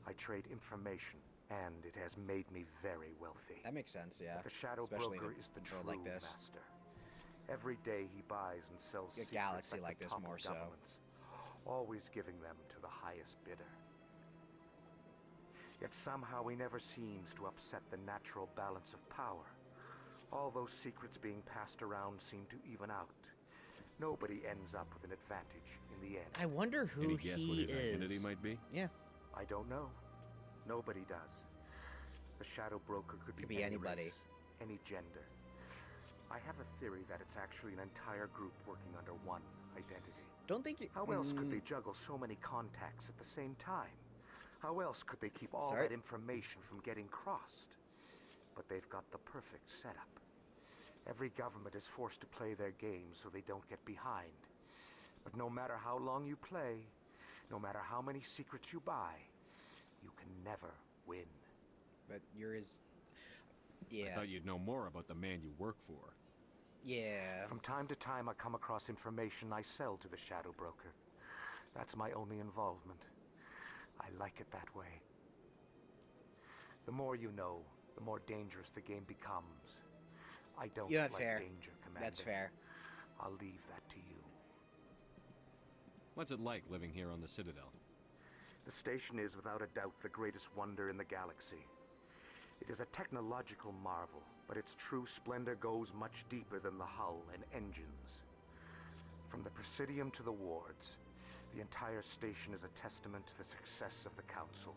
I trade information, and it has made me very wealthy. That makes sense, yeah. But the Shadow Especially Broker in a is the world true like this. master. Every day he buys and sells A secrets galaxy at like the this top more of so. governments, always giving them to the highest bidder. Yet somehow he never seems to upset the natural balance of power. All those secrets being passed around seem to even out. Nobody ends up with an advantage in the end. I wonder who Any guess what his identity might be? Yeah. I don't know. Nobody does. The Shadow Broker could be any anybody. race, any gender. I have a theory that it's actually an entire group working under one identity. Don't think you... How else could they juggle so many contacts at the same time? How else could they keep all that information from getting crossed? But they've got the perfect setup. Every government is forced to play their game so they don't get behind. But no matter how long you play, no matter how many secrets you buy, you can never win. But you're his... Yeah. I thought you'd know more about the man you work for. Yeah. From time to time, I come across information I sell to the Shadow Broker. That's my only involvement. I like it that way. The more you know, the more dangerous the game becomes. I don't like danger, Commander. That's fair. I'll leave that to you. What's it like living here on the Citadel? The station is without a doubt the greatest wonder in the galaxy. It is a technological marvel, but its true splendor goes much deeper than the hull and engines. From the Presidium to the wards, the entire station is a testament to the success of the Council.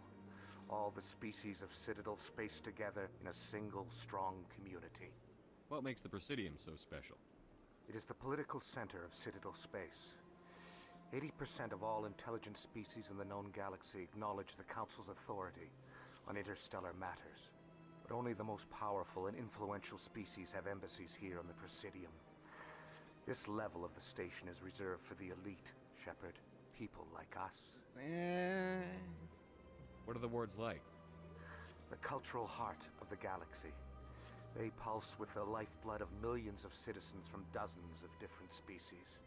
All the species of Citadel spaced together in a single, strong community. What makes the Presidium so special? It is the political center of Citadel space. 80% of all intelligent species in the known galaxy acknowledge the Council's authority on interstellar matters. But only the most powerful and influential species have embassies here on the Presidium. This level of the station is reserved for the elite, Shepard. People like us. What are the wards like? The cultural heart of the galaxy. They pulse with the lifeblood of millions of citizens from dozens of different species.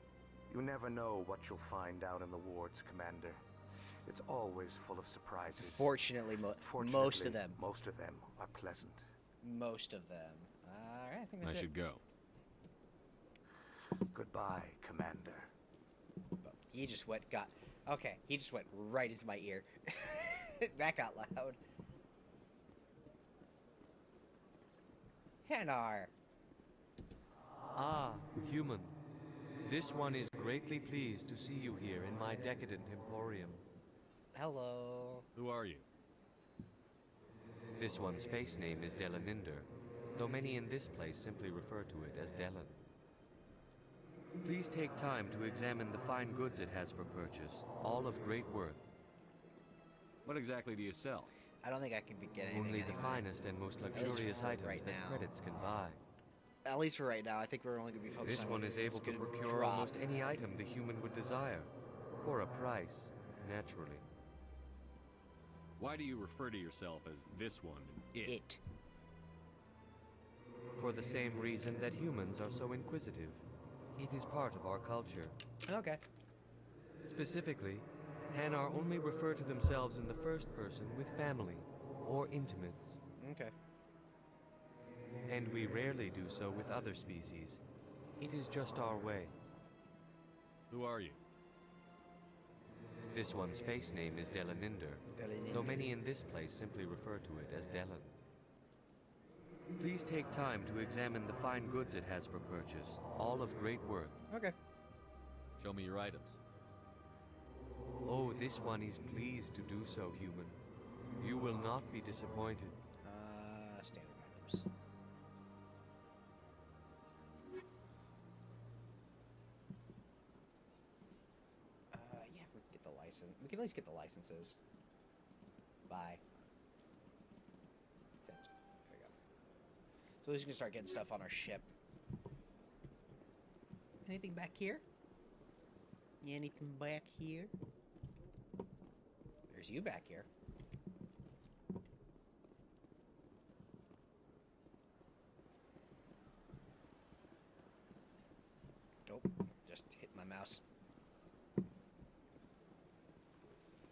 You never know what you'll find out in the wards, Commander. It's always full of surprises. Fortunately, most of them. Most of them are pleasant. Most of them. Alright, I think that's I should go. Goodbye, Commander. He just went, okay, he just went right into my ear. That got loud. Hanar. Ah, human. This one is greatly pleased to see you here in my decadent emporium. Hello. Who are you? This one's face name is Delaninder, though many in this place simply refer to it as Delan. Please take time to examine the fine goods it has for purchase, all of great worth. What exactly do you sell? I don't think I can get anything. Only the finest and most luxurious items that credits can buy. At least for right now, I think we're only going to be focused This on one is able to procure almost any item the human would desire, for a price, naturally. Why do you refer to yourself as this one and it? For the same reason that humans are so inquisitive. It is part of our culture. Okay. Specifically, Hanar only refer to themselves in the first person with family or intimates. Okay. And we rarely do so with other species. It is just our way. Who are you? This one's face name is Delaninder, though many in this place simply refer to it as Delan. Please take time to examine the fine goods it has for purchase, all of great worth. Okay. Show me your items. Oh, this one is pleased to do so, human. You will not be disappointed. Standard items. Yeah, we can get the license. We can at least get the licenses. Bye. There we go. So we're just gonna start getting stuff on our ship. Anything back here? Anything back here? There's you back here. Nope, just hit my mouse.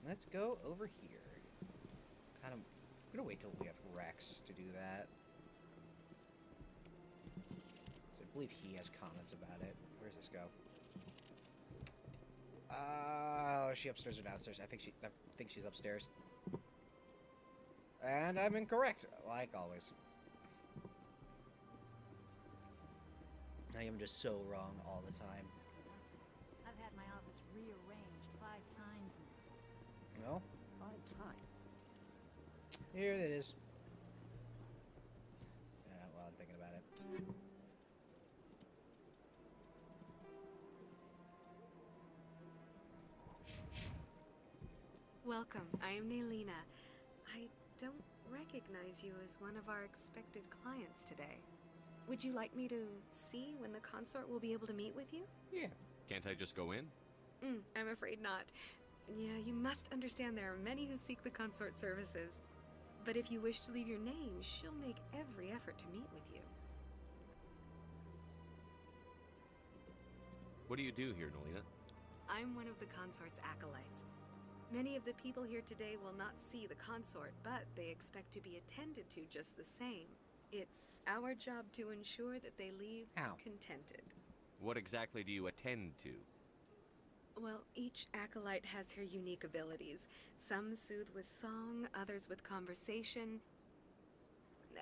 Let's go over here. I'm gonna wait till we have Rex to do that. So I believe he has comments about it. Where does this go? Is she upstairs or downstairs? I think she's upstairs. And I'm incorrect, like always. I am just so wrong all the time. I've had my office rearranged 5 times now. No? 5 times? Here it is. Yeah, well, I'm thinking about it. Welcome. I am Naylina. I don't recognize you as one of our expected clients today. Would you like me to see when the consort will be able to meet with you? Yeah. Can't I just go in? I'm afraid not. Yeah, you must understand there are many who seek the consort services. But if you wish to leave your name, she'll make every effort to meet with you. What do you do here, Nolina? I'm one of the consort's acolytes. Many of the people here today will not see the consort, but they expect to be attended to just the same. It's our job to ensure that they leave contented. What exactly do you attend to? Well, each acolyte has her unique abilities. Some soothe with song, others with conversation.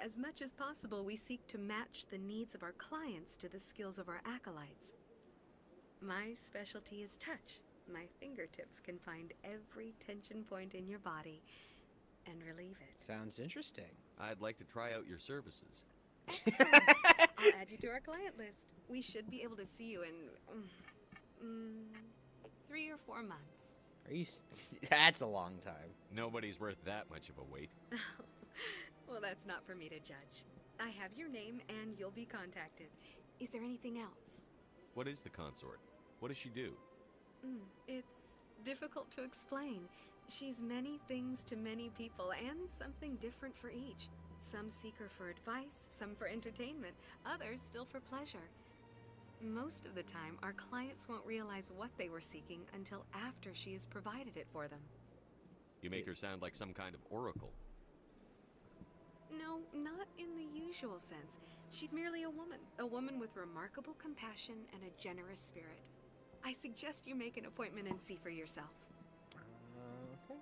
As much as possible, we seek to match the needs of our clients to the skills of our acolytes. My specialty is touch. My fingertips can find every tension point in your body and relieve it. Sounds interesting. I'd like to try out your services. Excellent. I'll add you to our client list. We should be able to see you in 3 or 4 months. Are you? That's a long time. Nobody's worth that much of a wait. Well, that's not for me to judge. I have your name and you'll be contacted. Is there anything else? What is the consort? What does she do? It's difficult to explain. She's many things to many people, and something different for each. Some seek her for advice, some for entertainment, others still for pleasure. Most of the time, our clients won't realize what they were seeking until after she has provided it for them. You make her sound like some kind of oracle. No, not in the usual sense. She's merely a woman with remarkable compassion and a generous spirit. I suggest you make an appointment and see for yourself. Okay.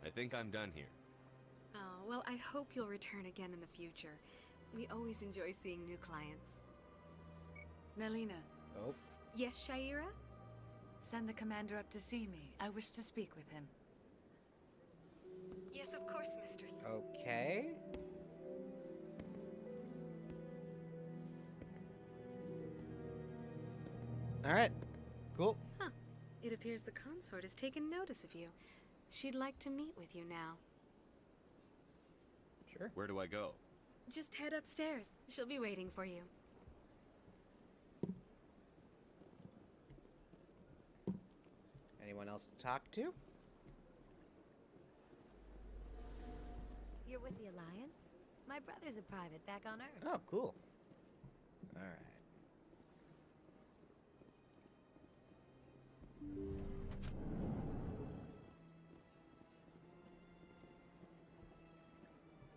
I think I'm done here. Oh, well, I hope you'll return again in the future. We always enjoy seeing new clients. Naylina. Oh. Yes, Shaira? Send the commander up to see me. I wish to speak with him. Yes, of course, mistress. Okay. Alright. Cool. Huh. It appears the consort has taken notice of you. She'd like to meet with you now. Sure. Where do I go? Just head upstairs. She'll be waiting for you. Anyone else to talk to? You're with the Alliance? My brother's a private back on Earth. Oh, cool. Alright.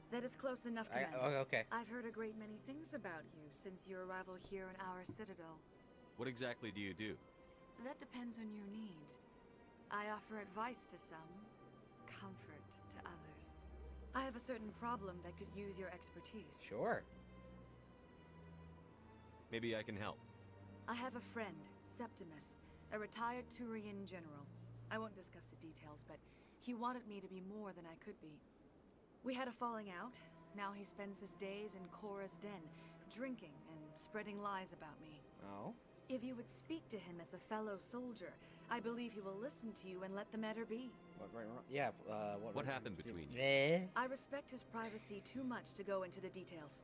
That is close enough, Commander. Okay. I've heard a great many things about you since your arrival here in our Citadel. What exactly do you do? That depends on your needs. I offer advice to some, comfort to others. I have a certain problem that could use your expertise. Sure. Maybe I can help. I have a friend, Septimus, a retired Turian general. I won't discuss the details, but he wanted me to be more than I could be. We had a falling out. Now he spends his days in Korra's den, drinking and spreading lies about me. Oh? If you would speak to him as a fellow soldier, I believe he will listen to you and let the matter be. What went wrong? Yeah, what happened between you? I respect his privacy too much to go into the details.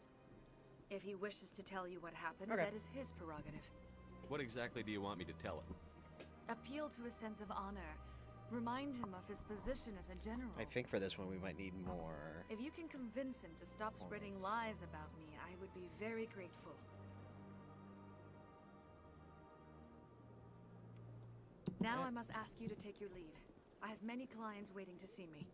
If he wishes to tell you what happened, that is his prerogative. What exactly do you want me to tell him? Appeal to his sense of honor. Remind him of his position as a general. I think for this one we might need more. If you can convince him to stop spreading lies about me, I would be very grateful. Now I must ask you to take your leave. I have many clients waiting to see me.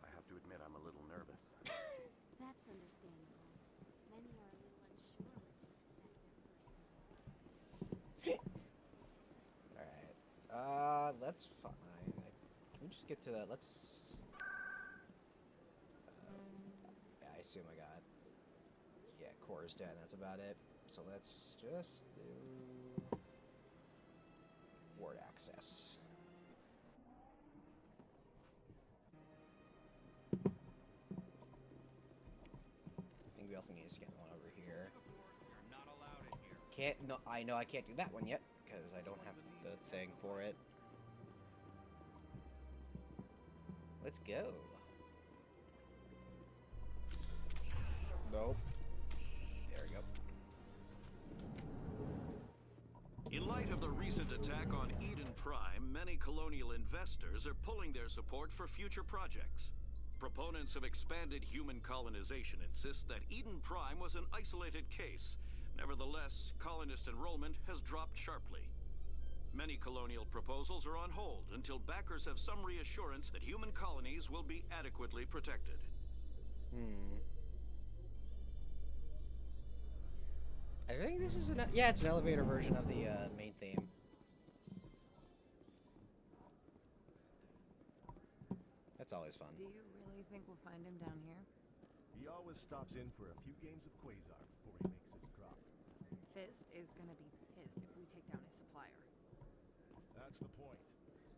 I have to admit I'm a little nervous. That's understandable. Many are a little that's fine. Can we just get to that? Let's... yeah, I assume I got... yeah, cores dead, that's about it. So let's just do... ward access. I think we also need to scan the one over here. You're not allowed in here. Can't, no, I know I can't do that one yet, because I don't have the thing for it. Let's go. Nope. There we go. In light of the recent attack on Eden Prime, many colonial investors are pulling their support for future projects. Proponents of expanded human colonization insist that Eden Prime was an isolated case. Nevertheless, colonist enrollment has dropped sharply. Many colonial proposals are on hold until backers have some reassurance that human colonies will be adequately protected. I think this is an... yeah, it's an elevator version of the main theme. That's always fun. Do you really think we'll find him down here? He always stops in for a few games of Quasar before he makes his drop. Fist is gonna be pissed if we take down his supplier. That's the point.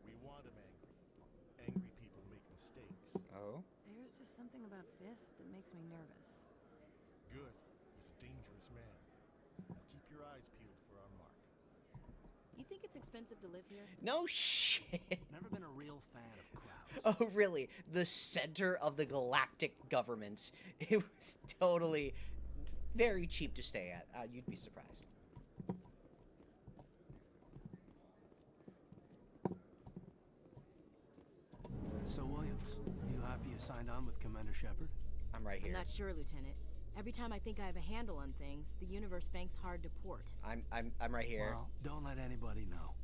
We want him angry. Angry people make mistakes. Oh? There's just something about Fist that makes me nervous. Good. He's a dangerous man. Now keep your eyes peeled for our mark. You think it's expensive to live here? No shit. Never been a real fan of crowds. Oh, really? The center of the galactic government. It was totally very cheap to stay at. You'd be surprised. So, Williams, you happy you signed on with Commander Shepard? I'm right here. I'm not sure, Lieutenant. Every time I think I have a handle on things, the universe bank's hard to port. I'm right here. Well, don't let anybody know.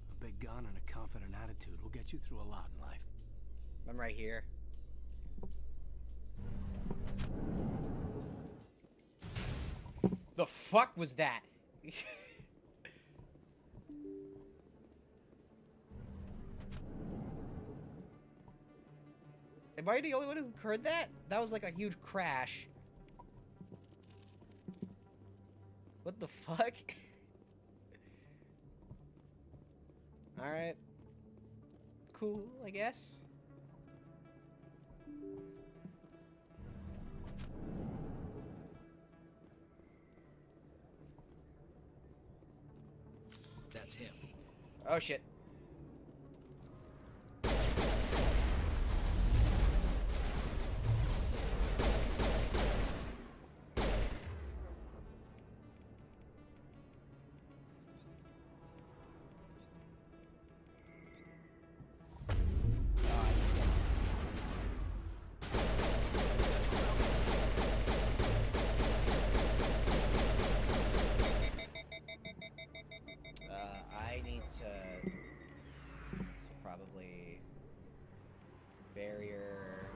A big gun and a confident attitude will get you through a lot in life. I'm right here. The fuck was that? Am I the only one who heard that? That was like a huge crash. What the fuck? Alright. Cool, I guess. That's him. Oh shit. I need to probably barrier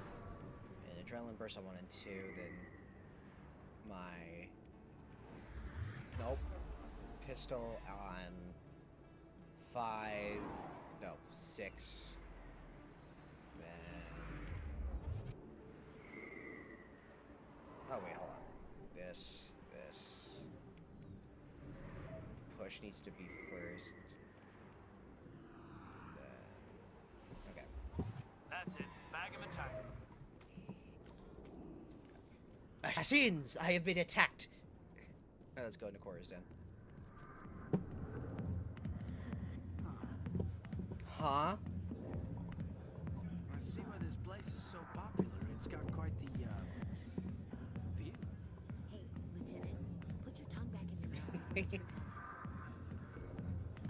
and adrenaline burst on 1 and 2, then my pistol on 5, no 6, then oh wait, hold on, this push needs to be first. Okay. That's it. Bag him and tag him. Assassins! I have been attacked! Let's go into quarters then. Huh? I see why this place is so popular. It's got quite the, view. Hey, Lieutenant, put your tongue back in your mouth.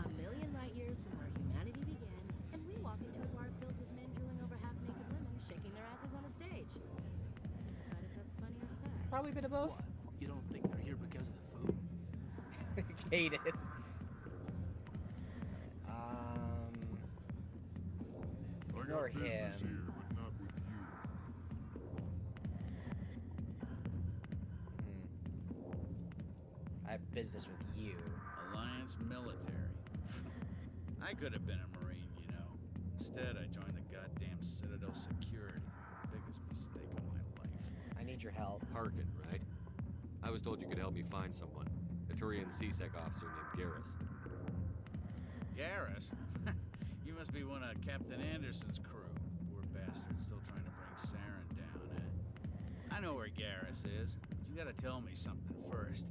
A million light years from where humanity began, and we walk into a bar filled with men drooling over half-naked women shaking their asses on a stage. You decide if that's funny or sad. Probably a bit of both. What? You don't think they're here because of the food? Hate it. Ignore him. Here, but not with you. I have business with you. Alliance military. I could have been a Marine, you know. Instead, I joined the goddamn Citadel security. Biggest mistake of my life. I need your help. Harkin, right? I was told you could help me find someone. A Turian CSEC officer named Garrus. Garrus? You must be one of Captain Anderson's crew. Poor bastard, still trying to bring Saren down, eh? I know where Garrus is, but you gotta tell me something first.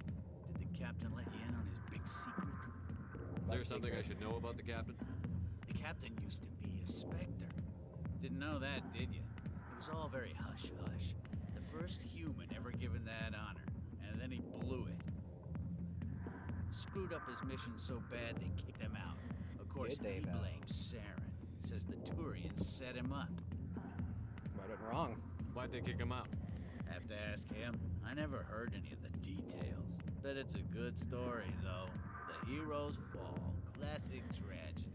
Did the captain let you in on his big secret? Is there something I should know about the captain? The captain used to be a Spectre. Didn't know that, did you? It was all very hush-hush. The first human ever given that honor, and then he blew it. Screwed up his mission so bad they kicked him out. Of course, he blames Saren. Says the Turians set him up. Right or wrong. Why'd they kick him out? Have to ask him. I never heard any of the details. Bet it's a good story, though. The heroes fall. Classic tragedy.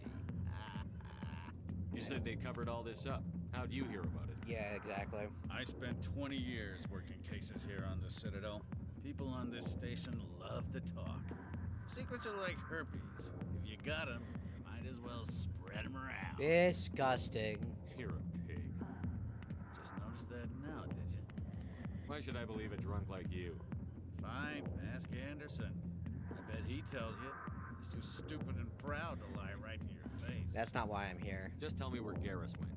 You said they covered all this up. How'd you hear about it? Yeah, exactly. I spent 20 years working cases here on the Citadel. People on this station love to talk. Secrets are like herpes. If you got them, you might as well spread them around. Disgusting. You're a pig. Just noticed that now, did you? Why should I believe a drunk like you? Fine, ask Anderson. I bet he tells you. He's too stupid and proud to lie right to your face. That's not why I'm here. Just tell me where Garrus went.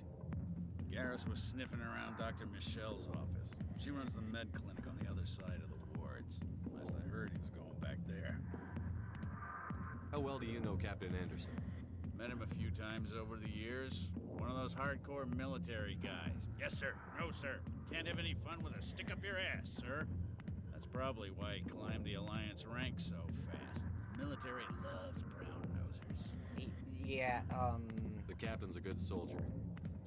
Garrus was sniffing around Dr. Michelle's office. She runs the med clinic on the other side of the wards. Last I heard, he was going back there. How well do you know Captain Anderson? Met him a few times over the years. One of those hardcore military guys. Yes, sir. No, sir. Can't have any fun with a stick up your ass, sir. That's probably why he climbed the Alliance ranks so fast. The military loves brown-nosers. Yeah, The captain's a good soldier.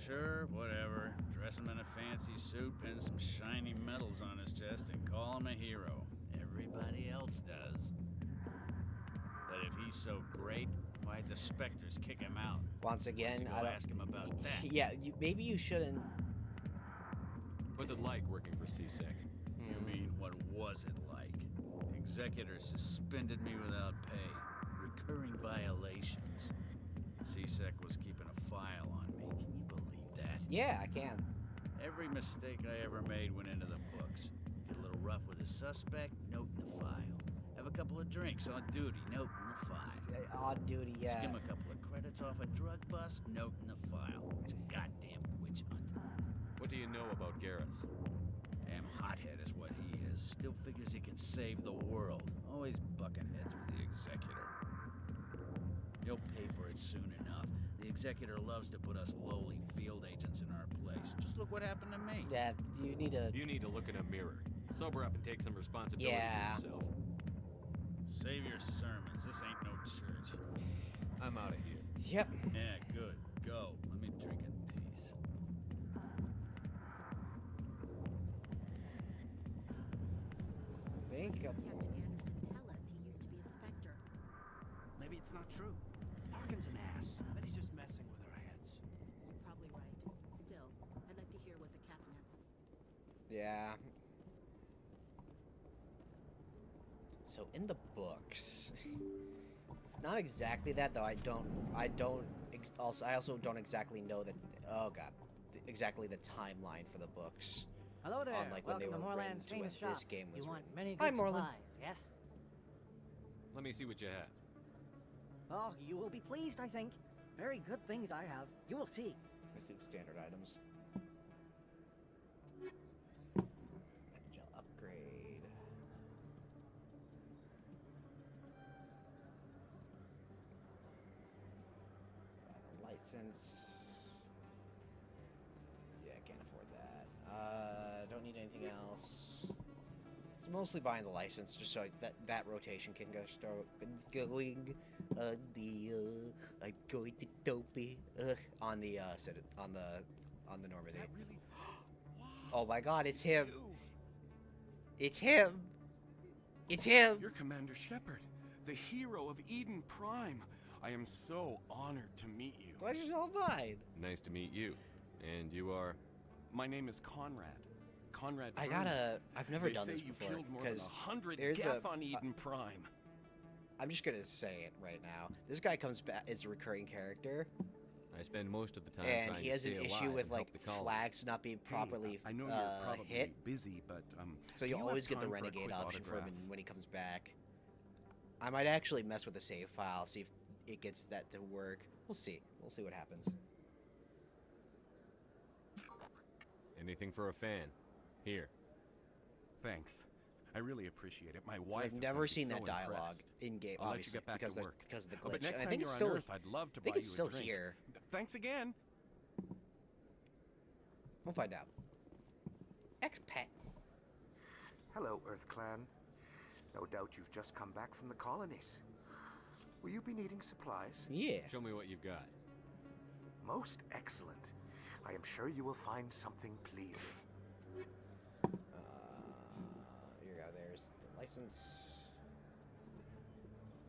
Sure, whatever. Dress him in a fancy suit, pin some shiny medals on his chest, and call him a hero. Everybody else does. But if he's so great, why'd the Spectres kick him out? Once again, I don't ask him about that. Yeah, maybe you shouldn't. What's it like working for CSEC? You mean, what was it like? Executors suspended me without pay. Recurring violations. CSEC was keeping a file on me. Can you believe that? Yeah, I can. Every mistake I ever made went into the books. Get a little rough with a suspect, note in the file. Have a couple of drinks on duty, note in the file. On duty, yeah. Skim a couple of credits off a drug bust, note in the file. It's a goddamn witch hunt. What do you know about Garrus? Damn hothead is what he is. Still figures he can save the world. Always bucking heads with the Executor. He'll pay for it soon enough. The Executor loves to put us lowly field agents in our place. Just look what happened to me. Yeah, you need to... You need to look in a mirror. Sober up and take some responsibility for yourself. Save your sermons. This ain't no church. I'm out of here. Yep. Yeah, good. Go. Let me drink in peace. Think of... Captain Anderson tell us he used to be a Spectre. Maybe it's not true. Harkin's an ass. But he's just messing with our heads. You're probably right. Still, I'd like to hear what the captain has to say. Yeah. So in the books, it's not exactly that though. I also don't exactly know that. Oh god, exactly the timeline for the books. Hello there. On, like, when Welcome they to were Moreland's written to famous when shop. this game was You want written. many Hi, good Moreland. supplies, yes? Let me see what you have. Oh, you will be pleased, I think. Very good things I have. You will see. I assume standard items. Gel upgrade. License. Yeah, I can't afford that. Don't need anything else. It's mostly buying the license just so that rotation can go start going. I'm going to dopey on the Normandy. Really? Oh my God! It's him. It's him. It's him. You're Commander Shepard, the hero of Eden Prime. I am so honored to meet you. Pleasure's all mine. Nice to meet you. And you are? My name is Conrad. Conrad. I've never done this you before killed more than because 100 there's Geth on Eden Prime. I'm just gonna say it right now. This guy comes back as a recurring character. I spend most of the time And trying he to has stay an alive issue with and like help the colonies. flags not being properly I know you're probably hit. busy, but So do you'll you have always get the time for a renegade quick option for him autograph? when he comes back. I might actually mess with the save file, see if it gets that to work. We'll see. We'll see what happens. Anything for a fan. Here. Thanks. I really appreciate it. My wife. I've is never gonna be seen so that dialogue impressed. in game, I'll let you obviously, get back because to of work. because of the Oh, but glitch. next I time think you're it's on still. Earth, I'd love to I think buy it's you still a drink. here. Thanks again. We'll find out. Expat. Hello, Earth Clan. No doubt you've just come back from the colonies. Will you be needing supplies? Yeah. Show me what you've got. Most excellent. I am sure you will find something pleasing. Here you go. There's the license.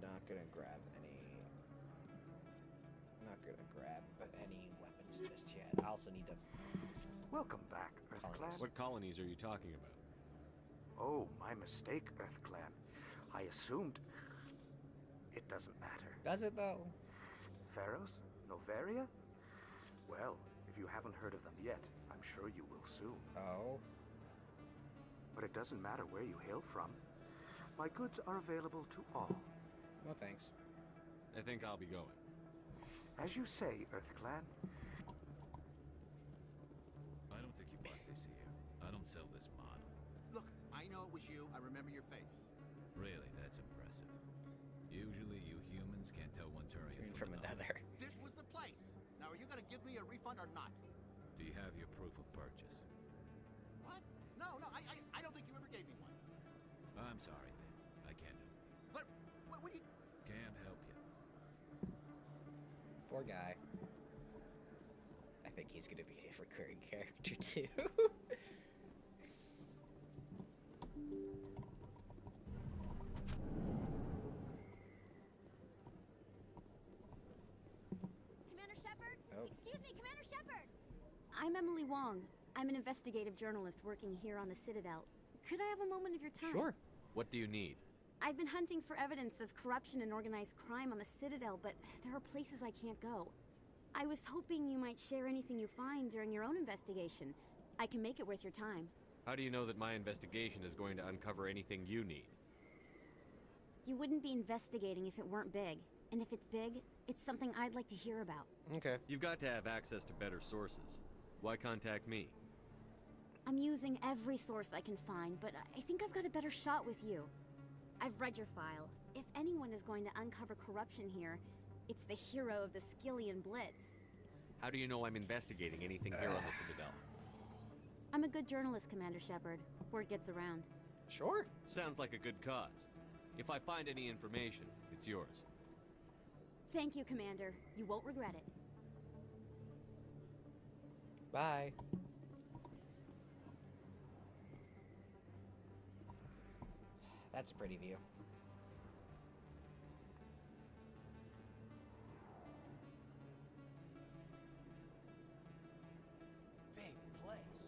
Not gonna grab any. Not gonna grab any weapons just yet. I also need to. Welcome back, Earth Clan. What colonies are you talking about? Oh, my mistake, Earth Clan. I assumed... It doesn't matter. Does it, though? Pharaohs? Novaria? Well, if you haven't heard of them yet, I'm sure you will soon. Oh? But it doesn't matter where you hail from. My goods are available to all. No thanks. I think I'll be going. As you say, Earth Clan. I don't think you bought this here. I don't sell this model. Look, I know it was you. I remember your face. Really, that's impressive. Usually you humans can't tell one Turian From another. This was the place. Now, are you going to give me a refund or not? Do you have your proof of purchase? What? No, I don't think you ever gave me one. I'm sorry, then. I can't do it. But, what do you... Can't help you. Poor guy. I think he's gonna be a recurring character too. Commander Shepard? Oh. Excuse me, Commander Shepard! I'm Emily Wong. I'm an investigative journalist working here on the Citadel. Could I have a moment of your time? Sure. What do you need? I've been hunting for evidence of corruption and organized crime on the Citadel, but there are places I can't go. I was hoping you might share anything you find during your own investigation. I can make it worth your time. How do you know that my investigation is going to uncover anything you need? You wouldn't be investigating if it weren't big. And if it's big, it's something I'd like to hear about. Okay. You've got to have access to better sources. Why contact me? I'm using every source I can find, but I think I've got a better shot with you. I've read your file. If anyone is going to uncover corruption here, it's the hero of the Skillian Blitz. How do you know I'm investigating anything here on the Citadel? I'm a good journalist, Commander Shepard. Word gets around. Sure. Sounds like a good cause. If I find any information, it's yours. Thank you, Commander. You won't regret it. Bye. That's a pretty view. Big place.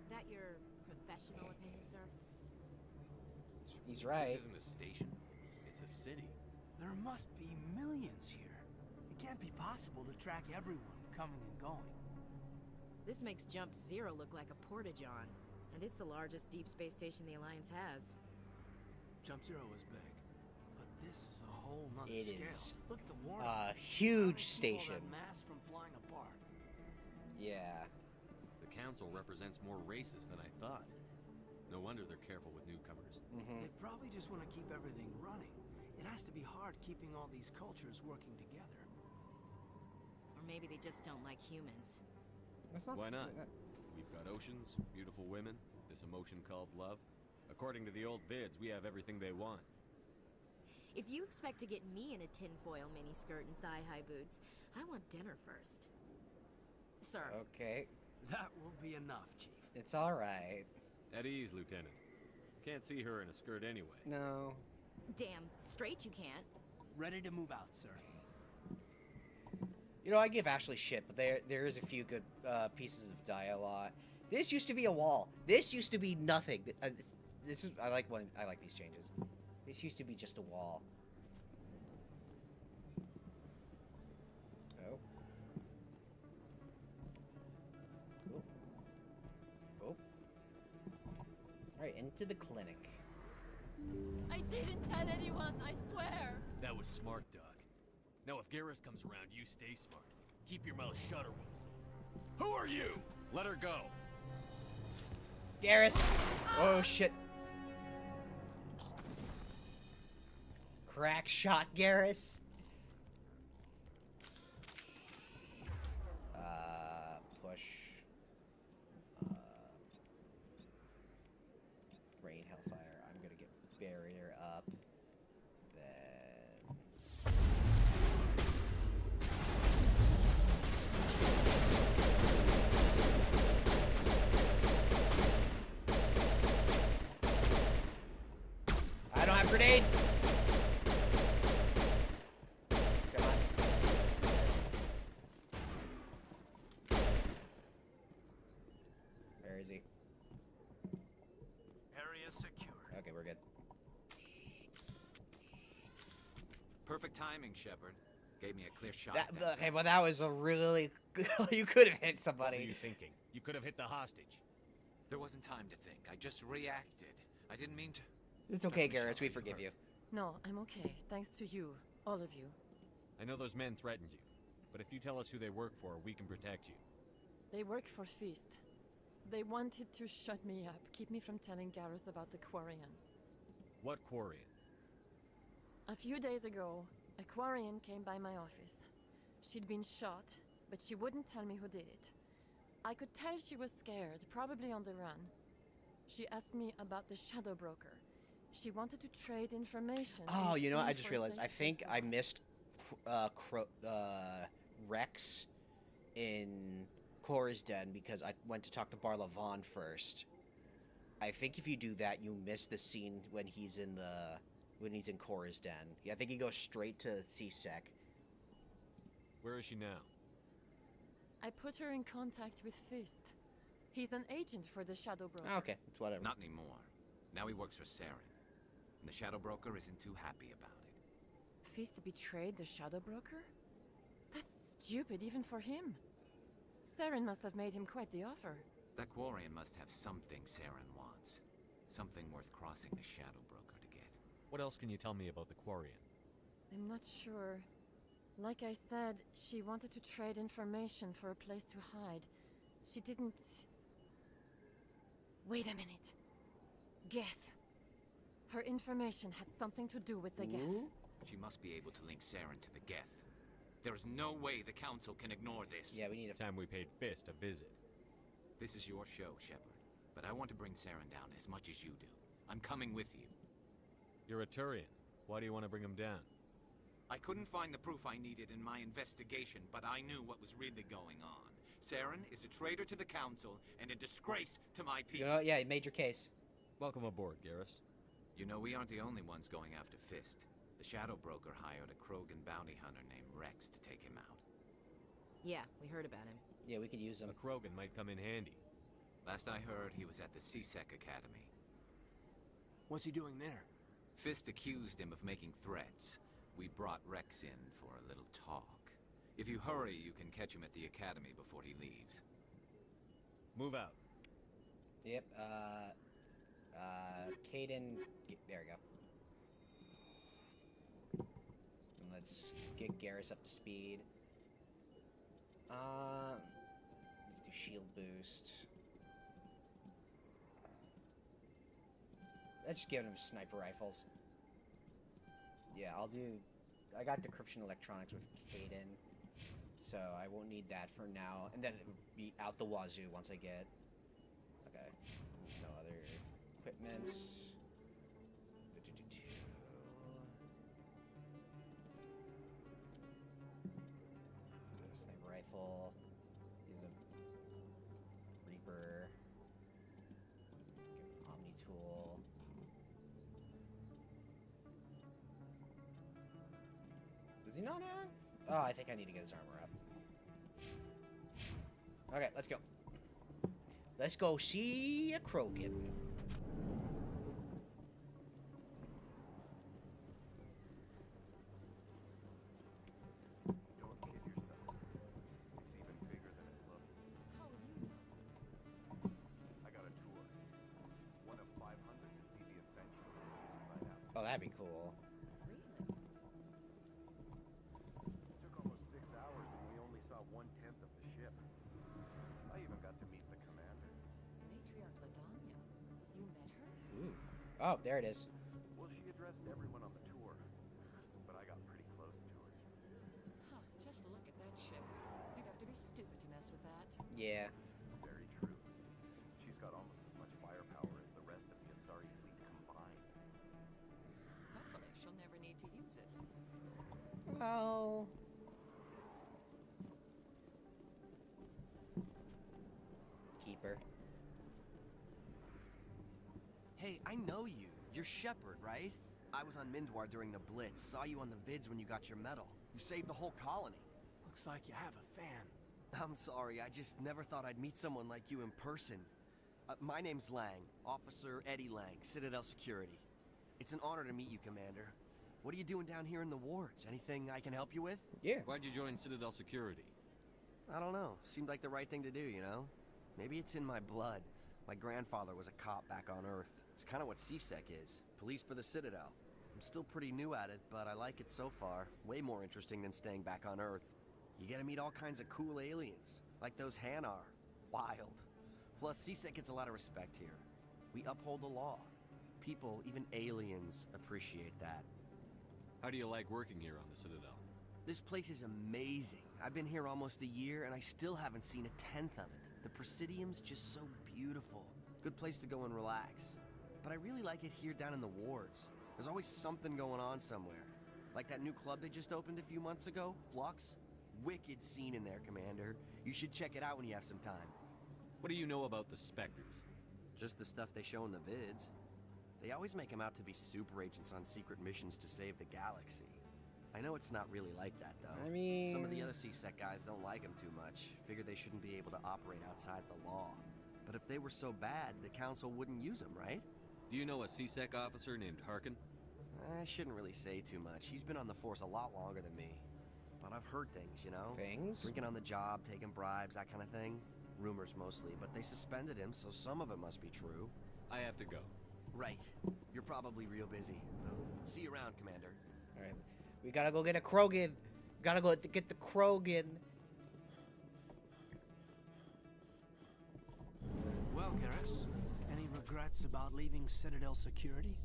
That your professional opinion, sir? He's right. This isn't a station. It's a city. There must be millions here. It can't be possible to track everyone coming and going. This makes Jump Zero look like a porta-john. And it's the largest deep space station the Alliance has. Jump Zero is big, but this is a whole nother It scale. is Look at the warning. a huge How station. they keep all that mass from flying apart. Yeah. The council represents more races than I thought. No wonder they're careful with newcomers. They probably just want to keep everything running. It has to be hard keeping all these cultures working together. Or maybe they just don't like humans. Why not? We've got oceans, beautiful women, this emotion called love. According to the old vids, we have everything they want. If you expect to get me in a tinfoil miniskirt and thigh-high boots, I want dinner first. Sir. Okay. That will be enough, Chief. It's all right. At ease, Lieutenant. Can't see her in a skirt anyway. No. Damn straight you can't. Ready to move out, sir. You know, I give Ashley shit, but there is a few good pieces of dialogue. This used to be a wall. This used to be nothing. This is I like these changes. This used to be just a wall. Alright, into the clinic. I didn't tell anyone, I swear. That was smart, Doc. Now if Garrus comes around, you stay smart. Keep your mouth shut or we'll... Who are you? Let her go. Garrus! Oh shit. Crack shot Garrus. Push. Rain Hellfire. I'm gonna get barrier up. Then. I don't have grenades! Come on. Where is he? Area secure. Okay, we're good. Perfect timing, Shepard. Gave me a clear shot. Okay, well that was a really... you could have hit somebody. What were you thinking? You could have hit the hostage. There wasn't time to think. I just reacted. I didn't mean to... It's okay, Garrus. We forgive you. No, I'm okay. Thanks to you. All of you. I know those men threatened you, but if you tell us who they work for, we can protect you. They work for Feast. They wanted to shut me up, keep me from telling Garrus about the Quarian. What Quarian? A few days ago, a Quarian came by my office. She'd been shot, but she wouldn't tell me who did it. I could tell she was scared, probably on the run. She asked me about the Shadow Broker. She wanted to trade information. Oh, you know what? I just realized. I think I missed Rex in Cora's Den because I went to talk to Barla Vaughn first. I think if you do that, you miss the scene when he's in Cora's Den. Yeah, I think he goes straight to C-Sec. Where is she now? I put her in contact with Fist. He's an agent for the Shadow Broker. Okay, it's whatever. Not anymore. Now he works for Saren. And the Shadow Broker isn't too happy about it. Fist betrayed the Shadow Broker? That's stupid even for him. Saren must have made him quite the offer. That Quarian must have something Saren wants. Something worth crossing the Shadow Broker to get. What else can you tell me about the Quarian? I'm not sure. Like I said, she wanted to trade information for a place to hide. She didn't... Wait a minute. Geth. Her information had something to do with the Geth. She must be able to link Saren to the Geth. There is no way the Council can ignore this. Yeah, we need time we paid Fist a visit. This is your show, Shepard. But I want to bring Saren down as much as you do. I'm coming with you. You're a Turian. Why do you want to bring him down? I couldn't find the proof I needed in my investigation, but I knew what was really going on. Saren is a traitor to the Council and a disgrace to my people. You know, yeah, you made your case. Welcome aboard, Garrus. You know, we aren't the only ones going after Fist. The Shadow Broker hired a Krogan bounty hunter named Rex to take him out. Yeah, we heard about him. Yeah, we could use him. A Krogan might come in handy. Last I heard, he was at the C-Sec Academy. What's he doing there? Fist accused him of making threats. We brought Rex in for a little talk. If you hurry, you can catch him at the Academy before he leaves. Move out. Yep, Caden... There we go. And let's get Garrus up to speed. Let's do shield boost. Let's just give him sniper rifles. Yeah, I got decryption electronics with Caden, so I won't need that for now. And then it would be out the wazoo once I get... Okay. No other equipment. Sniper rifle. Use a Reaper. Give an Omni tool. Does he not have? Oh, I think I need to get his armor up. Okay, let's go. Let's go see a Krogan. Don't kid yourself. It's even bigger than it looks. How will you know? I got a tour. One of 500 Oh, that'd be cool. Took almost 6 hours and we only saw 1/10 of the ship. I even got to meet the commander. Matriarch Ladanya. You met her? Ooh. Oh, there it is. Well, she addressed everyone on the tour, but I got pretty close to her. Huh, just look at that ship. You'd have to be stupid to mess with that. Yeah. Very true. She's got almost as much firepower as the rest of the Asari fleet combined. Hopefully she'll never need to use it. Well... Keeper. Hey, I know you. You're Shepard, right? I was on Mindwar during the Blitz. Saw you on the vids when you got your medal. You saved the whole colony. Looks like you have a fan. I'm sorry, I just never thought I'd meet someone like you in person. My name's Lang, Officer Eddie Lang, Citadel Security. It's an honor to meet you, Commander. What are you doing down here in the wards? Anything I can help you with? Yeah. Why'd you join Citadel Security? I don't know. Seemed like the right thing to do, you know? Maybe it's in my blood. My grandfather was a cop back on Earth. It's kind of what CSEC is. Police for the Citadel. I'm still pretty new at it, but I like it so far. Way more interesting than staying back on Earth. You get to meet all kinds of cool aliens, like those Hanar. Wild. Plus, CSEC gets a lot of respect here. We uphold the law. People, even aliens, appreciate that. How do you like working here on the Citadel? This place is amazing. I've been here almost a year, and I still haven't seen a tenth of it. The Presidium's just so beautiful. Good place to go and relax. But I really like it here down in the wards. There's always something going on somewhere. Like that new club they just opened a few months ago, Flux. Wicked scene in there, Commander. You should check it out when you have some time. What do you know about the Spectres? Just the stuff they show in the vids. They always make them out to be super agents on secret missions to save the galaxy. I know it's not really like that, though. I mean... Some of the other CSEC guys don't like them too much. Figure they shouldn't be able to operate outside the law. But if they were so bad, the Council wouldn't use them, right? Do you know a CSEC officer named Harkin? I shouldn't really say too much. He's been on the force a lot longer than me. But I've heard things, you know? Things? Drinking on the job, taking bribes, that kind of thing. Rumors mostly, but they suspended him, so some of it must be true. I have to go. Right. You're probably real busy. Well, see you around, Commander. Alright. We gotta go get a Krogan. Gotta go get the Krogan. Well, Garrus, any regrets about leaving Citadel Security?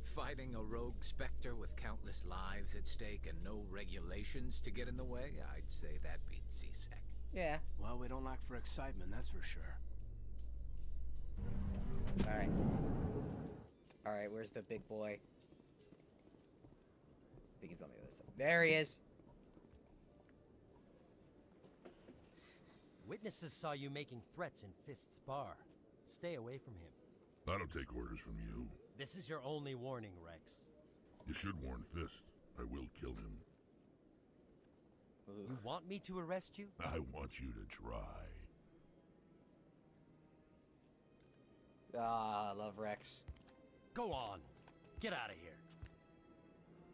Fighting a rogue Spectre with countless lives at stake and no regulations to get in the way? I'd say that beats CSEC. Yeah. Well, we don't lack for excitement, that's for sure. Alright. Alright, where's the big boy? I think he's on the other side. There he is! Witnesses saw you making threats in Fist's bar. Stay away from him. I don't take orders from you. This is your only warning, Rex. You should warn Fist. I will kill him. You want me to arrest you? I want you to try. Ah, I love Rex. Go on. Get out of here.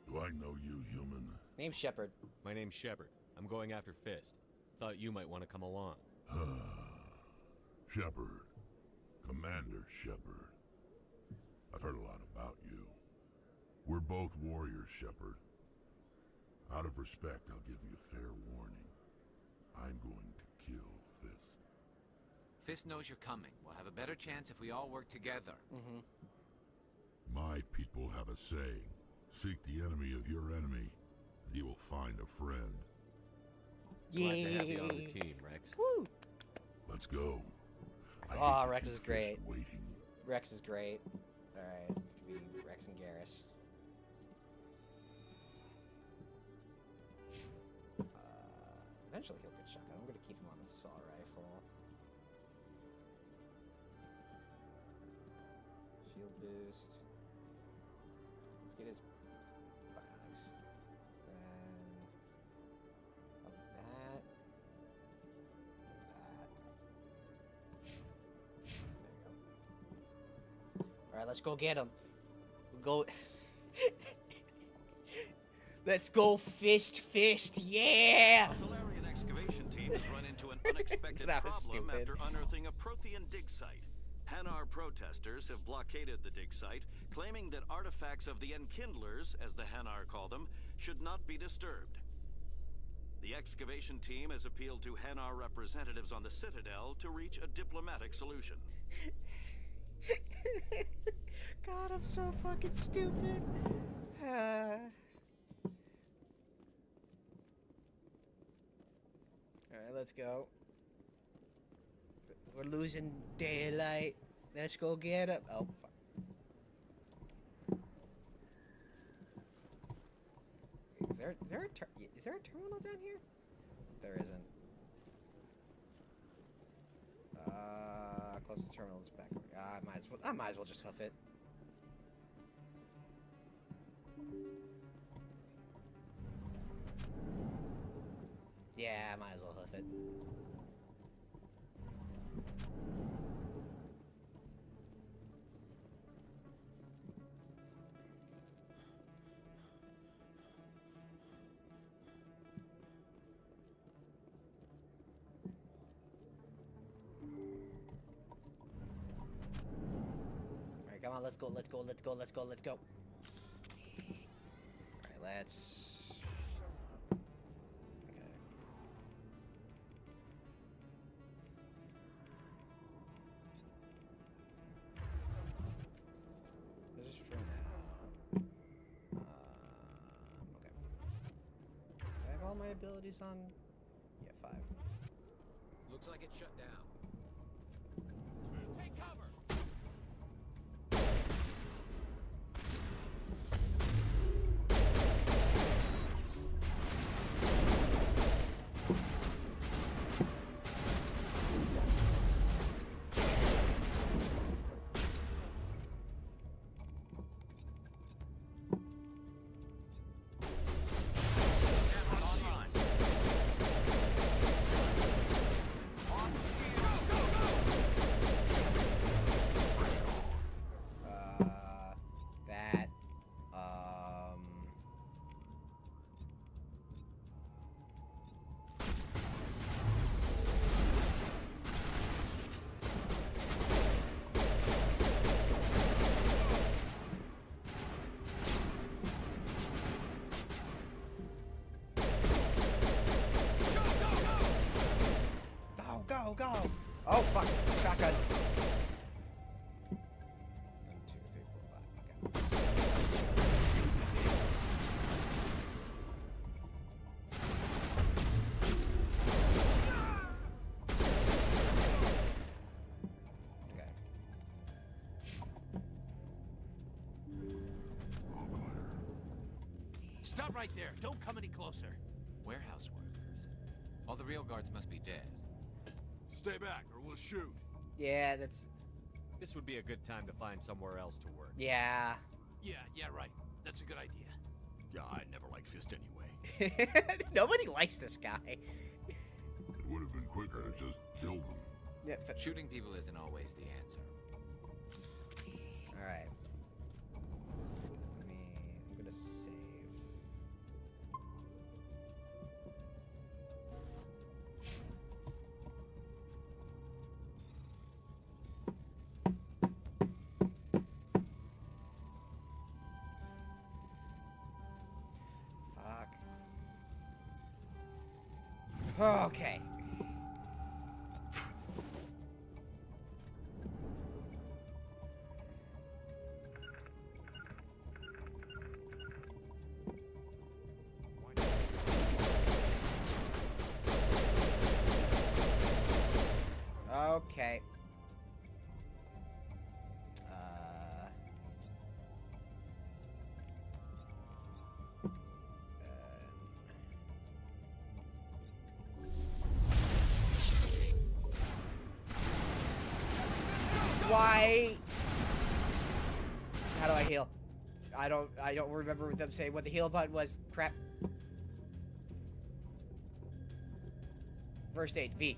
Do I know you, human? Name's Shepard. My name's Shepard. I'm going after Fist. Thought you might want to come along. Shepard. Commander Shepard. I've heard a lot about you. We're both warriors, Shepard. Out of respect, I'll give you a fair warning. I'm going to kill Fist. Fist knows you're coming. We'll have a better chance if we all work together. Mm-hmm. My people have a saying. Seek the enemy of your enemy, and you will find a friend. Glad to have you on the team, Rex. Woo! Let's go. Oh, Rex is great. Waiting. Rex is great. Alright, it's gonna be Rex and Garrus. Eventually he'll get shotgun. I'm gonna keep him on the saw rifle. Shield boost. Let's get his bionics. Then of that. There we go. Alright, let's go get him. We'll go. Let's go fist, yeah! A Solarian excavation team has run into an unexpected problem after unearthing a Prothean dig site. Hanar protesters have blockaded the dig site, claiming that artifacts of the Enkindlers, as the Hanar call them, should not be disturbed. The excavation team has appealed to Hanar representatives on the Citadel to reach a diplomatic solution. God, I'm so fucking stupid. Alright, let's go. We're losing daylight. Let's go get up. Oh, fuck. Is there a terminal down here? There isn't. Closest terminal is back. I might as well just hoof it. Yeah, I might as well hoof it. Alright, come on, let's go. Alright, let's... Just for now. Okay. Do I have all my abilities on? Yeah, 5. Looks like it's shut down. Take cover! Go! Oh, fuck. Shotgun. 1, 2, 3, 4, 5. Okay. Stop right there. Don't come any closer. Warehouse workers. All the real guards must be dead. Stay back, or we'll shoot. Yeah, that's... This would be a good time to find somewhere else to work. Yeah. Yeah, right. That's a good idea. Yeah, I never liked Fist anyway. Nobody likes this guy. It would have been quicker to just kill them. Yeah, shooting people isn't always the answer. Alright. I'm gonna save. Okay. Okay. Why? How do I heal? I don't remember them saying what the heal button was. Crap. First aid, V.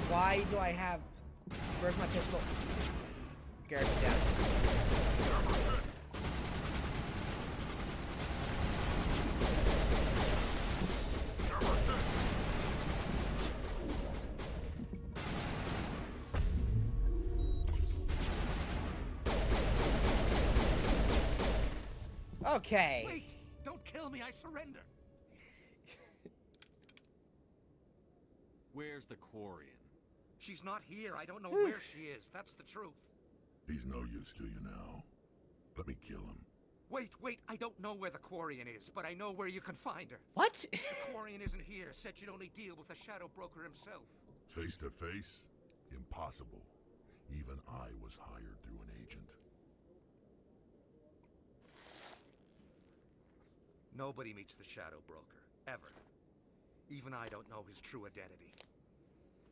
Why do I have... Where's my pistol? Garrison down. Okay. Wait! Don't kill me, I surrender! Where's the Quarian? She's not here. I don't know where she is. That's the truth. He's no use to you now. Let me kill him. Wait. I don't know where the Quarian is, but I know where you can find her. What? The Quarian isn't here. Said she'd only deal with the Shadow Broker himself. Face to face? Impossible. Even I was hired through an agent. Nobody meets the Shadow Broker, ever. Even I don't know his true identity.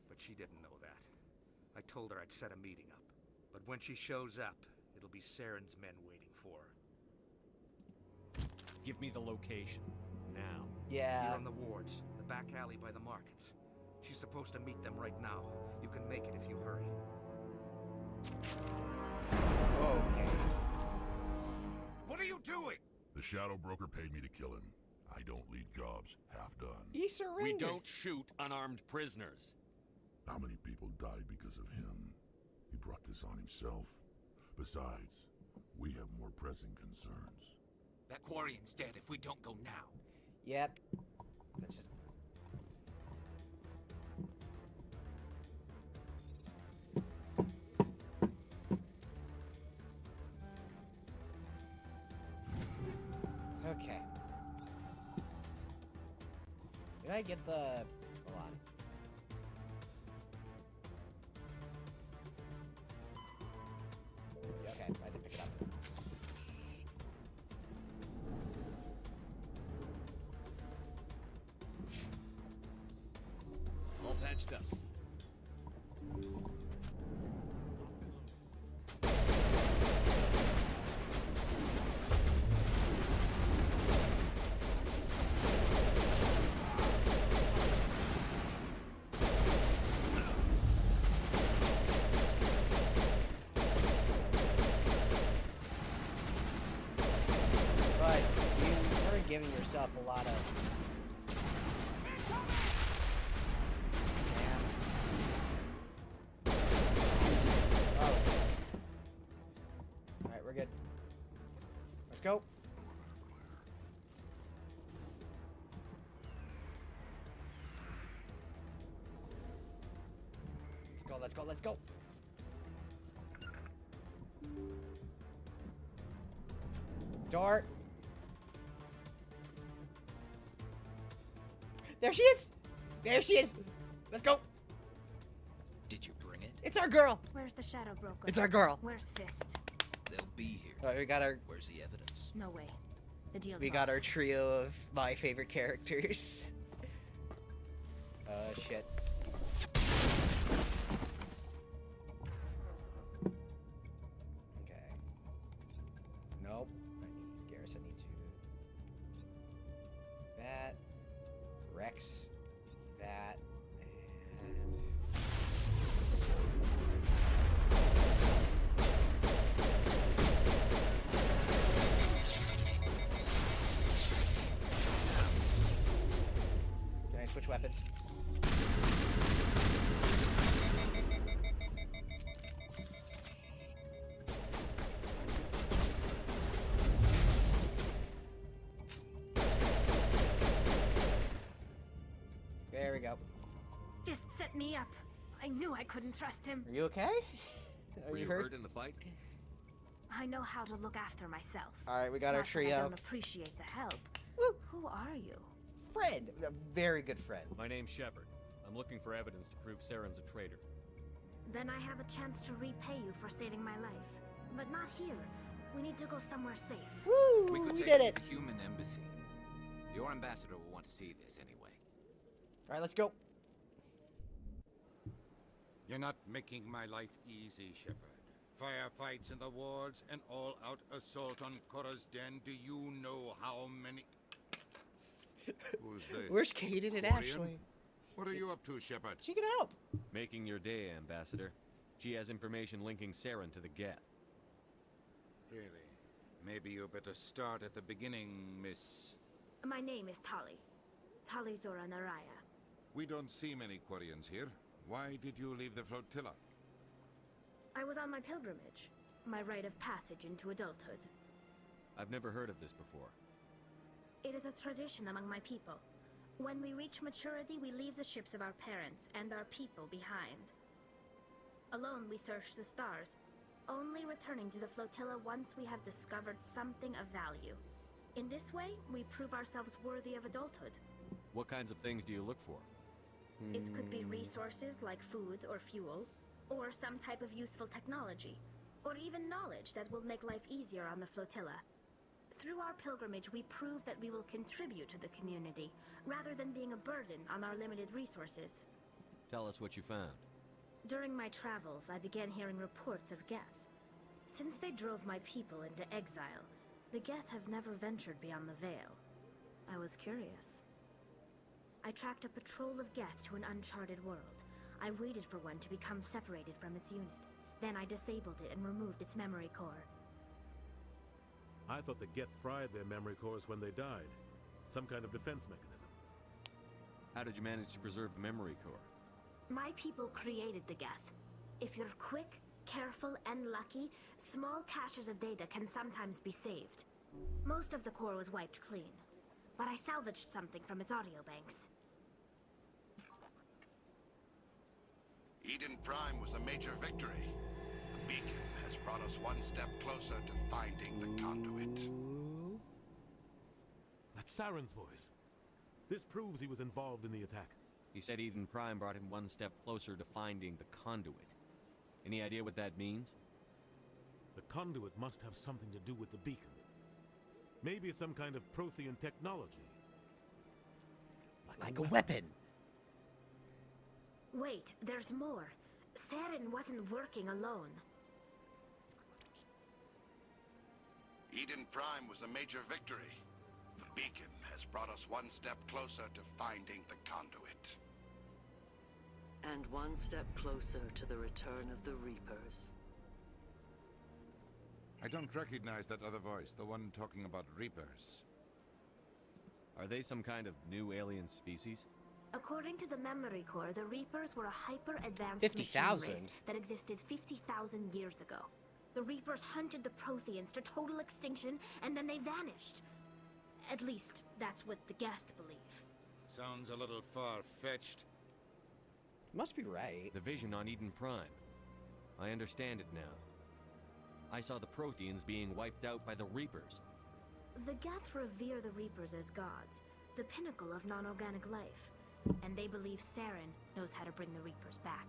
But she didn't know that. I told her I'd set a meeting up. But when she shows up, it'll be Saren's men waiting for her. Give me the location. Now. Yeah. Here on the wards, the back alley by the markets. She's supposed to meet them right now. You can make it if you hurry. Okay. What are you doing? The Shadow Broker paid me to kill him. I don't leave jobs half done. He surrendered. We don't shoot unarmed prisoners. How many people died because of him? He brought this on himself. Besides, we have more pressing concerns. That Quarian's dead if we don't go now. Yep. That's just... Okay. Did I get the... Hold on. Yeah, okay, I did pick it up. All patched up. But you weren't giving yourself a lot of... Oh. Alright, we're good. Let's go. Let's go, let's go. Door. There she is! There she is! Let's go! Did you bring it? It's our girl! Where's the Shadow Broker? It's our girl! Where's Fist? They'll be here. Alright, we got our... Where's the evidence? No way. The deal's We got off. our trio of my favorite characters. Shit. Okay. Nope. I need Garrison. Need to... That. Rex. That. And... Can I switch weapons? There we go. Fist set me up. I knew I couldn't trust him. Are you okay? Were you hurt in the fight? I know how to look after myself. Alright, we got our Not that I trio. don't appreciate the help. Who are you? Friend! A very good friend. My name's Shepard. I'm looking for evidence to prove Saren's a traitor. Then I have a chance to repay you for saving my life. But not here. We need to go somewhere safe. Woo! We could take did it it! to the human embassy. Your ambassador will want to see this anyway. Alright, let's go. You're not making my life easy, Shepard. Firefights in the wards, an all-out assault on Korra's den. Do you know how many... Who's this? Where's Kaden and Quarian? Ashley? What are you up to, Shepard? She can help. Making your day, Ambassador. She has information linking Saren to the Geth. Really? Maybe you better start at the beginning, Miss... My name is Tali. Tali Zora Naraya. We don't see many Quarians here. Why did you leave the flotilla? I was on my pilgrimage. My rite of passage into adulthood. I've never heard of this before. It is a tradition among my people. When we reach maturity, we leave the ships of our parents and our people behind. Alone, we search the stars, only returning to the flotilla once we have discovered something of value. In this way, we prove ourselves worthy of adulthood. What kinds of things do you look for? It could be resources like food or fuel, or some type of useful technology, or even knowledge that will make life easier on the flotilla. Through our pilgrimage, we prove that we will contribute to the community, rather than being a burden on our limited resources. Tell us what you found. During my travels, I began hearing reports of Geth. Since they drove my people into exile, the Geth have never ventured beyond the Veil. I was curious. I tracked a patrol of Geth to an uncharted world. I waited for one to become separated from its unit. Then I disabled it and removed its memory core. I thought the Geth fried their memory cores when they died. Some kind of defense mechanism. How did you manage to preserve the memory core? My people created the Geth. If you're quick, careful, and lucky, small caches of data can sometimes be saved. Most of the core was wiped clean, but I salvaged something from its audio banks. Eden Prime was a major victory. The beacon has brought us one step closer to finding the conduit. That's Saren's voice. This proves he was involved in the attack. He said Eden Prime brought him one step closer to finding the conduit. Any idea what that means? The conduit must have something to do with the beacon. Maybe it's some kind of Prothean technology. Like a weapon. Wait, there's more. Saren wasn't working alone. Eden Prime was a major victory. The beacon has brought us one step closer to finding the conduit. And one step closer to the return of the Reapers. I don't recognize that other voice, the one talking about Reapers. Are they some kind of new alien species? According to the memory core, the Reapers were a hyper-advanced 50,000? machine race that existed 50,000 years ago. The Reapers hunted the Protheans to total extinction, and then they vanished. At least, that's what the Geth believe. Sounds a little far-fetched. Must be right. The vision on Eden Prime. I understand it now. I saw the Protheans being wiped out by the Reapers. The Geth revere the Reapers as gods, the pinnacle of non-organic life. And they believe Saren knows how to bring the Reapers back.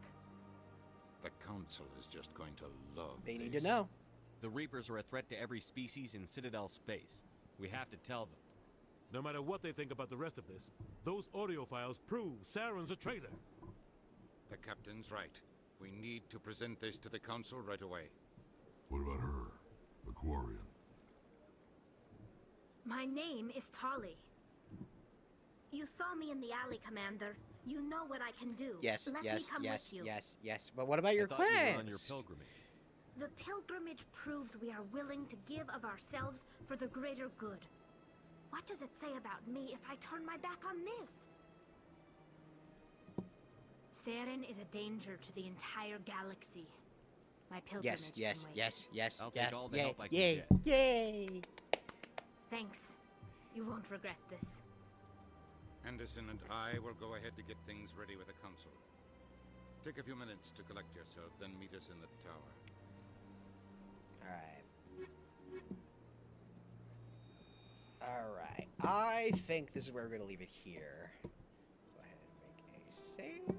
The Council is just going to love They this. need to know. The Reapers are a threat to every species in Citadel space. We have to tell them. No matter what they think about the rest of this, those audio files prove Saren's a traitor. The Captain's right. We need to present this to the Council right away. What about her? The Quarian? My name is Tali. You saw me in the alley, Commander. You know what I can do. Yes, Let me come with you. yes. But what about your I thought quest? you were on your pilgrimage. The pilgrimage proves we are willing to give of ourselves for the greater good. What does it say about me if I turn my back on this? Saren is a danger to the entire galaxy. My pilgrimage Yes. can wait. Yes. I'll take all the Yay, help I can yay, get. Yay! Thanks. You won't regret this. Anderson and I will go ahead to get things ready with the Council. Take a few minutes to collect yourself, then meet us in the tower. Alright. I think this is where we're going to leave it here. Go ahead and make a save.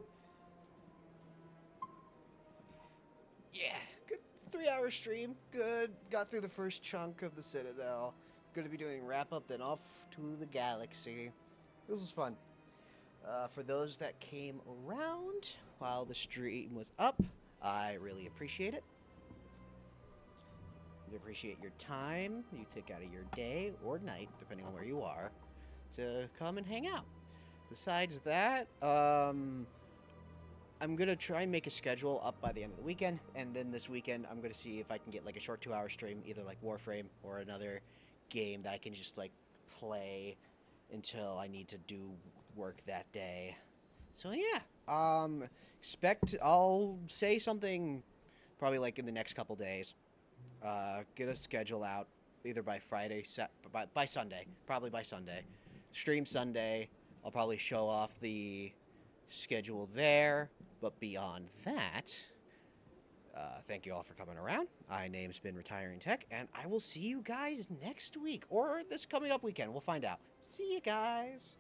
Yeah, good 3-hour stream. Good. Got through the first chunk of the Citadel. Going to be doing wrap-up, then off to the galaxy. This was fun. For those that came around while the stream was up, I really appreciate it. We appreciate your time you took out of your day or night, depending on where you are, to come and hang out. Besides that, I'm going to try and make a schedule up by the end of the weekend, and then this weekend I'm going to see if I can get like a short 2-hour stream, either like Warframe or another game that I can just like play until I need to do work that day. So yeah, I'll say something probably like in the next couple days. Get a schedule out. either by Friday, by Sunday, probably by Sunday. Stream Sunday. I'll probably show off the schedule there. But beyond that, thank you all for coming around. My name's been Retiring Tech, and I will see you guys next week or this coming up weekend. We'll find out. See you guys.